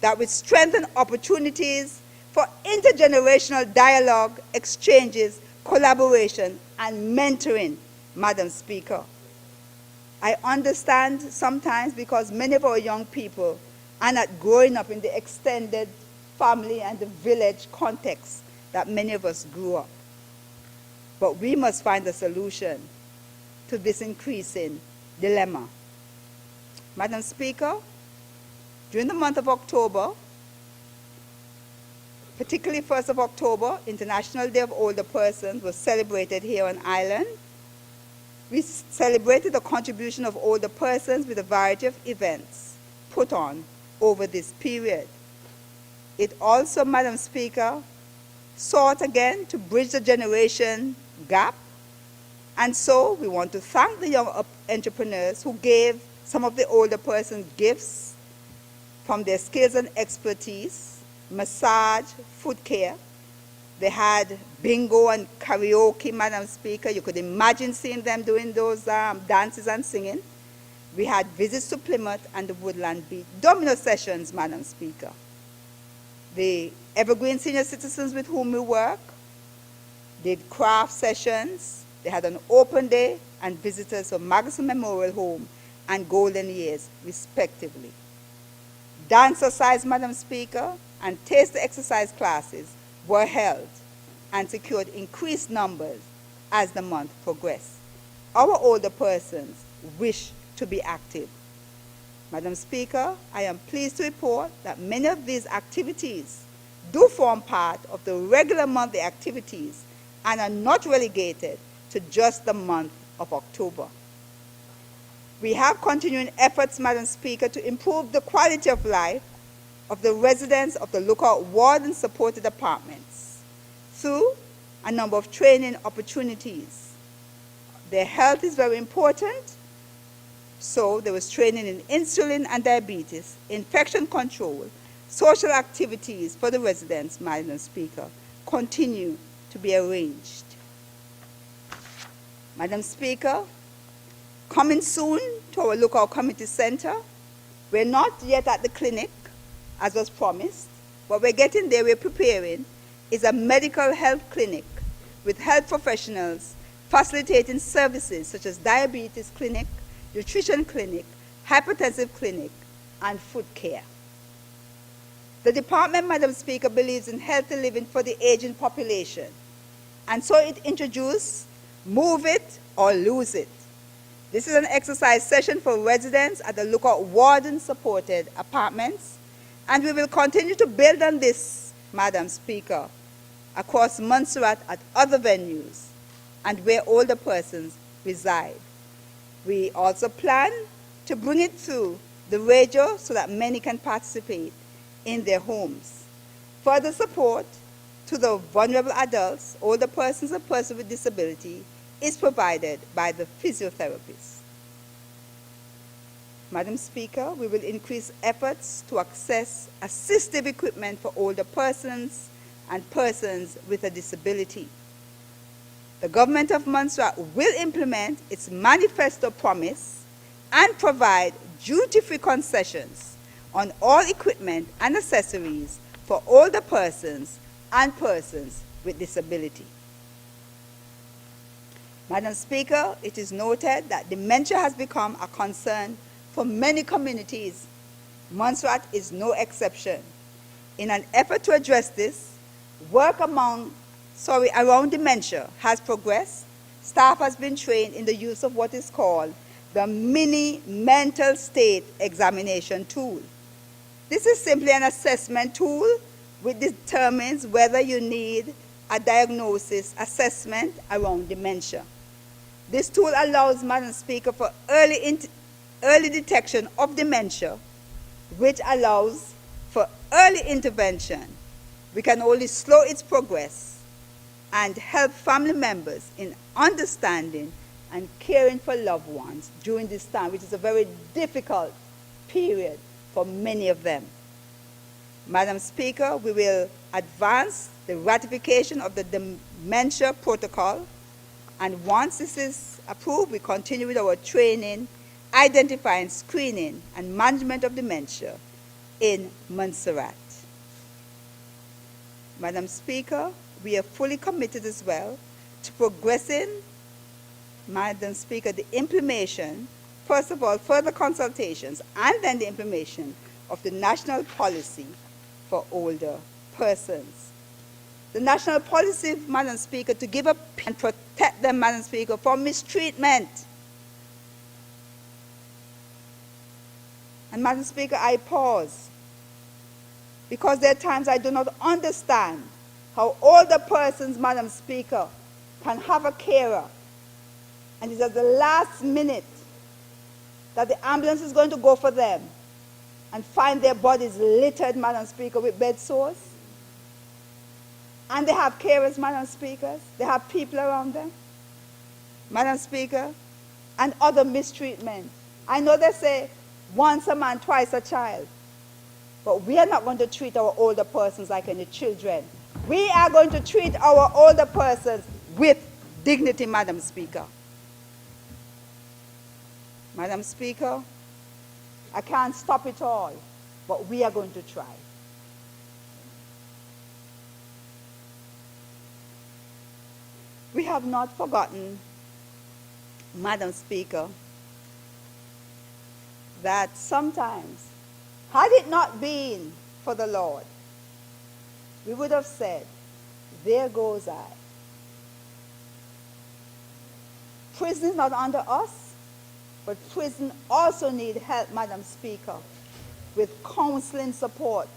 that we strengthen opportunities for intergenerational dialogue, exchanges, collaboration, and mentoring, Madam Speaker. I understand sometimes because many of our young people are not growing up in the extended family and the village context that many of us grew up. But we must find a solution to this increasing dilemma. Madam Speaker, during the month of October, particularly 1st of October, International Day of Older Persons was celebrated here on Island. We celebrated the contribution of older persons with a variety of events put on over this period. It also, Madam Speaker, sought again to bridge the generation gap. And so we want to thank the young entrepreneurs who gave some of the older persons gifts from their skills and expertise, massage, foot care. They had bingo and karaoke, Madam Speaker. You could imagine seeing them doing those dances and singing. We had visits to Plymouth and the Woodland Beach, domino sessions, Madam Speaker. The Evergreen senior citizens with whom we work did craft sessions. They had an open day and visitors from Magnuson Memorial Home and Golden Years, respectively. Dance exercise, Madam Speaker, and taster exercise classes were held and secured increased numbers as the month progressed. Our older persons wish to be active. Madam Speaker, I am pleased to report that many of these activities do form part of the regular monthly activities and are not relegated to just the month of October. We have continuing efforts, Madam Speaker, to improve the quality of life of the residents of the lookout ward and supported apartments through a number of training opportunities. Their health is very important, so there was training in insulin and diabetes, infection control, social activities for the residents, Madam Speaker, continue to be arranged. Madam Speaker, coming soon to our lookout community center, we're not yet at the clinic, as was promised, but we're getting there, we're preparing, is a medical health clinic with health professionals facilitating services such as diabetes clinic, nutrition clinic, hypertensive clinic, and food care. The department, Madam Speaker, believes in healthy living for the aging population, and so it introduced Move It or Lose It. This is an exercise session for residents at the lookout warden-supported apartments, and we will continue to build on this, Madam Speaker, across Montserrat at other venues and where older persons reside. We also plan to bring it through the radio so that many can participate in their homes. Further support to the vulnerable adults, older persons, and persons with disability is provided by the physiotherapists. Madam Speaker, we will increase efforts to access assistive equipment for older persons and persons with a disability. The government of Montserrat will implement its manifesto promise and provide duty-free concessions on all equipment and accessories for older persons and persons with disability. Madam Speaker, it is noted that dementia has become a concern for many communities. Montserrat is no exception. In an effort to address this, work around dementia has progressed. Staff has been trained in the use of what is called the mini mental state examination tool. This is simply an assessment tool which determines whether you need a diagnosis assessment around dementia. This tool allows, Madam Speaker, for early detection of dementia, which allows for early intervention. We can only slow its progress and help family members in understanding and caring for loved ones during this time, which is a very difficult period for many of them. Madam Speaker, we will advance the ratification of the dementia protocol, and once this is approved, we continue with our training, identifying, screening, and management of dementia in Montserrat. Madam Speaker, we are fully committed as well to progressing, Madam Speaker, the implementation, first of all, further consultations, and then the implementation of the national policy for older persons. The national policy, Madam Speaker, to give up and protect them, Madam Speaker, from mistreatment. And Madam Speaker, I pause because there are times I do not understand how older persons, Madam Speaker, can have a carer, and it's at the last minute that the ambulance is going to go for them and find their bodies littered, Madam Speaker, with bed sores. And they have carers, Madam Speaker. They have people around them, Madam Speaker, and other mistreatment. I know they say once a man, twice a child. But we are not going to treat our older persons like any children. We are going to treat our older persons with dignity, Madam Speaker. Madam Speaker, I can't stop it all, but we are going to try. We have not forgotten, Madam Speaker, that sometimes, had it not been for the Lord, we would have said, there goes I. Prison is not under us, but prison also need help, Madam Speaker, with counseling support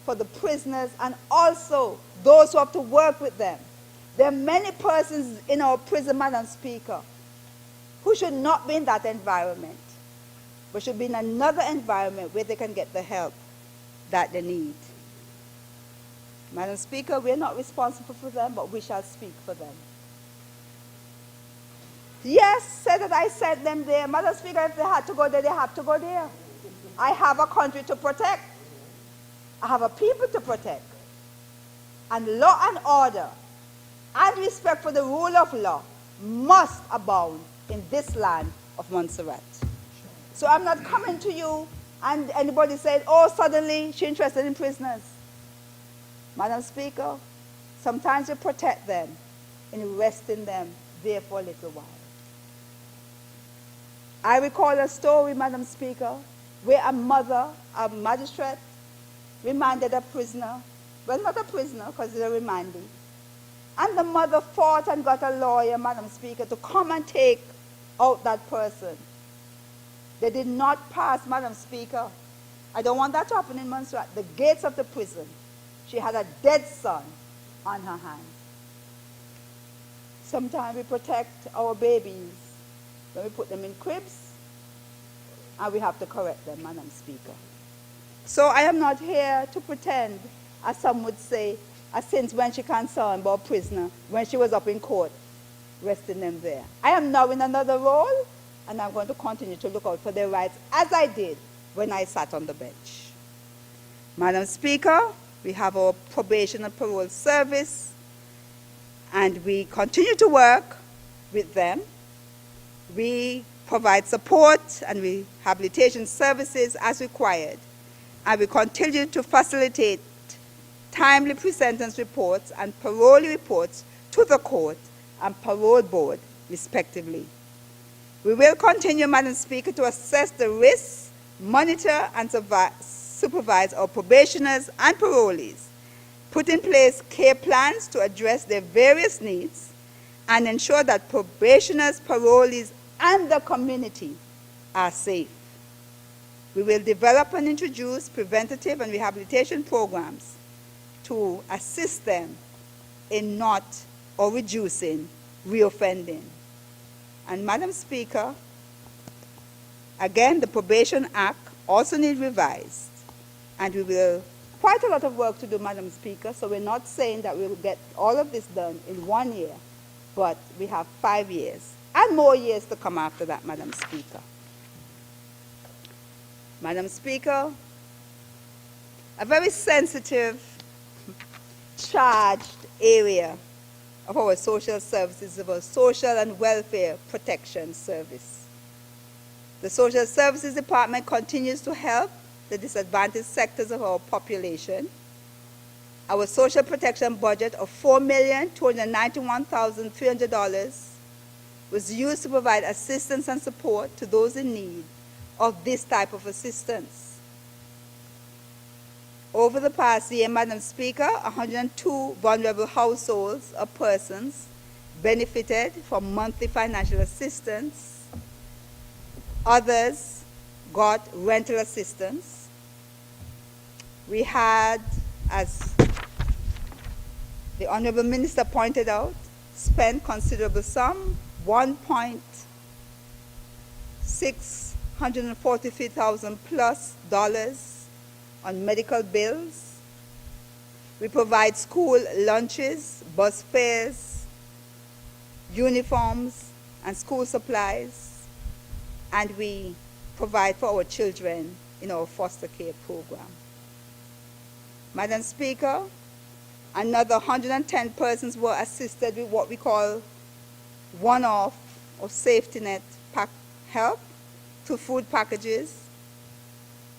for the prisoners and also those who have to work with them. There are many persons in our prison, Madam Speaker, who should not be in that environment, but should be in another environment where they can get the help that they need. Madam Speaker, we are not responsible for them, but we shall speak for them. Yes, say that I sent them there. Madam Speaker, if they had to go there, they have to go there. I have a country to protect. I have a people to protect. And law and order and respect for the rule of law must abound in this land of Montserrat. So I'm not coming to you and anybody said, oh, suddenly she's interested in prisoners. Madam Speaker, sometimes we protect them and resting them there for a little while. I recall a story, Madam Speaker, where a mother, a magistrate, remanded a prisoner. Well, not a prisoner, because it's a remandee. And the mother fought and got a lawyer, Madam Speaker, to come and take out that person. They did not pass, Madam Speaker. I don't want that to happen in Montserrat. The gates of the prison. She had a dead son on her hands. Sometimes we protect our babies when we put them in cribs, and we have to correct them, Madam Speaker. So I am not here to pretend, as some would say, since when she concerned about a prisoner, when she was up in court, resting them there. I am now in another role, and I'm going to continue to look out for their rights, as I did when I sat on the bench. Madam Speaker, we have our probation and parole service, and we continue to work with them. We provide support and rehabilitation services as required, and we continue to facilitate timely presentence reports and parole reports to the court and parole board, respectively. We will continue, Madam Speaker, to assess the risks, monitor and supervise our probationers and parolees, put in place care plans to address their various needs, and ensure that probationers, parolees, and the community are safe. We will develop and introduce preventative and rehabilitation programs to assist them in not or reducing reoffending. And Madam Speaker, again, the Probation Act also needs revised, and we will quite a lot of work to do, Madam Speaker, so we're not saying that we will get all of this done in 1 year, but we have 5 years and more years to come after that, Madam Speaker. Madam Speaker, a very sensitive, charged area of our social services, of our social and welfare protection service. The Social Services Department continues to help the disadvantaged sectors of our population. Our social protection budget of $4,291,300 was used to provide assistance and support to those in need of this type of assistance. Over the past year, Madam Speaker, 102 vulnerable households or persons benefited from monthly financial assistance. Others got rental assistance. We had, as the Honorable Minister pointed out, spent considerable sum, $1,643,000 plus on medical bills. We provide school lunches, bus fares, uniforms, and school supplies, and we provide for our children in our foster care program. Madam Speaker, another 110 persons were assisted with what we call one-off or safety net help through food packages,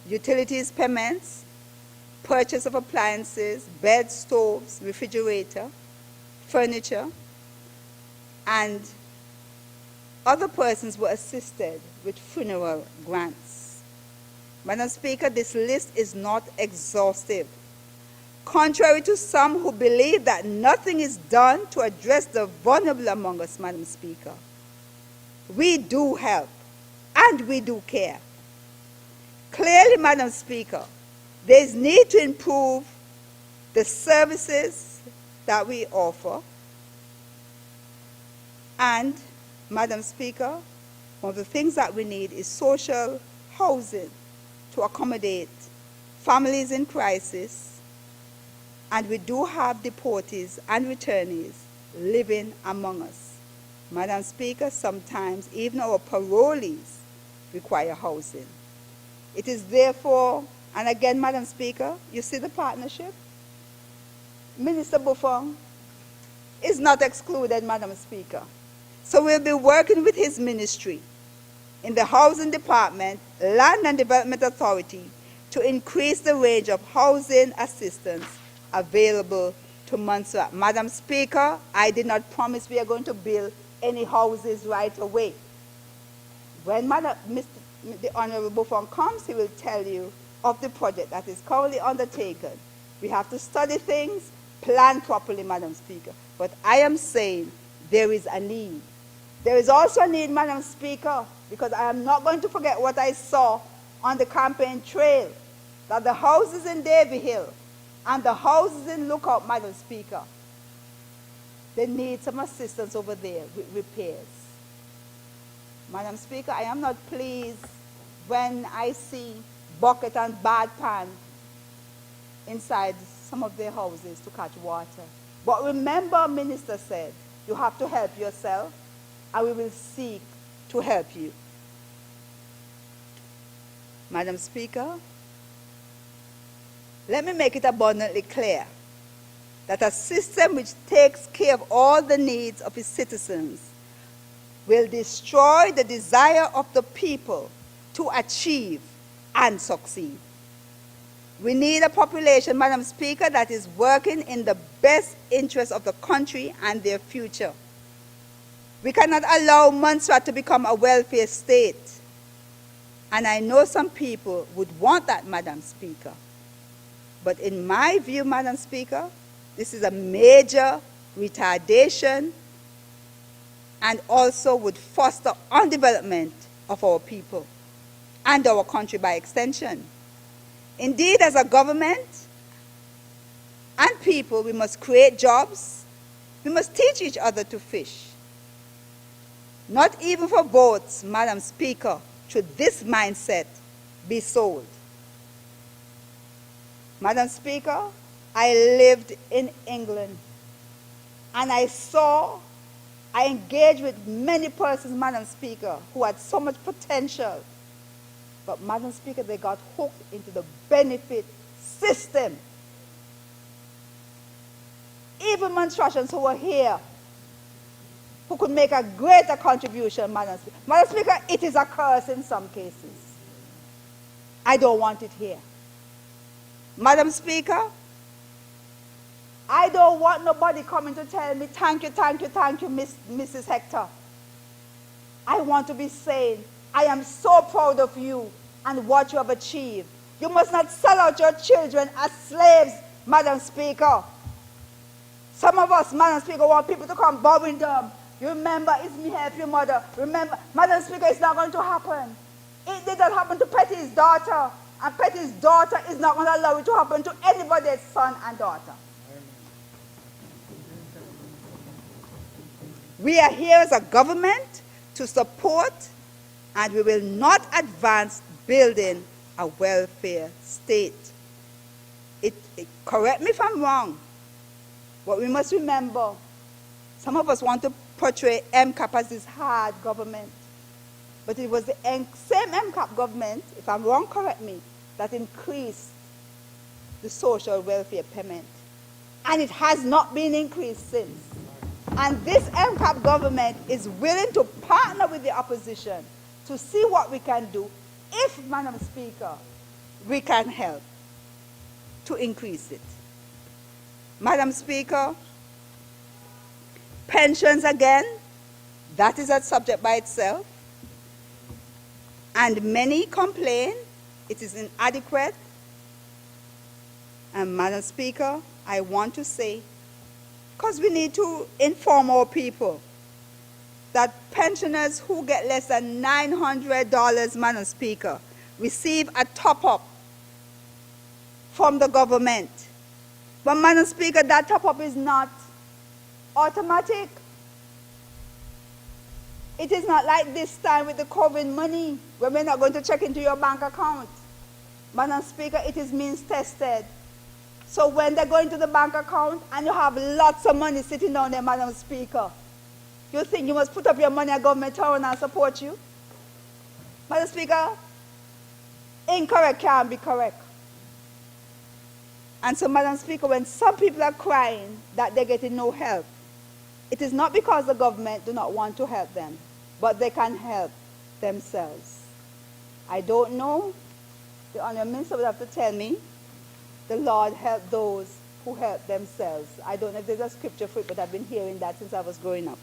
utilities payments, purchase of appliances, beds, stoves, refrigerator, furniture, and other persons were assisted with funeral grants. Madam Speaker, this list is not exhaustive. Contrary to some who believe that nothing is done to address the vulnerable among us, Madam Speaker, we do help and we do care. Clearly, Madam Speaker, there is need to improve the services that we offer. And, Madam Speaker, One of the things that we need is social housing to accommodate families in crisis, and we do have deportees and returnees living among us. Madam Speaker, sometimes even our parolees require housing. It is therefore, and again, Madam Speaker, you see the partnership? Minister Buffon is not excluded, Madam Speaker. So we'll be working with his ministry in the Housing Department, Land and Development Authority, to increase the range of housing assistance available to Montserrat. Madam Speaker, I did not promise we are going to build any houses right away. When the Honorable Buffon comes, he will tell you of the project that is currently undertaken. We have to study things, plan properly, Madam Speaker. But I am saying there is a need. There is also a need, Madam Speaker, because I am not going to forget what I saw on the campaign trail, that the houses in Davy Hill and the houses in Lookout, Madam Speaker, they need some assistance over there with repairs. Madam Speaker, I am not pleased when I see bucket and bad pan inside some of their houses to catch water. But remember, Minister said, you have to help yourself, and we will seek to help you. Madam Speaker, let me make it abundantly clear that a system which takes care of all the needs of its citizens will destroy the desire of the people to achieve and succeed. We need a population, Madam Speaker, that is working in the best interest of the country and their future. We cannot allow Montserrat to become a welfare state. And I know some people would want that, Madam Speaker. But in my view, Madam Speaker, this is a major retardation and also would foster underdevelopment of our people and our country by extension. Indeed, as a government and people, we must create jobs. We must teach each other to fish. Not even for boats, Madam Speaker, should this mindset be sold. Madam Speaker, I lived in England, and I engaged with many persons, Madam Speaker, who had so much potential. But, Madam Speaker, they got hooked into the benefit system. Even Montserratians who were here, who could make a greater contribution, Madam Speaker. Madam Speaker, it is a curse in some cases. I don't want it here. Madam Speaker, I don't want nobody coming to tell me, thank you, Mrs. Hector. I want to be saying, I am so proud of you and what you have achieved. You must not sell out your children as slaves, Madam Speaker. Some of us, Madam Speaker, want people to come bowing down. You remember, it's me help your mother. Remember, Madam Speaker, it's not going to happen. It did not happen to Petty's daughter, and Petty's daughter is not going to allow it to happen to anybody's son and daughter. We are here as a government to support, and we will not advance building a welfare state. Correct me if I'm wrong, but we must remember, some of us want to portray MCAP as this hard government, but it was the same MCAP government, if I'm wrong, correct me, that increased the social welfare payment. And it has not been increased since. And this MCAP government is willing to partner with the opposition to see what we can do if, Madam Speaker, we can help to increase it. Madam Speaker, pensions again, that is a subject by itself. And many complain it is inadequate. And Madam Speaker, I want to say, because we need to inform our people that pensioners who get less than $900, Madam Speaker, receive a top-up from the government. But, Madam Speaker, that top-up is not automatic. It is not like this time with the COVID money, where we're not going to check into your bank account. Madam Speaker, it is means tested. So when they go into the bank account and you have lots of money sitting down there, Madam Speaker, you think you must put up your money and government turn and support you? Madam Speaker, incorrect can be correct. And so, Madam Speaker, when some people are crying that they're getting no help, it is not because the government do not want to help them, but they can help themselves. I don't know. The Honourable Minister would have to tell me. The Lord help those who help themselves. I don't know if there's a scripture for it, but I've been hearing that since I was growing up.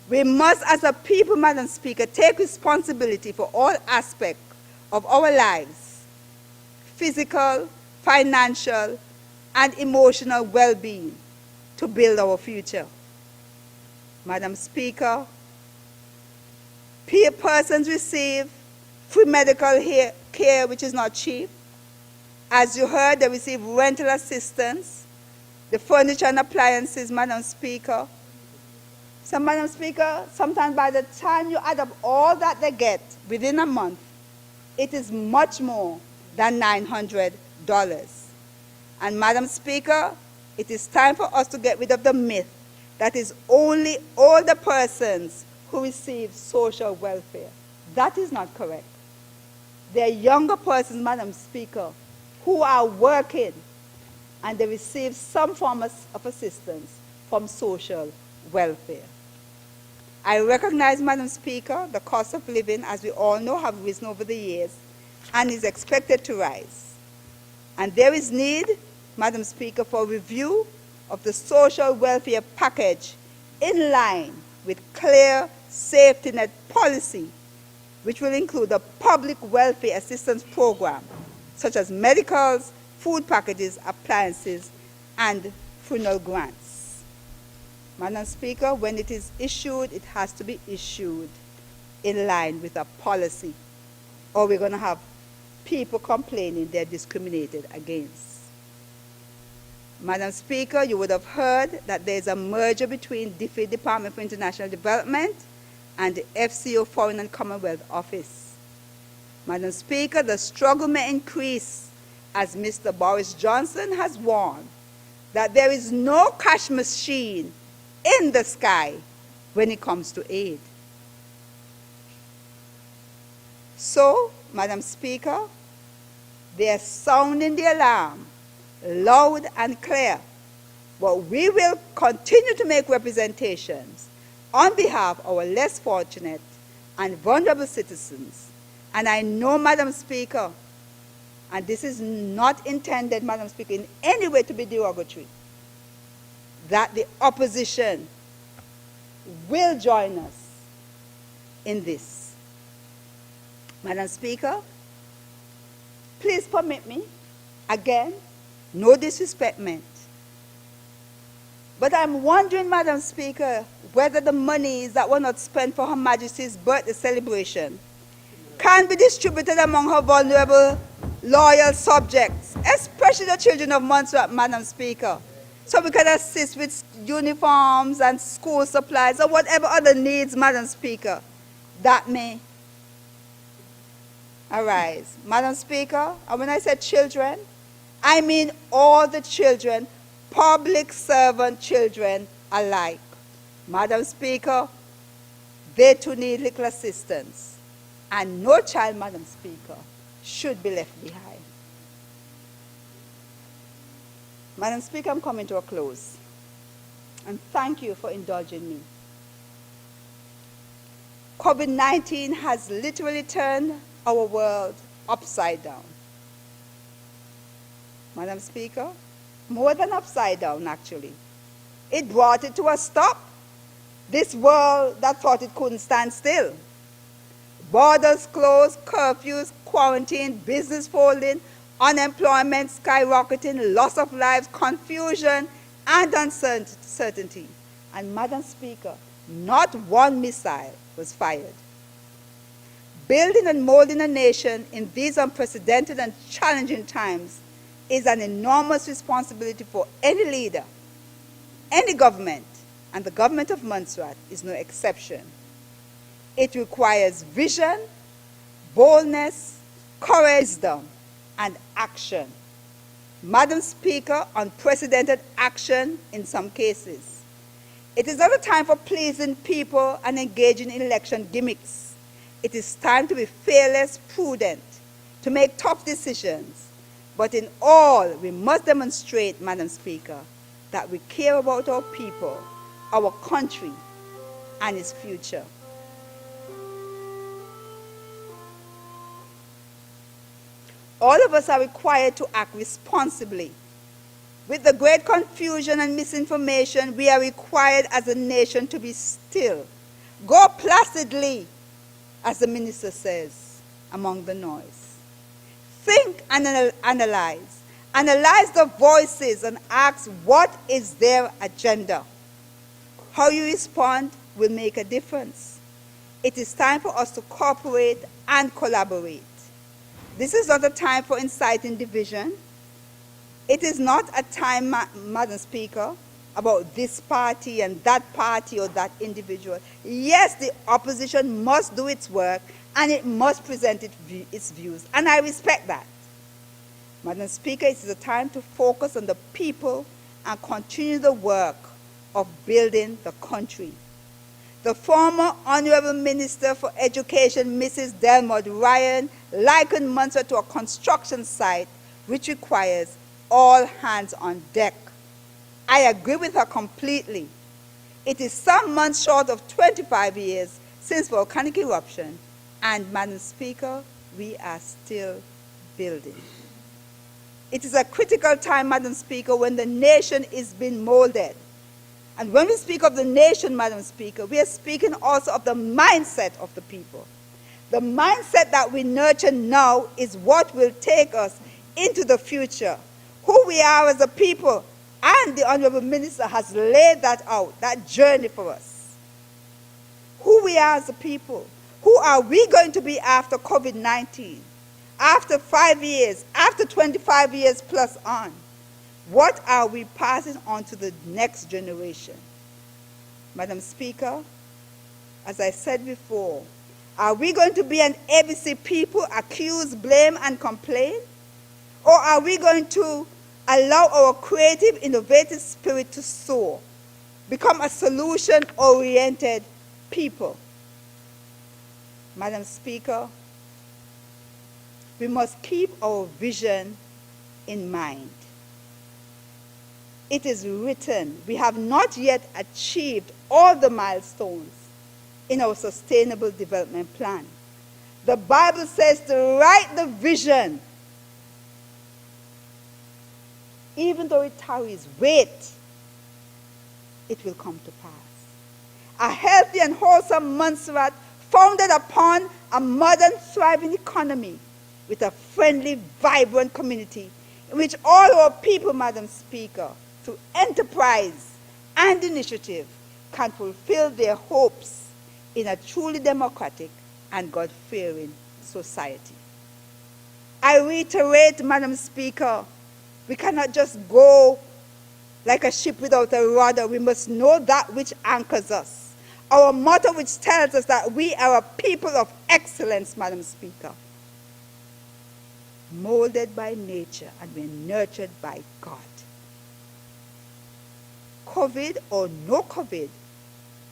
We must, as a people, Madam Speaker, take responsibility for all aspects of our lives, physical, financial, and emotional well-being, to build our future. Madam Speaker, persons receive free medical care, which is not cheap. As you heard, they receive rental assistance, the furniture and appliances, Madam Speaker. So, Madam Speaker, sometimes by the time you add up all that they get within a month, it is much more than $900. And Madam Speaker, it is time for us to get rid of the myth that is only older persons who receive social welfare. That is not correct. There are younger persons, Madam Speaker, who are working and they receive some form of assistance from social welfare. I recognize, Madam Speaker, the cost of living, as we all know, have risen over the years and is expected to rise. And there is need, Madam Speaker, for review of the social welfare package in line with clear safety net policy, which will include a public welfare assistance program, such as medicals, food packages, appliances, and funeral grants. Madam Speaker, when it is issued, it has to be issued in line with a policy, or we're going to have people complaining they're discriminated against. Madam Speaker, you would have heard that there's a merger between DFID, Department for International Development, and the FCO, Foreign and Commonwealth Office. Madam Speaker, the struggle may increase as Mr. Boris Johnson has warned that there is no cash machine in the sky when it comes to aid. So, Madam Speaker, they are sounding the alarm loud and clear, but we will continue to make representations on behalf of our less fortunate and vulnerable citizens. And I know, Madam Speaker, and this is not intended, Madam Speaker, in any way to be derogatory, that the opposition will join us in this. Madam Speaker, please permit me, again, no disrespect meant, but I'm wondering, Madam Speaker, whether the monies that were not spent for Her Majesty's birthday celebration can be distributed among her vulnerable, loyal subjects, especially the children of Montserrat, Madam Speaker, so we can assist with uniforms and school supplies or whatever other needs, Madam Speaker, that may arise. Madam Speaker, and when I said children, I mean all the children, public servant children alike. Madam Speaker, they too need little assistance, and no child, Madam Speaker, should be left behind. Madam Speaker, I'm coming to a close, and thank you for indulging me. COVID-19 has literally turned our world upside down. Madam Speaker, more than upside down, actually. It brought it to a stop. This world that thought it couldn't stand still. Borders closed, curfews, quarantine, business folding, unemployment skyrocketing, loss of lives, confusion, and uncertainty. And Madam Speaker, not one missile was fired. Building and molding a nation in these unprecedented and challenging times is an enormous responsibility for any leader, any government, and the government of Montserrat is no exception It requires vision, boldness, courage, wisdom, and action. Madam Speaker, unprecedented action in some cases. It is not a time for pleasing people and engaging in election gimmicks. It is time to be fearless, prudent, to make tough decisions. But in all, we must demonstrate, Madam Speaker, that we care about our people, our country, and its future. All of us are required to act responsibly. With the great confusion and misinformation, we are required as a nation to be still. Go placidly, as the minister says, among the noise. Think and analyze. Analyze the voices and ask what is their agenda. How you respond will make a difference. It is time for us to cooperate and collaborate. This is not a time for inciting division. It is not a time, Madam Speaker, about this party and that party or that individual. Yes, the opposition must do its work and it must present its views, and I respect that. Madam Speaker, it is a time to focus on the people and continue the work of building the country. The former Honorable Minister for Education, Mrs. Delmond Ryan, likened Montserrat to a construction site which requires all hands on deck. I agree with her completely. It is some months short of 25 years since volcanic eruption, and Madam Speaker, we are still building. It is a critical time, Madam Speaker, when the nation is being molded. And when we speak of the nation, Madam Speaker, we are speaking also of the mindset of the people. The mindset that we nurture now is what will take us into the future. Who we are as a people, and the Honorable Minister has laid that out, that journey for us. Who we are as a people. Who are we going to be after COVID-19? After 5 years, after 25 years plus on? What are we passing on to the next generation? Madam Speaker, as I said before, are we going to be an ABC people, accuse, blame, and complain? Or are we going to allow our creative, innovative spirit to soar, become a solution-oriented people? Madam Speaker, we must keep our vision in mind. It is written, we have not yet achieved all the milestones in our Sustainable Development Plan. The Bible says to write the vision. Even though it tarries, wait, it will come to pass. A healthy and wholesome Montserrat founded upon a modern, thriving economy with a friendly, vibrant community in which all our people, Madam Speaker, through enterprise and initiative, can fulfill their hopes in a truly democratic and God-fearing society. I reiterate, Madam Speaker, we cannot just go like a ship without a rudder. We must know that which anchors us. Our motto which tells us that we are a people of excellence, Madam Speaker, molded by nature and we're nurtured by God. COVID or no COVID,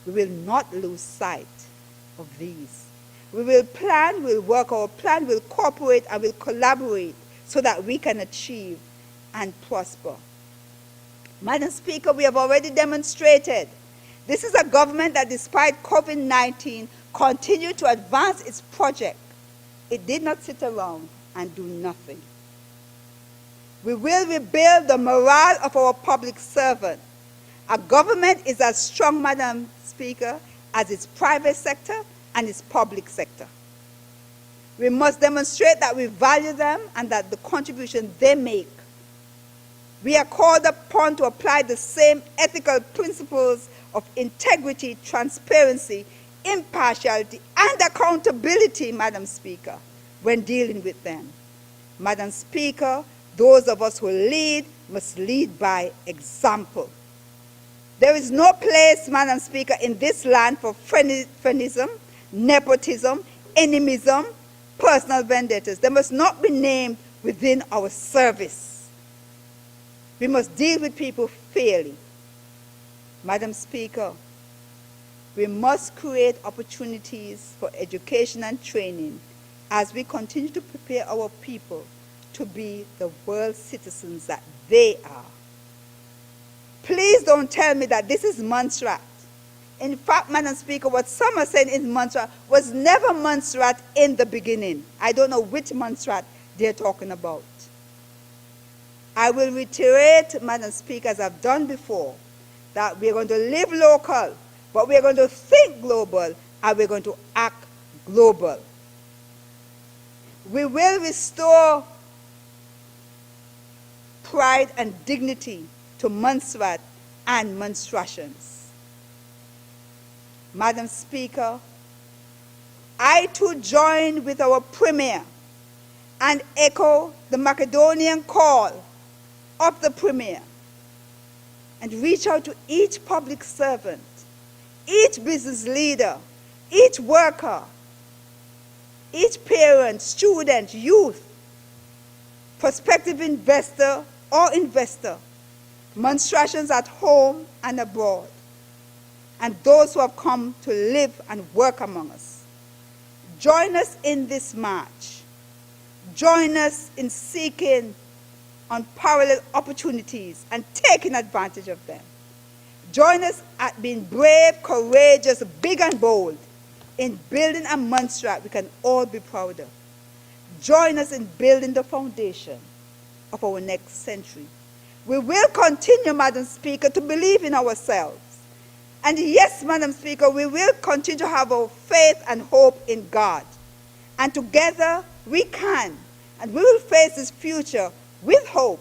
we will not lose sight of these. We will plan, we'll work our plan, we'll cooperate, and we'll collaborate so that we can achieve and prosper. Madam Speaker, we have already demonstrated this is a government that, despite COVID-19, continued to advance its project. It did not sit around and do nothing. We will rebuild the morale of our public servants. A government is as strong, Madam Speaker, as its private sector and its public sector. We must demonstrate that we value them and that the contribution they make. We are called upon to apply the same ethical principles of integrity, transparency, impartiality, and accountability, Madam Speaker, when dealing with them. Madam Speaker, those of us who lead must lead by example. There is no place, Madam Speaker, in this land for friendism. nepotism, enemism, personal vendettas. They must not be named within our service. We must deal with people fairly. Madam Speaker, we must create opportunities for education and training as we continue to prepare our people to be the world citizens that they are. Please don't tell me that this is Montserrat. In fact, Madam Speaker, what some are saying is Montserrat was never Montserrat in the beginning. I don't know which Montserrat they're talking about. I will reiterate, Madam Speaker, as I've done before, that we're going to live local, but we're going to think global, and we're going to act global. We will restore pride and dignity to Montserrat and Montserratians. Madam Speaker, I too join with our Premier and echo the Macedonian call of the Premier and reach out to each public servant, each business leader, each worker, each parent, student, youth, prospective investor or investor, Montserratians at home and abroad, and those who have come to live and work among us. Join us in this march. Join us in seeking unparalleled opportunities and taking advantage of them. Join us at being brave, courageous, big and bold in building a Montserrat we can all be proud of. Join us in building the foundation of our next century. We will continue, Madam Speaker, to believe in ourselves. And yes, Madam Speaker, we will continue to have our faith and hope in God. And together we can, and we will face this future with hope.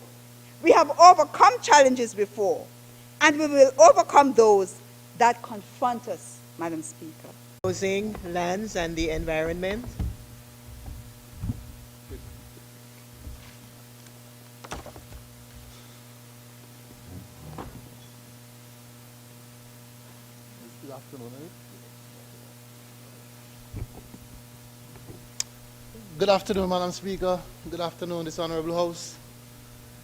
We have overcome challenges before, and we will overcome those that confront us, Madam Speaker. Housing, lands, and the environment. Good afternoon. Good afternoon, Madam Speaker. Good afternoon, this Honorable House.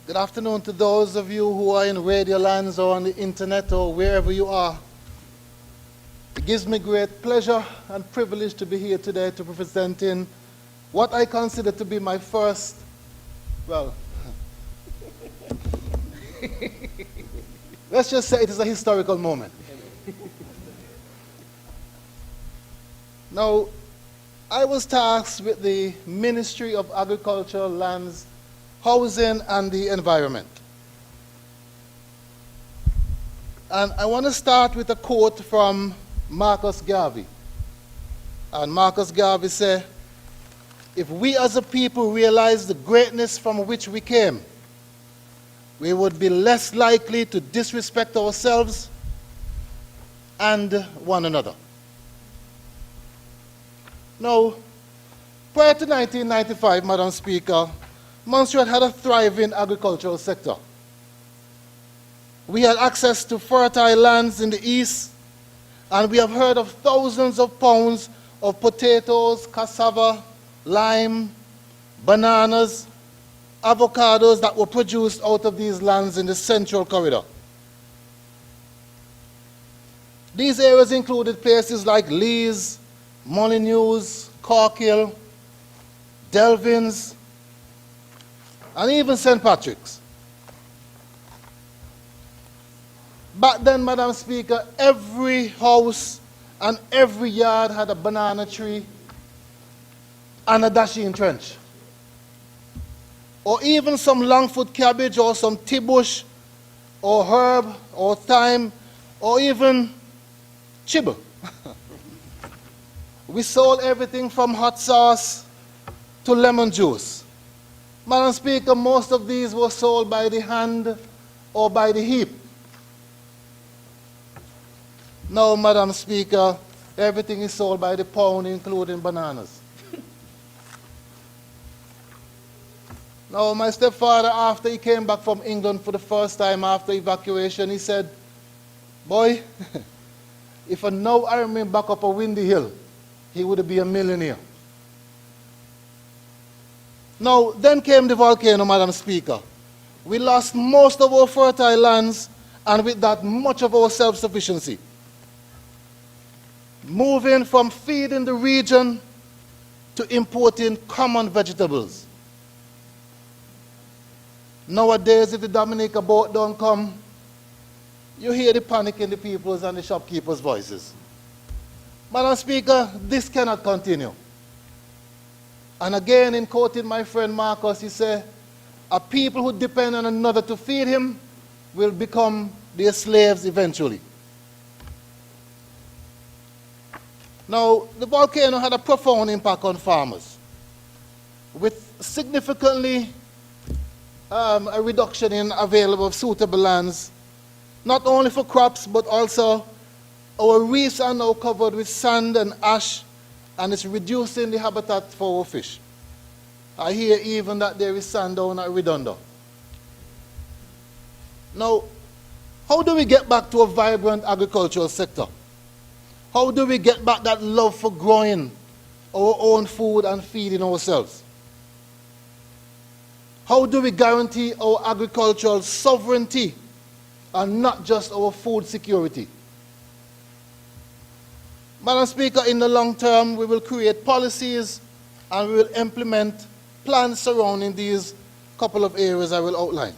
Good afternoon to those of you who are in radio lands or on the internet or wherever you are. It gives me great pleasure and privilege to be here today to be presenting what I consider to be my first, well, let's just say it is a historical moment. Now, I was tasked with the Ministry of Agriculture, Lands, Housing, and the Environment. And I want to start with a quote from Marcus Garvey. And Marcus Garvey said, "If we as a people realize the greatness from which we came, we would be less likely to disrespect ourselves and one another." Now, prior to 1995, Madam Speaker, Montserrat had a thriving agricultural sector. We had access to fertile lands in the east, and we have heard of thousands of pounds of potatoes, cassava, lime, bananas, avocados that were produced out of these lands in the Central Corridor. These areas included places like Lees, Molyneux, Corkhill, Delvins, and even St. Patrick's. Back then, Madam Speaker, every house and every yard had a banana tree and a dasheen trench. Or even some longfoot cabbage or some tea bush or herb or thyme or even chibble. We sold everything from hot sauce to lemon juice. Madam Speaker, most of these were sold by the hand or by the heap. Now, Madam Speaker, everything is sold by the pound, including bananas. Now, my stepfather, after he came back from England for the first time after evacuation, he said, "Boy, if I know I remain back up a windy hill, he would be a millionaire. Now, then came the volcano, Madam Speaker. We lost most of our fertile lands, and with that, much of our self-sufficiency. Moving from feeding the region to importing common vegetables. Nowadays, if the Dominica boat don't come, you hear the panic in the people's and the shopkeepers' voices. Madam Speaker, this cannot continue. And again, in quoting my friend Marcus, he said, a people who depend on another to feed him will become their slaves eventually. Now, the volcano had a profound impact on farmers, with significantly a reduction in available suitable lands, not only for crops, but also our reefs are now covered with sand and ash, and it's reducing the habitat for our fish. I hear even that there is sand down at Redondo. Now, how do we get back to a vibrant agricultural sector? How do we get back that love for growing our own food and feeding ourselves? How do we guarantee our agricultural sovereignty and not just our food security? Madam Speaker, in the long term, we will create policies and we will implement plans surrounding these couple of areas I will outline.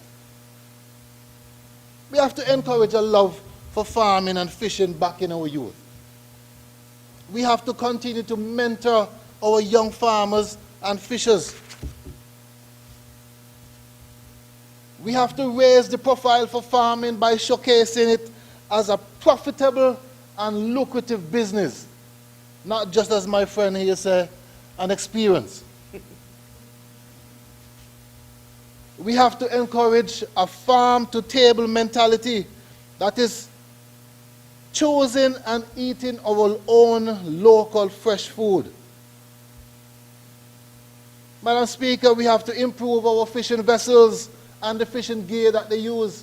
We have to encourage a love for farming and fishing back in our youth. We have to continue to mentor our young farmers and fishers. We have to raise the profile for farming by showcasing it as a profitable and lucrative business, not just, as my friend here said, an experience. We have to encourage a farm-to-table mentality, that is, choosing and eating our own local fresh food. Madam Speaker, we have to improve our fishing vessels and the fishing gear that they use.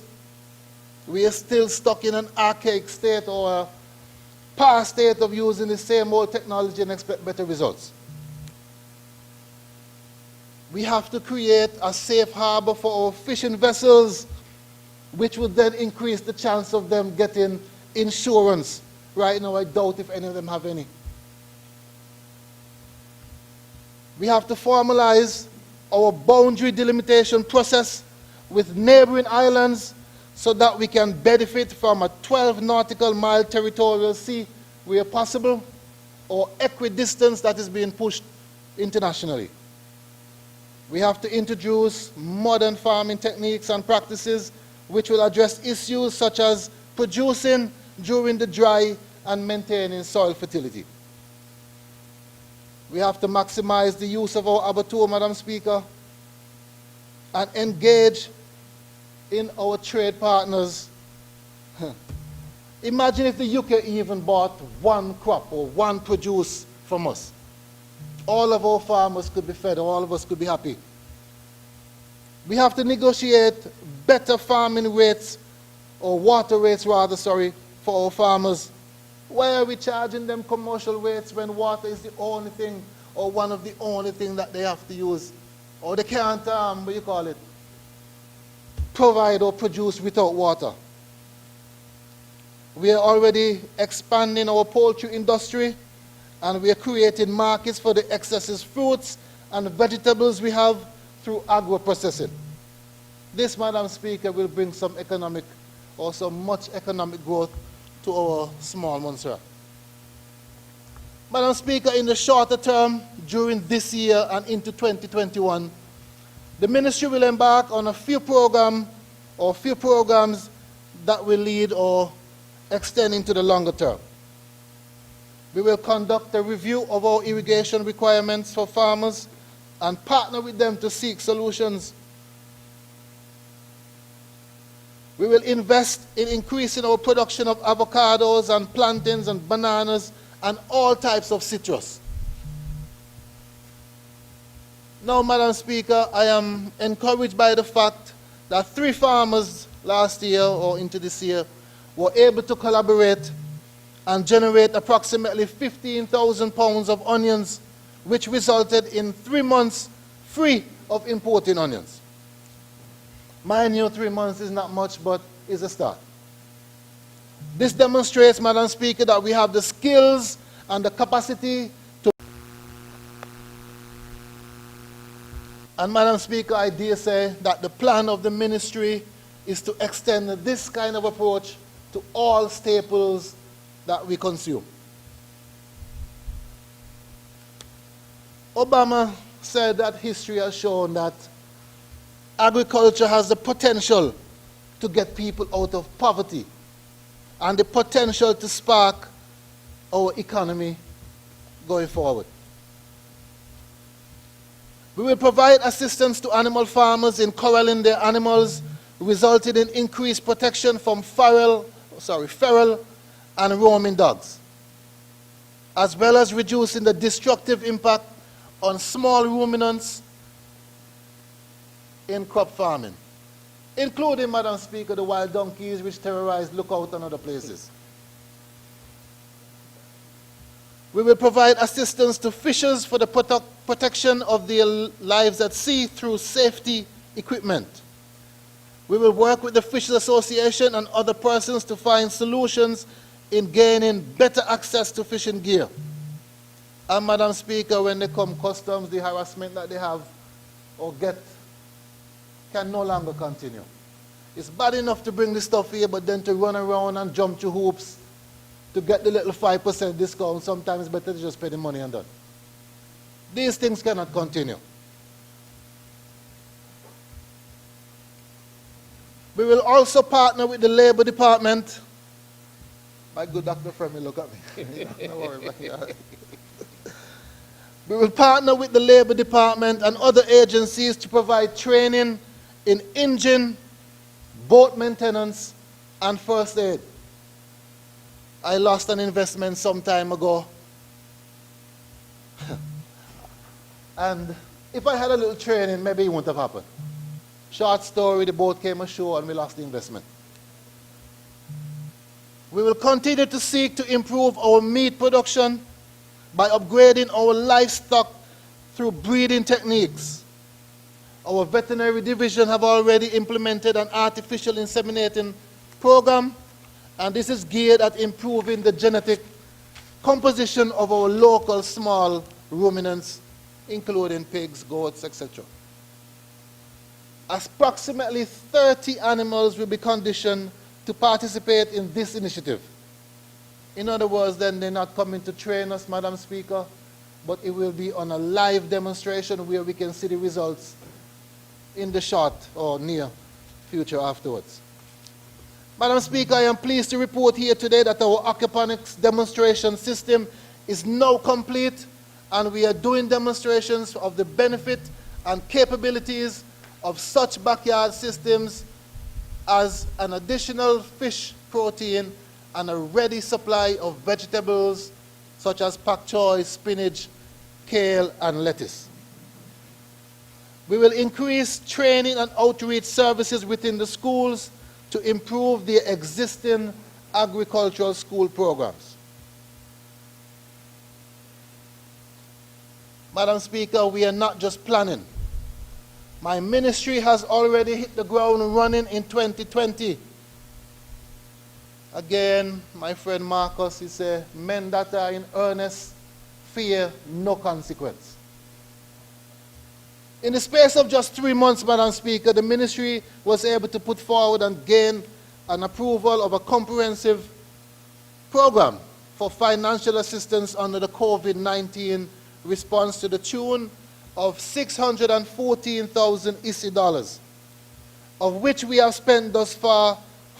We are still stuck in an archaic state or a past state of using the same old technology and expect better results. We have to create a safe harbor for our fishing vessels, which would then increase the chance of them getting insurance. Right now, I doubt if any of them have any. We have to formalize our boundary delimitation process with neighboring islands so that we can benefit from a 12 nautical mile territorial sea where possible, or equidistance that is being pushed internationally. We have to introduce modern farming techniques and practices which will address issues such as producing during the dry and maintaining soil fertility. We have to maximize the use of our abattoir, Madam Speaker, and engage in our trade partners. Imagine if the UK even bought one crop or one produce from us. All of our farmers could be fed, all of us could be happy. We have to negotiate better farming rates, or water rates rather, sorry, for our farmers. Why are we charging them commercial rates when water is the only thing, or one of the only things that they have to use? Or they can't, what do you call it, provide or produce without water. We are already expanding our poultry industry, and we are creating markets for the excess fruits and vegetables we have through agro-processing. This, Madam Speaker, will bring some economic, or some much economic growth to our small Montserrat. Madam Speaker, in the shorter term, during this year and into 2021, the ministry will embark on a few programs that will lead or extend into the longer term. We will conduct a review of our irrigation requirements for farmers and partner with them to seek solutions. We will invest in increasing our production of avocados and plantains and bananas and all types of citrus. Now, Madam Speaker, I am encouraged by the fact that 3 farmers last year or into this year were able to collaborate and generate approximately 15,000 pounds of onions, which resulted in 3 months free of importing onions. Mind you, 3 months is not much, but is a start. This demonstrates, Madam Speaker, that we have the skills and the capacity to... And Madam Speaker, I dare say that the plan of the ministry is to extend this kind of approach to all staples that we consume. Obama said that history has shown that agriculture has the potential to get people out of poverty and the potential to spark our economy going forward. We will provide assistance to animal farmers in corralling their animals, resulting in increased protection from feral and roaming dogs, as well as reducing the destructive impact on small ruminants in crop farming, including, Madam Speaker, the wild donkeys which terrorize Lookout and other places. We will provide assistance to fishers for the protection of their lives at sea through safety equipment. We will work with the Fishers Association and other persons to find solutions in gaining better access to fishing gear. And Madam Speaker, when they come customs, the harassment that they have or get can no longer continue. It's bad enough to bring this stuff here, but then to run around and jump through hoops to get the little 5% discount, sometimes it's better to just pay the money and done. These things cannot continue. We will also partner with the Labor Department. My good Dr. Fremy, look at me. Don't worry about it. We will partner with the Labor Department and other agencies to provide training in engine, boat maintenance, and first aid. I lost an investment some time ago. And if I had a little training, maybe it wouldn't have happened. Short story, the boat came ashore and we lost the investment. We will continue to seek to improve our meat production by upgrading our livestock through breeding techniques. Our veterinary division have already implemented an artificial inseminating program, and this is geared at improving the genetic composition of our local small ruminants, including pigs, goats, etc. Approximately 30 animals will be conditioned to participate in this initiative. In other words, then they're not coming to train us, Madam Speaker, but it will be on a live demonstration where we can see the results in the short or near future afterwards. Madam Speaker, I am pleased to report here today that our aquaponics demonstration system is now complete, and we are doing demonstrations of the benefit and capabilities of such backyard systems as an additional fish protein and a ready supply of vegetables such as pak choy, spinach, kale, and lettuce. We will increase training and outreach services within the schools to improve the existing agricultural school programs. Madam Speaker, we are not just planning. My ministry has already hit the ground running in 2020. Again, my friend Marcus, he said, men that are in earnest fear no consequence. In the space of just 3 months, Madam Speaker, the ministry was able to put forward and gain an approval of a comprehensive program for financial assistance under the COVID-19 response to the tune of 614,000 ICI dollars, of which we have spent thus far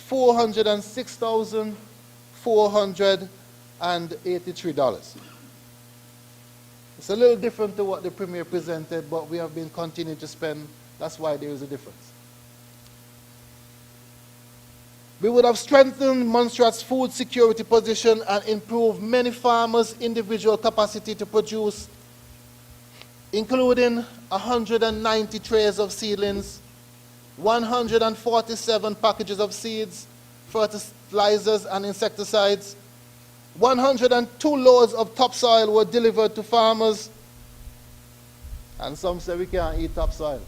$406,483. It's a little different to what the Premier presented, but we have been continuing to spend. That's why there is a difference. We would have strengthened Montserrat's food security position and improved many farmers' individual capacity to produce, including 190 trays of seedlings, 147 packages of seeds, fertilizers and insecticides, 102 loads of topsoil were delivered to farmers. And some say we can't eat topsoil.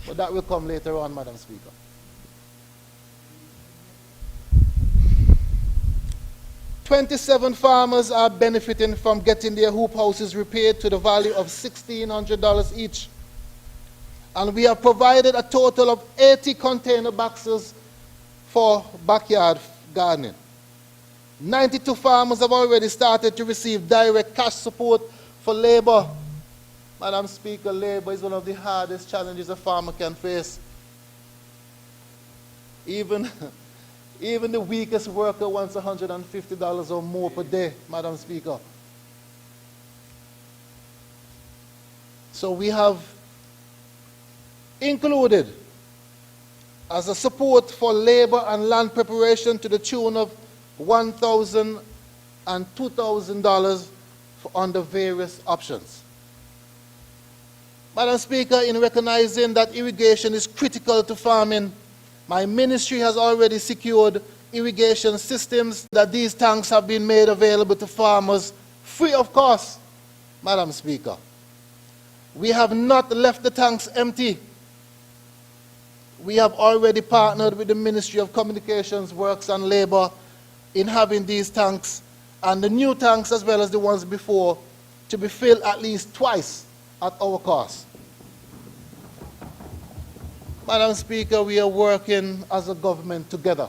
But that will come later on, Madam Speaker. "27 farmers are benefiting from getting their hoop houses repaired to the value of $1,600 each. And we have provided a total of 80 container boxes for backyard gardening. 92 farmers have already started to receive direct cash support for labor." Madam Speaker, labor is one of the hardest challenges a farmer can face. Even the weakest worker wants $150 or more per day, Madam Speaker. So we have included as a support for labor and land preparation to the tune of $1,000 and $2,000 under various options. Madam Speaker, in recognizing that irrigation is critical to farming, my ministry has already secured irrigation systems that these tanks have been made available to farmers free of cost, Madam Speaker. We have not left the tanks empty. We have already partnered with the Ministry of Communications, Works and Labor in having these tanks and the new tanks as well as the ones before to be filled at least twice at our cost. Madam Speaker, we are working as a government together.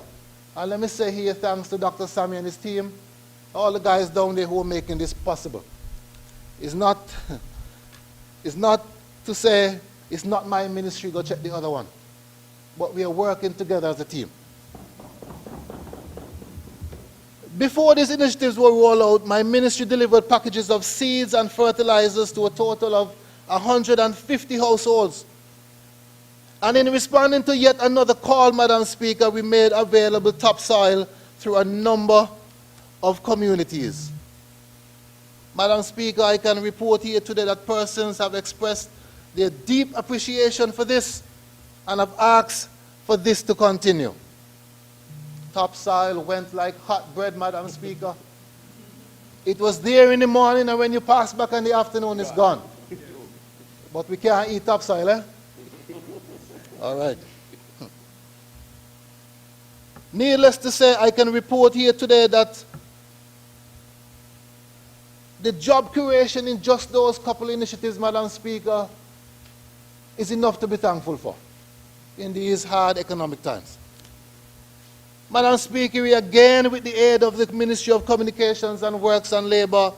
And let me say here thanks to Dr. Sammy and his team, all the guys down there who are making this possible. It's not to say it's not my ministry, go check the other one. But we are working together as a team. Before these initiatives were rolled out, my ministry delivered packages of seeds and fertilizers to a total of 150 households. And in responding to yet another call, Madam Speaker, we made available topsoil through a number of communities. Madam Speaker, I can report here today that persons have expressed their deep appreciation for this and have asked for this to continue. Topsoil went like hot bread, Madam Speaker. It was there in the morning, and when you pass back in the afternoon, it's gone. But we can't eat topsoil, eh? All right. Needless to say, I can report here today that the job creation in just those couple initiatives, Madam Speaker, is enough to be thankful for in these hard economic times. Madam Speaker, we again, with the aid of the Ministry of Communications and Works and Labor,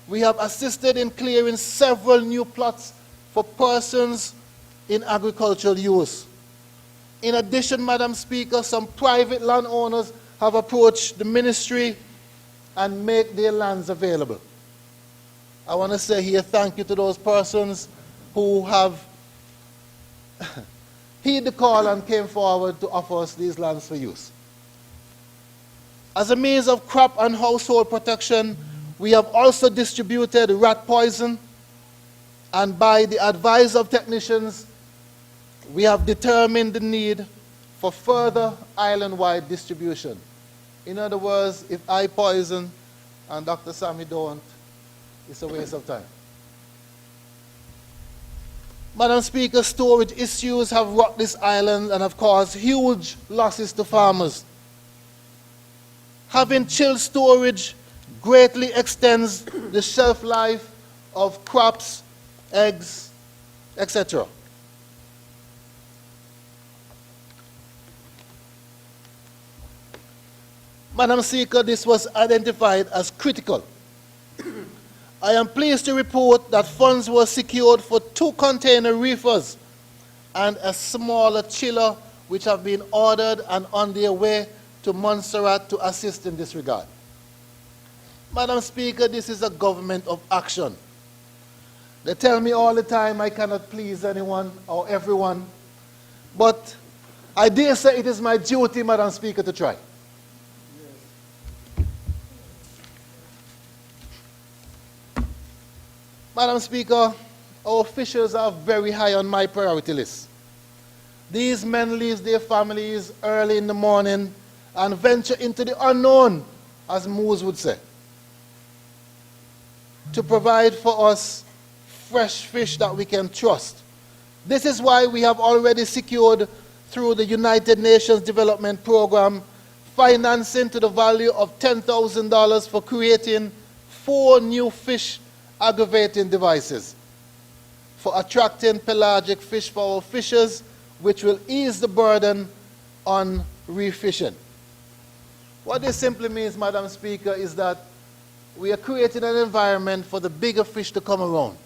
we have assisted in clearing several new plots for persons in agricultural use. In addition, Madam Speaker, some private landowners have approached the ministry and make their lands available. I want to say here thank you to those persons who have heeded the call and came forward to offer us these lands for use. As a means of crop and household protection, we have also distributed rat poison, and by the advice of technicians, we have determined the need for further island-wide distribution. In other words, if I poison and Dr. Sammy don't, it's a waste of time. Madam Speaker, storage issues have rocked this island and have caused huge losses to farmers. Having chilled storage greatly extends the shelf life of crops, eggs, etc. Madam Speaker, this was identified as critical. I am pleased to report that funds were secured for 2 container reefers and a smaller chiller which have been ordered and on their way to Montserrat to assist in this regard. Madam Speaker, this is a government of action. They tell me all the time I cannot please anyone or everyone, but I dare say it is my duty, Madam Speaker, to try. Madam Speaker, our officials are very high on my priority list. These men leave their families early in the morning and venture into the unknown, as Moose would say. to provide for us fresh fish that we can trust. This is why we have already secured through the United Nations Development Program financing to the value of $10,000 for creating 4 new fish aggravating devices for attracting pelagic fish for our fishers, which will ease the burden on reef fishing. What this simply means, Madam Speaker, is that we are creating an environment for the bigger fish to come around.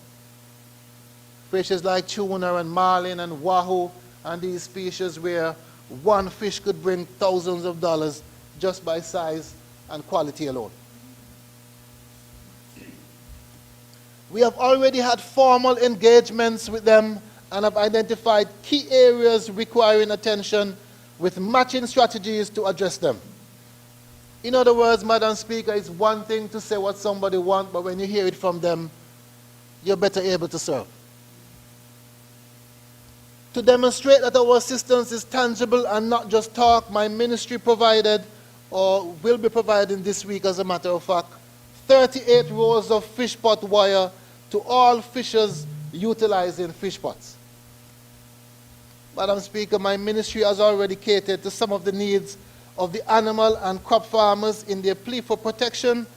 Fishes like tuna and marlin and wahoo and these species where one fish could bring thousands of dollars just by size and quality alone. We have already had formal engagements with them and have identified key areas requiring attention with matching strategies to address them. In other words, Madam Speaker, it's one thing to say what somebody wants, but when you hear it from them, you're better able to serve. To demonstrate that our assistance is tangible and not just talk, my ministry provided, or will be providing this week as a matter of fact, 38 rows of fish pot wire to all fishers utilizing fish pots. Madam Speaker, my ministry has already catered to some of the needs of the animal and crop farmers in their plea for protection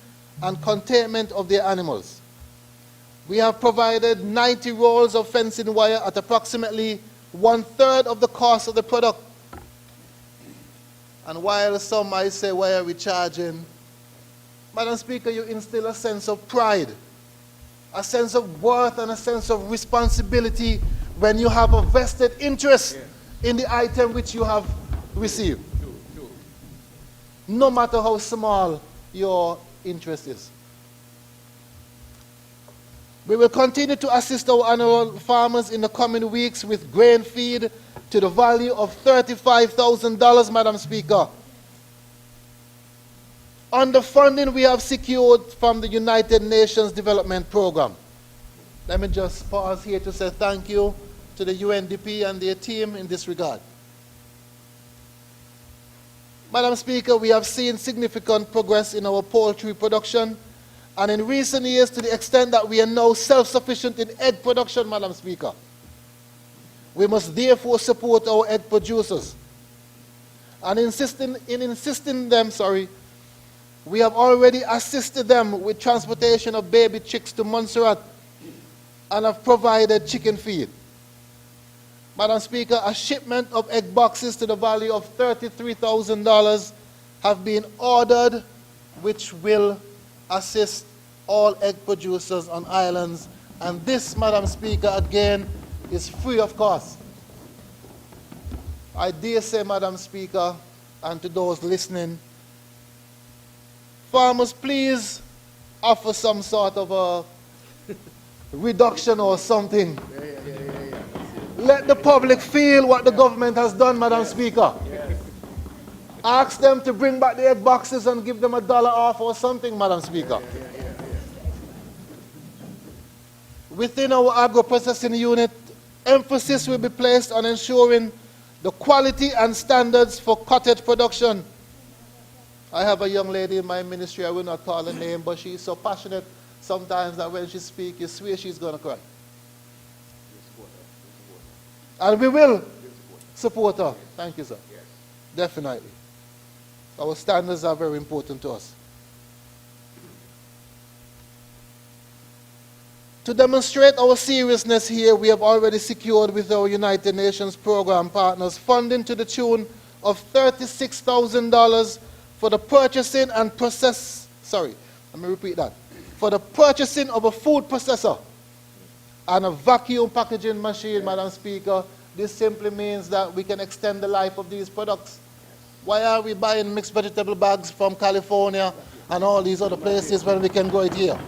and containment of their animals. We have provided 90 rolls of fencing wire at approximately 1/3 of the cost of the product. And while some might say, why are we charging? Madam Speaker, you instill a sense of pride, a sense of worth, and a sense of responsibility when you have a vested interest in the item which you have received. No matter how small your interest is. We will continue to assist our animal farmers in the coming weeks with grain feed to the value of $35,000, Madam Speaker. On the funding we have secured from the United Nations Development Program. Let me just pause here to say thank you to the UNDP and their team in this regard. Madam Speaker, we have seen significant progress in our poultry production, and in recent years to the extent that we are now self-sufficient in egg production, Madam Speaker. We must therefore support our egg producers. And insisting them, we have already assisted them with transportation of baby chicks to Montserrat and have provided chicken feed. Madam Speaker, a shipment of egg boxes to the value of $33,000 have been ordered, which will assist all egg producers on islands. And this, Madam Speaker, again, is free of cost. I dare say, Madam Speaker, and to those listening, farmers, please offer some sort of a reduction or something. Let the public feel what the government has done, Madam Speaker. Ask them to bring back the egg boxes and give them $1 off or something, Madam Speaker. Within our agro-processing unit, emphasis will be placed on ensuring the quality and standards for cottage production. I have a young lady in my ministry, I will not call her name, but she's so passionate sometimes that when she speaks, you swear she's going to cry. And we will support her. Thank you, sir. Definitely. Our standards are very important to us. To demonstrate our seriousness here, we have already secured with our United Nations program partners funding to the tune of $36,000 for the purchasing and process, for the purchasing of a food processor and a vacuum packaging machine, Madam Speaker. This simply means that we can extend the life of these products. Why are we buying mixed vegetable bags from California and all these other places when we can grow it here?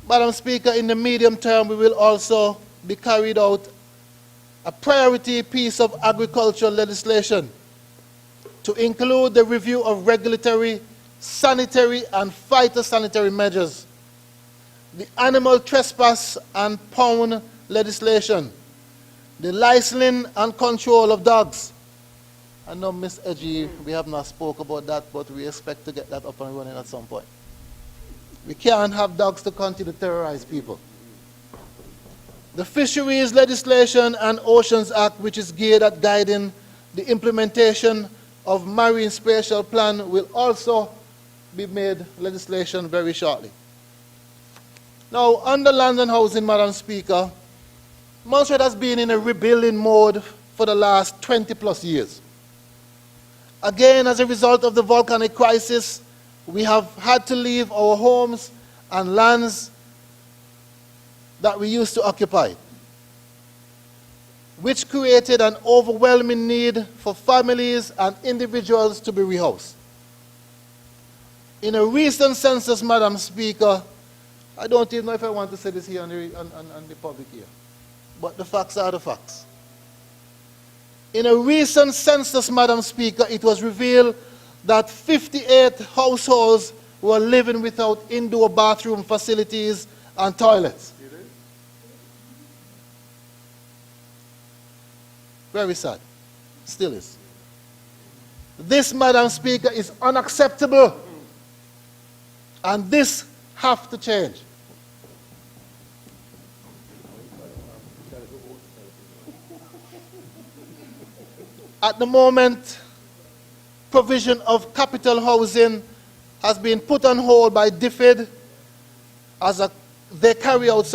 Madam Speaker, in the medium term, we will also be carried out a priority piece of agricultural legislation to include the review of regulatory, sanitary, and phytosanitary measures, the animal trespass and pound legislation, the licensing and control of dogs, I know, Miss Edgy, we have not spoke about that, but we expect to get that up and running at some point. We can't have dogs to continue to terrorize people. The Fisheries Legislation and Oceans Act, which is geared at guiding the implementation of Marine Spatial Plan, will also be made legislation very shortly. Now, under land and housing, Madam Speaker, Montserrat has been in a rebuilding mode for the last 20 plus years. Again, as a result of the volcanic crisis, we have had to leave our homes and lands that we used to occupy, which created an overwhelming need for families and individuals to be rehoused. In a recent census, Madam Speaker, I don't even know if I want to say this here on the public here, but the facts are the facts. In a recent census, Madam Speaker, it was revealed that 58 households were living without indoor bathroom facilities and toilets. Very sad. Still is. This, Madam Speaker, is unacceptable. And this has to change. At the moment, provision of capital housing has been put on hold by DFID as they carry out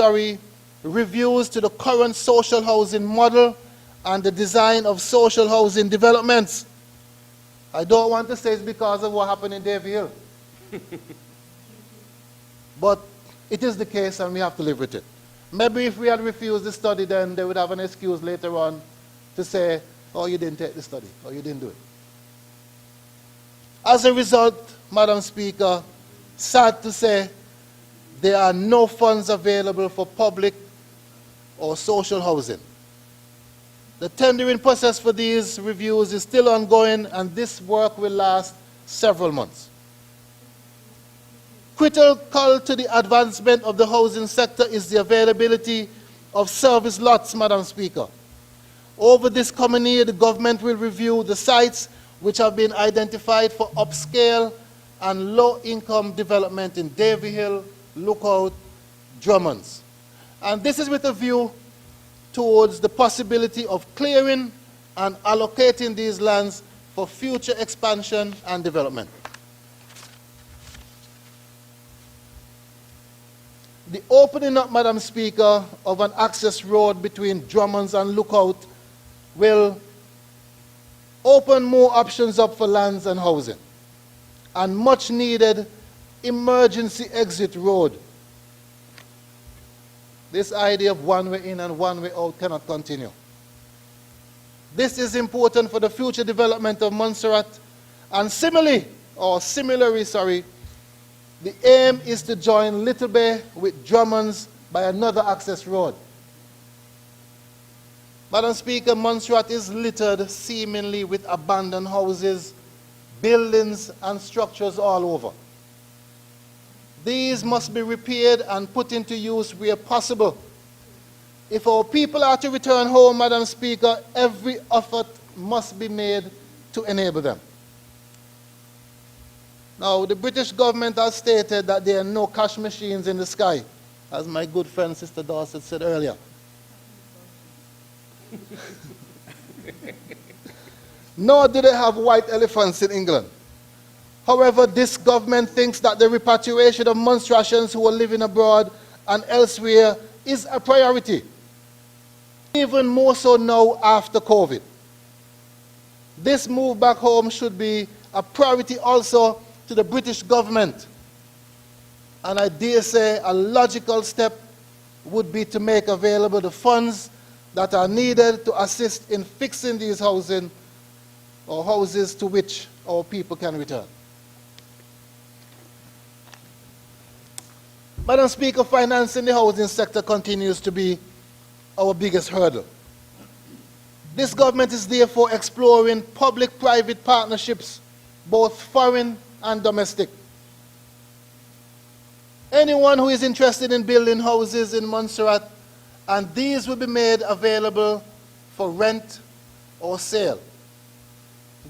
reviews to the current social housing model and the design of social housing developments. I don't want to say it's because of what happened in Davie Hill. But it is the case and we have to live with it. Maybe if we had refused the study, then they would have an excuse later on to say, oh, you didn't take the study, or you didn't do it. As a result, Madam Speaker, sad to say, there are no funds available for public or social housing. The tendering process for these reviews is still ongoing, and this work will last several months. Critical to the advancement of the housing sector is the availability of service lots, Madam Speaker. Over this coming year, the government will review the sites which have been identified for upscale and low-income development in Davie Hill, Lookout, Drummonds. And this is with a view towards the possibility of clearing and allocating these lands for future expansion and development. The opening up, Madam Speaker, of an access road between Drummonds and Lookout will open more options up for lands and housing, and much needed emergency exit road. This idea of one way in and one way out cannot continue. This is important for the future development of Montserrat, and similarly, the aim is to join Little Bay with Drummonds by another access road. Madam Speaker, Montserrat is littered seemingly with abandoned houses, buildings, and structures all over. These must be repaired and put into use where possible. If our people are to return home, Madam Speaker, every effort must be made to enable them. Now, the British government has stated that there are no cash machines in the sky, as my good friend Sister Dorset said earlier. Nor do they have white elephants in England. However, this government thinks that the repatriation of Montserratians who are living abroad and elsewhere is a priority, even more so now after COVID. This move back home should be a priority also to the British government. And I dare say a logical step would be to make available the funds that are needed to assist in fixing these housing or houses to which our people can return. Madam Speaker, financing the housing sector continues to be our biggest hurdle. This government is therefore exploring public-private partnerships, both foreign and domestic. Anyone who is interested in building houses in Montserrat, and these will be made available for rent or sale.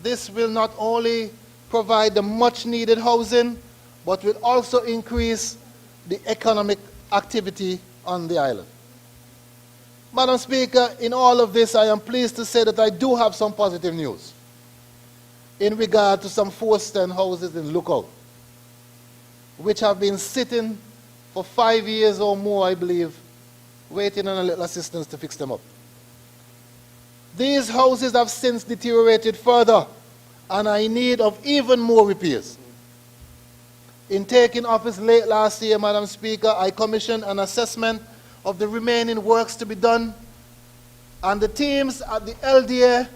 This will not only provide the much needed housing, but will also increase the economic activity on the island. Madam Speaker, in all of this, I am pleased to say that I do have some positive news in regard to some 410 houses in Lookout, which have been sitting for 5 years or more, I believe, waiting on a little assistance to fix them up. These houses have since deteriorated further and are in need of even more repairs. In taking office late last year, Madam Speaker, I commissioned an assessment of the remaining works to be done, and the teams at the LDA,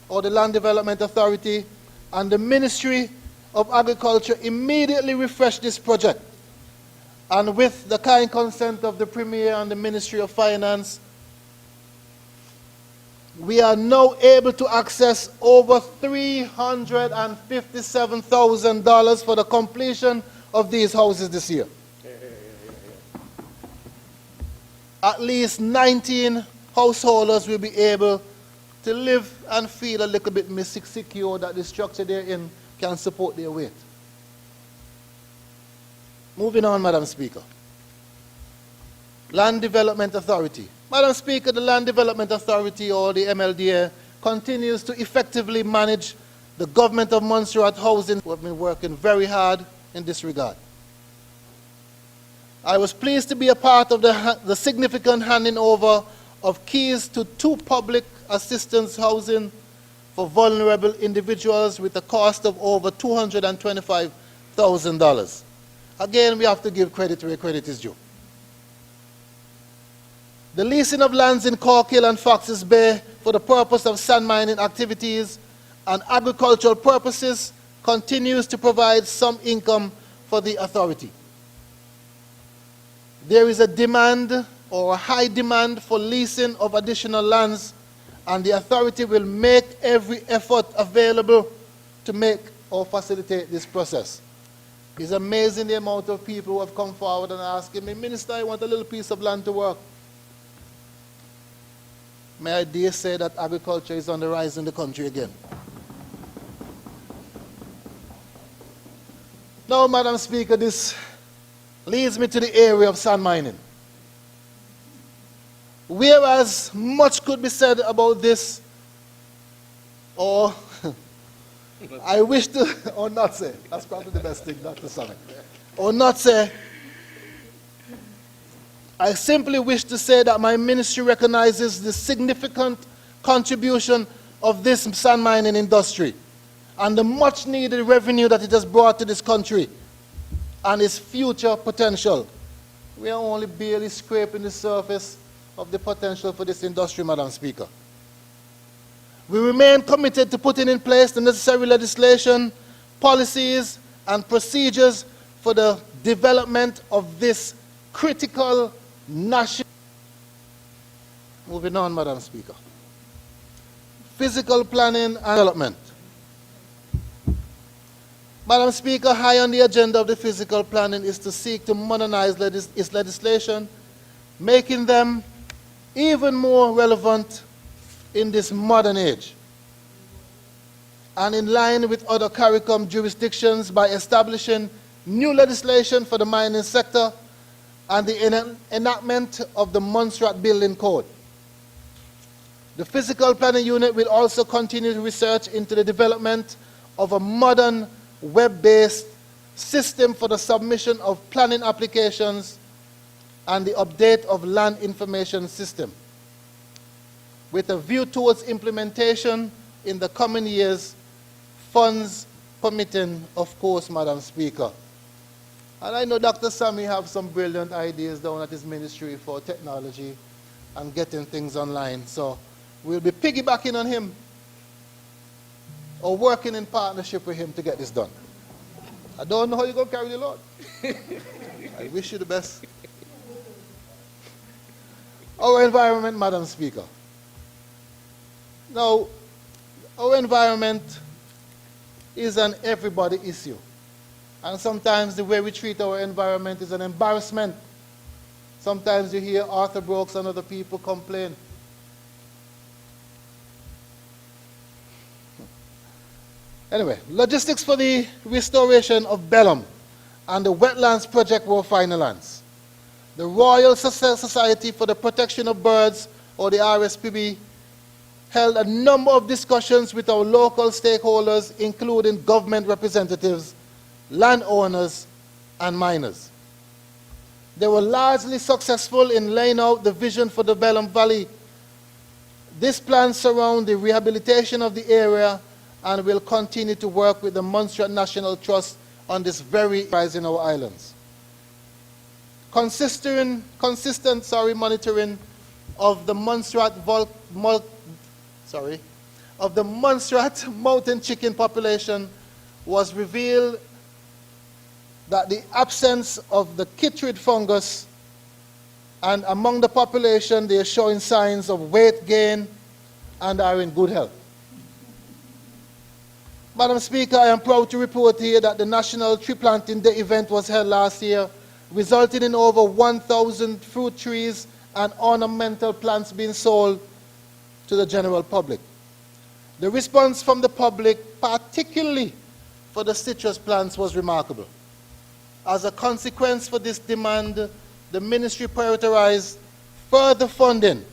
or the Land Development Authority, and the Ministry of Agriculture immediately refreshed this project. And with the kind consent of the Premier and the Ministry of Finance, we are now able to access over $357,000 for the completion of these houses this year. At least 19 householders will be able to live and feel a little bit secure that the structure they're in can support their weight. Moving on, Madam Speaker. Land Development Authority. Madam Speaker, the Land Development Authority, or the MLDA, continues to effectively manage the government of Montserrat housing, who have been working very hard in this regard. I was pleased to be a part of the significant handing over of keys to 2 public assistance housing for vulnerable individuals with a cost of over $225,000. Again, we have to give credit where credit is due. The leasing of lands in Corkhill and Foxes Bay for the purpose of sand mining activities and agricultural purposes continues to provide some income for the authority. There is a demand, or a high demand, for leasing of additional lands, and the authority will make every effort available to make or facilitate this process. It's amazing the amount of people who have come forward and asking me, Minister, I want a little piece of land to work. May I dare say that agriculture is on the rise in the country again. Now, Madam Speaker, this leads me to the area of sand mining. Whereas much could be said about this, or I wish to, or not say, that's probably the best thing, not to say, or not say, I simply wish to say that my ministry recognizes the significant contribution of this sand mining industry and the much needed revenue that it has brought to this country and its future potential. We are only barely scraping the surface of the potential for this industry, Madam Speaker. We remain committed to putting in place the necessary legislation, policies, and procedures for the development of this critical national. Moving on, Madam Speaker. Physical planning and development. Madam Speaker, high on the agenda of the physical planning is to seek to modernize its legislation, making them even more relevant in this modern age, and in line with other CARICOM jurisdictions by establishing new legislation for the mining sector and the enactment of the Montserrat Building Code. The Physical Planning Unit will also continue to research into the development of a modern web-based system for the submission of planning applications and the update of land information system, with a view towards implementation in the coming years, funds permitting, of course, Madam Speaker. And I know Dr. Sammy have some brilliant ideas down at his ministry for technology and getting things online. So we'll be piggybacking on him or working in partnership with him to get this done. I don't know how you're going to carry the load. I wish you the best. Our environment, Madam Speaker. Now, our environment is an everybody issue. And sometimes the way we treat our environment is an embarrassment. Sometimes you hear Arthur Brooks and other people complain. Anyway, logistics for the restoration of Bellum and the wetlands project were finalized. The Royal Society for the Protection of Birds, or the RSPB, held a number of discussions with our local stakeholders, including government representatives, landowners, and miners. They were largely successful in laying out the vision for the Bellum Valley. This plan surrounds the rehabilitation of the area and will continue to work with the Montserrat National Trust on this very rise in our islands. Consistent monitoring of the Montserrat mountain chicken population was revealed that the absence of the chytrid fungus, and among the population they are showing signs of weight gain and are in good health. Madam Speaker, I am proud to report here that the National Tree Planting Day event was held last year, resulting in over 1,000 fruit trees and ornamental plants being sold to the general public. The response from the public, particularly for the citrus plants, was remarkable. As a consequence for this demand, the ministry prioritized further funding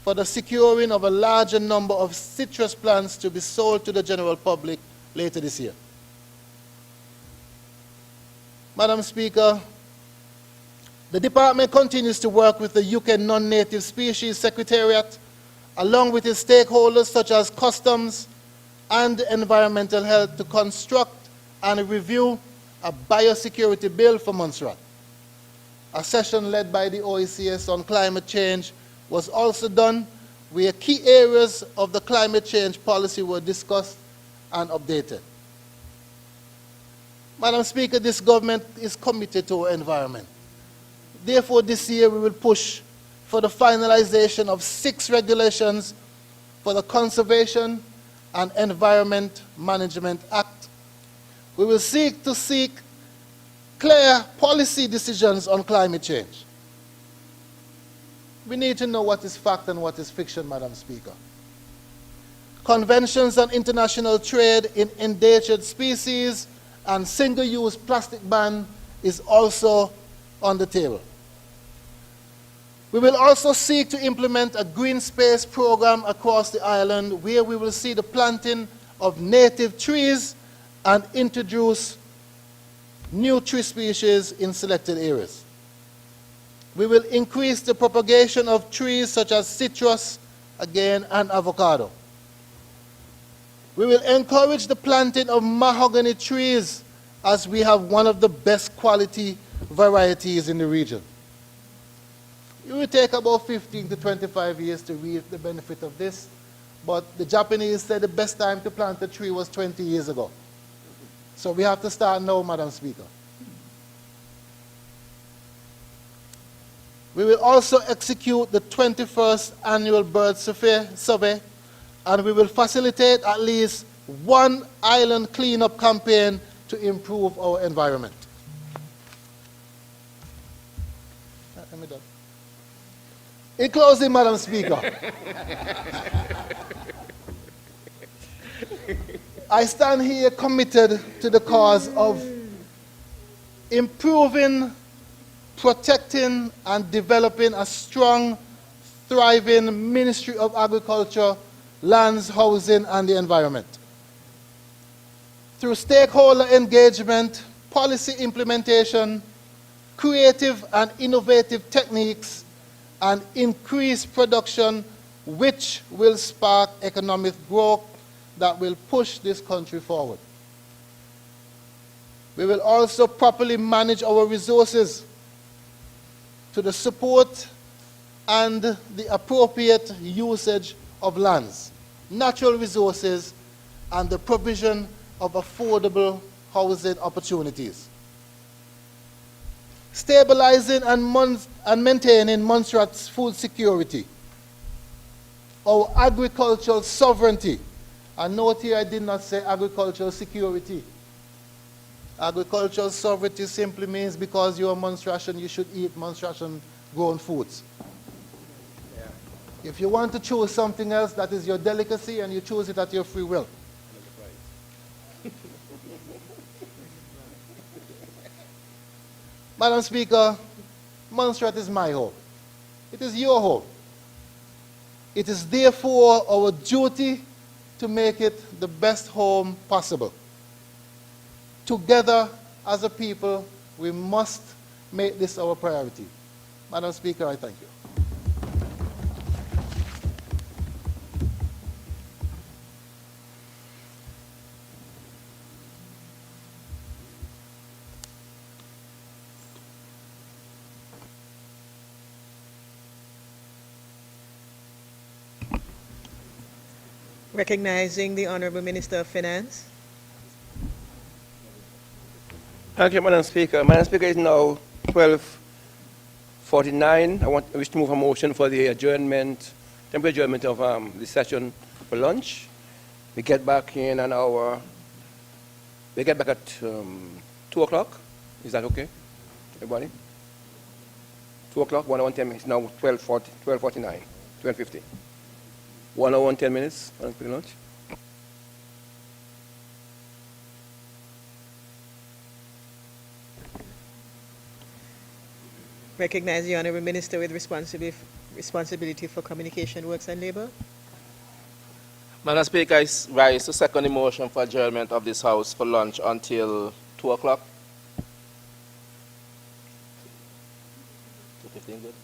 for the securing of a larger number of citrus plants to be sold to the general public later this year. Madam Speaker, the department continues to work with the UK Non-Native Species Secretariat, along with its stakeholders such as customs and environmental health, to construct and review a biosecurity bill for Montserrat. A session led by the OECS on climate change was also done, where key areas of the climate change policy were discussed and updated. Madam Speaker, this government is committed to our environment. Therefore, this year we will push for the finalization of 6 regulations for the Conservation and Environment Management Act. We will seek clear policy decisions on climate change. We need to know what is fact and what is fiction, Madam Speaker. Conventions on international trade in endangered species and single-use plastic ban is also on the table. We will also seek to implement a green space program across the island, where we will see the planting of native trees and introduce new tree species in selected areas. We will increase the propagation of trees such as citrus, again, and avocado. We will encourage the planting of mahogany trees, as we have one of the best quality varieties in the region. It will take about 15 to 25 years to reap the benefit of this, but the Japanese said the best time to plant a tree was 20 years ago. So we have to start now, Madam Speaker. We will also execute the 21st annual bird survey, and we will facilitate at least one island cleanup campaign to improve our environment. In closing, Madam Speaker, I stand here committed to the cause of improving, protecting, and developing a strong, thriving Ministry of Agriculture, Lands, Housing, and the Environment. Through stakeholder engagement, policy implementation, creative and innovative techniques, and increased production, which will spark economic growth that will push this country forward. We will also properly manage our resources to the support and the appropriate usage of lands, natural resources, and the provision of affordable housing opportunities. Stabilizing and maintaining Montserrat's food security, our agricultural sovereignty. And note here, I did not say agricultural security. Agricultural sovereignty simply means because you're a Montserratian, you should eat Montserratian grown foods. Yeah. If you want to choose something else, that is your delicacy, and you choose it at your free will. Madam Speaker, Montserrat is my home. It is your home. It is therefore our duty to make it the best home possible. Together, as a people, we must make this our priority. Madam Speaker, I thank you. Recognizing the Honorable Minister of Finance. Thank you, Madam Speaker. Madam Speaker, it's now 12:49. I wish to move a motion for the adjournment, temporary adjournment of the session for lunch. We get back in an hour. We get back at 2 o'clock. Is that okay, everybody? 2 o'clock, 1 hour and 10 minutes. Now 12:49, 12:50. 1 hour and 10 minutes, Madam Speaker, lunch. Recognize the Honorable Minister with responsibility for communication, works and labor. Madam Speaker, I rise to second the motion for adjournment of this House for lunch until 2 o'clock. 2:15, good?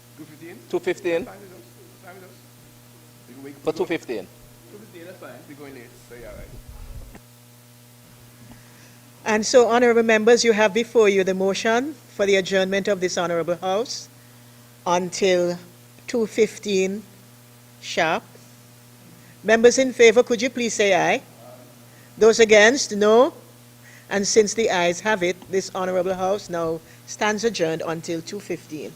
2:15? 2:15? For 2:15. 2:15, that's fine. We're going late, so yeah, right. And so, honorable members, you have before you the motion for the adjournment of this honorable House until 2:15 sharp. Members in favor, could you please say aye? Those against, no. And since the ayes have it, this honorable House now stands adjourned until 2:15.